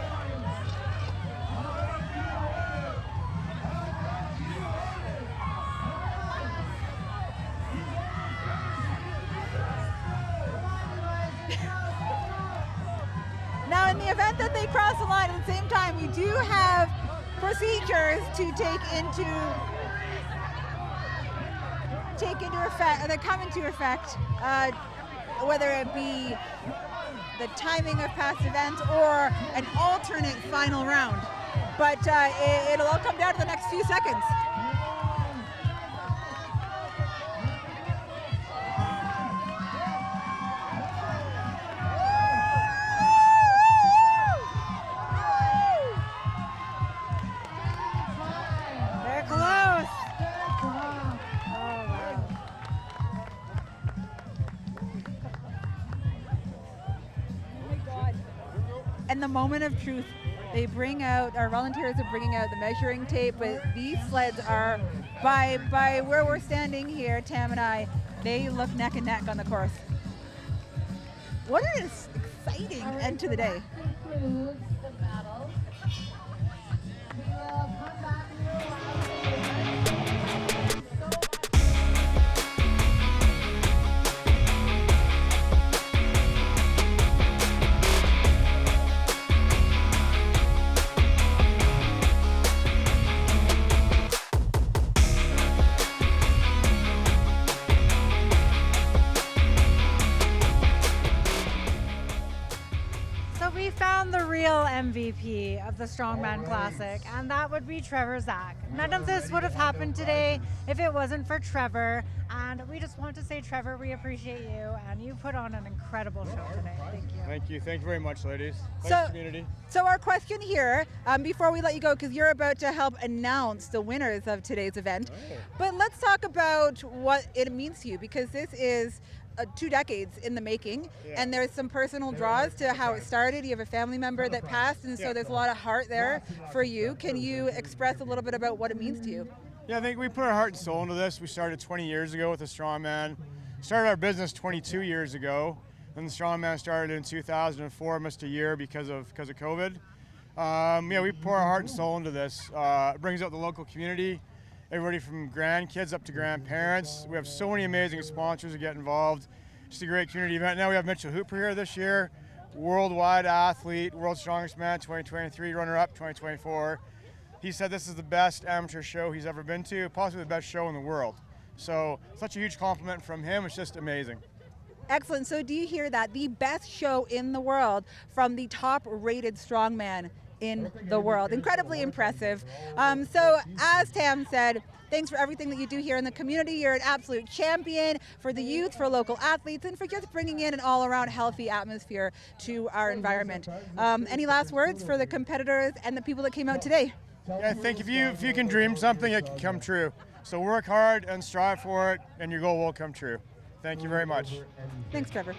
Now, in the event that they cross the line at the same time, we do have procedures to take into effect, that come into effect, whether it be the timing of past events or an alternate final round. But it'll all come down to the next few seconds. They're close. And the moment of truth They bring out, our volunteers are bringing out the measuring tape, but these sleds are, by where we're standing here, Tam and I, they look neck and neck on the course. What an exciting end to the day. Concludes the battle. We will come back to So we found the real MVP of the Strongman Classic, and that would be Trevor Zach. None of this would have happened today if it wasn't for Trevor, and we just want to say, Trevor, we appreciate you, and you put on an incredible show today. Thank you. Thank you. Thank you very much, ladies. Thanks, community. So our question here, before we let you go, because you're about to help announce the winners of today's event, but let's talk about what it means to you, because this is 2 decades in the making, and there's some personal draws to how it started. You have a family member that passed, and so there's a lot of heart there for you. Can you express a little bit about what it means to you? Yeah, I think we put our heart and soul into this. We started 20 years ago with the Strongman. Started our business 22 years ago. Then the Strongman started in 2004, missed a year because of COVID. Yeah, we pour our heart and soul into this. It brings out the local community. Everybody from grandkids up to grandparents. We have so many amazing sponsors that get involved. Just a great community event. Now we have Mitchell Hooper here this year, worldwide athlete, World's Strongest Man 2023, runner-up 2024. He said this is the best amateur show he's ever been to, possibly the best show in the world. So such a huge compliment from him. It's just amazing. Excellent. So do you hear that? The best show in the world from the top-rated strongman in the world. Incredibly impressive. So as Tam said, thanks for everything that you do here in the community. You're an absolute champion for the youth, for local athletes, and for just bringing in an all-around healthy atmosphere to our environment. Any last words for the competitors and the people that came out today? Yeah, I think if you can dream something, it can come true. So work hard and strive for it, and your goal will come true. Thank you very much. Thanks, Trevor.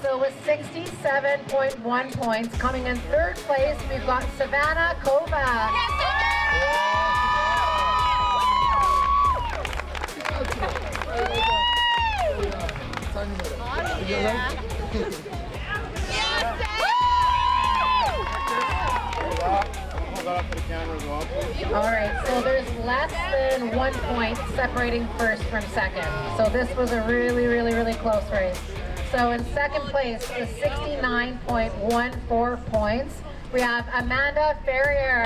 So with 67.1 points, coming in third place, we've got Savannah Kovac. All right, so there's less than 1 point separating first from second. So this was a really close race. So in second place with 69.14 points, we have Amanda Ferrier.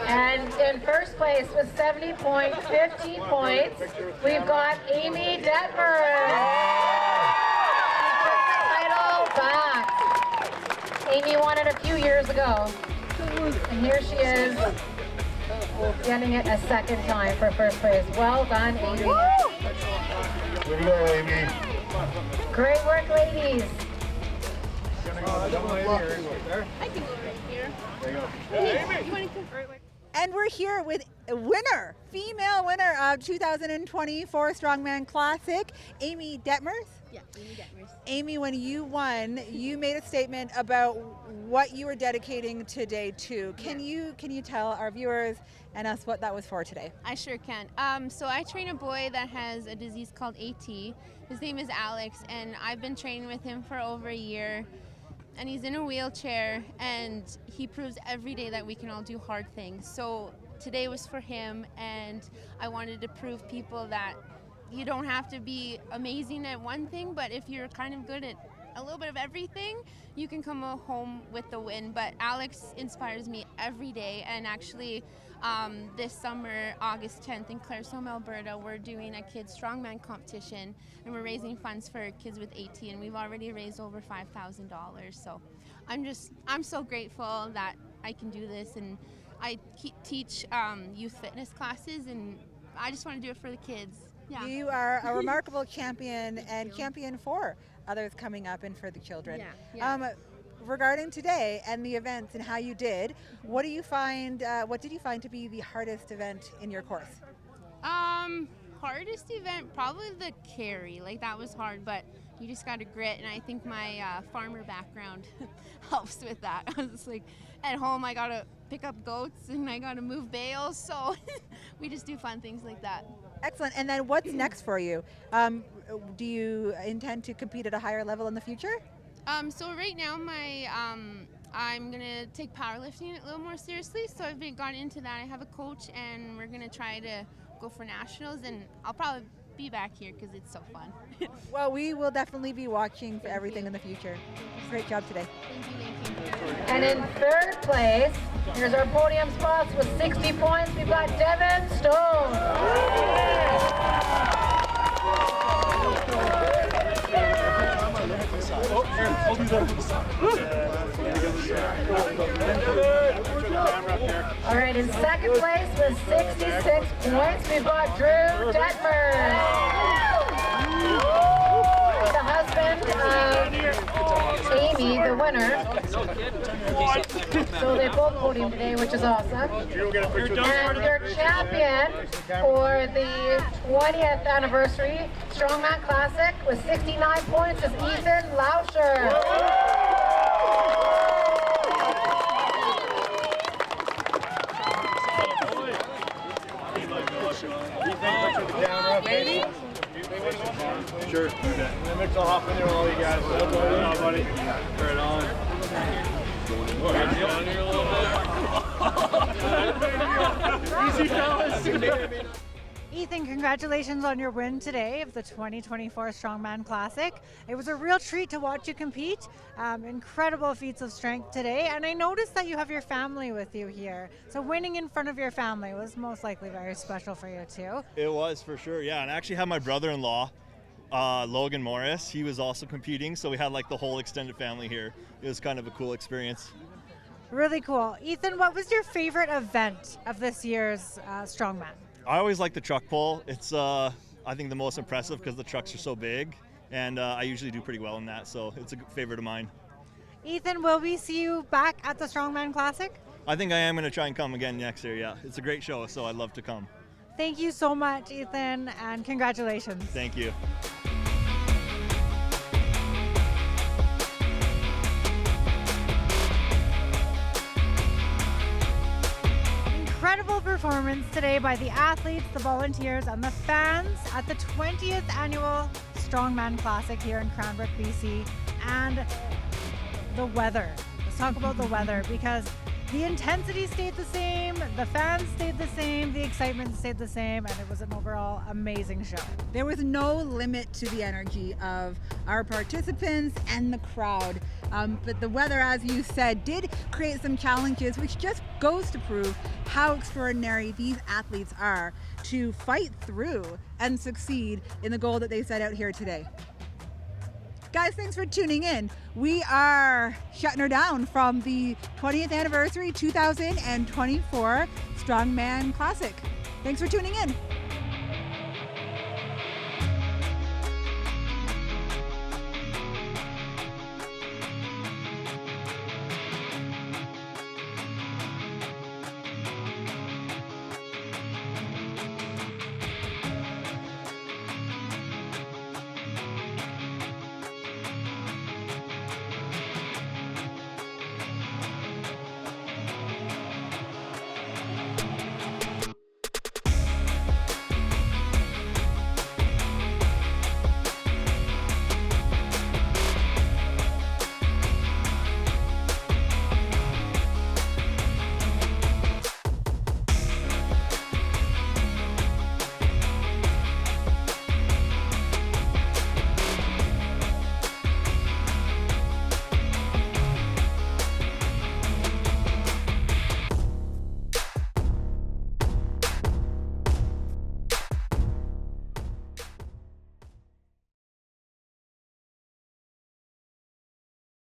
And in first place with 70.15 points, we've got Amy Detmer. She took the title back. Amy won it a few years ago. And here she is, getting it a second time for first place. Well done, Amy. Good go, Amy. Great work, ladies. I can go right here. There you go. Amy, you want to come right? And we're here with a winner, female winner of 2024 Strongman Classic, Amy Detmers. Yeah, Amy Detmers. Amy, when you won, you made a statement about what you were dedicating today to. Can you tell our viewers and us what that was for today? I sure can. So I train a boy that has a disease called AT. His name is Alex, and I've been training with him for over a year. And he's in a wheelchair, and he proves every day that we can all do hard things. So today was for him, and I wanted to prove people that you don't have to be amazing at one thing, but if you're kind of good at a little bit of everything, you can come home with the win. But Alex inspires me every day, and actually this summer, August 10th in Claresholm, Alberta, we're doing a kids strongman competition, and we're raising funds for kids with AT, and we've already raised over $5,000. So I'm so grateful that I can do this, and I teach youth fitness classes, and I just want to do it for the kids. Yeah. You are a remarkable champion and champion for others coming up and for the children. Yeah. Regarding today and the events and how you did, what did you find to be the hardest event in your course? hardest event, probably the carry. Like, that was hard, but you just got to grit, and I think my farmer background helps with that. I was just like, at home, I got to pick up goats, and I got to move bales, so we just do fun things like that. Excellent. And then what's next for you? Do you intend to compete at a higher level in the future? So right now, I'm gonna take powerlifting a little more seriously. So I've gone into that. I have a coach, and we're gonna try to go for nationals. And I'll probably be back here because it's so fun. Well, we will definitely be watching for everything in the future. Great job today. Thank you. And in third place, here's our podium spots with 60 points. We've got Devin Stone. All right, in second place with 66 points, we've got Drew Detmers. The husband of Amy, the winner. So they both podium today, which is awesome. And your champion for the 20th anniversary Strongman Classic with 69 points is Ethan Lauscher. Sure. Mitch will hop in there with all you guys. Right on, buddy. Right on. Easy, fellas. Ethan, congratulations on your win today of the 2024 Strongman Classic. It was a real treat to watch you compete. Incredible feats of strength today, and I noticed that you have your family with you here. So winning in front of your family was most likely very special for you too. It was for sure, yeah. And I actually had my brother-in-law, Logan Morris. He was also competing, so we had like the whole extended family here. It was kind of a cool experience. Really cool. Ethan, what was your favorite event of this year's Strongman? I always like the truck pull. It's I think the most impressive because the trucks are so big, and I usually do pretty well in that, so it's a favorite of mine. Ethan, will we see you back at the Strongman Classic? I think I am going to try and come again next year, yeah. It's a great show, so I'd love to come. Thank you so much, Ethan, and congratulations. Thank you. Incredible performance today by the athletes, the volunteers, and the fans at the 20th annual Strongman Classic here in Cranbrook, BC. And the weather. Let's talk about the weather, because the intensity stayed the same, the fans stayed the same, the excitement stayed the same, and it was an overall amazing show. There was no limit to the energy of our participants and the crowd. But the weather, as you said, did create some challenges, which just goes to prove how extraordinary these athletes are to fight through and succeed in the goal that they set out here today. Guys, thanks for tuning in. We are shutting her down from the 20th anniversary 2024 Strongman Classic. Thanks for tuning in.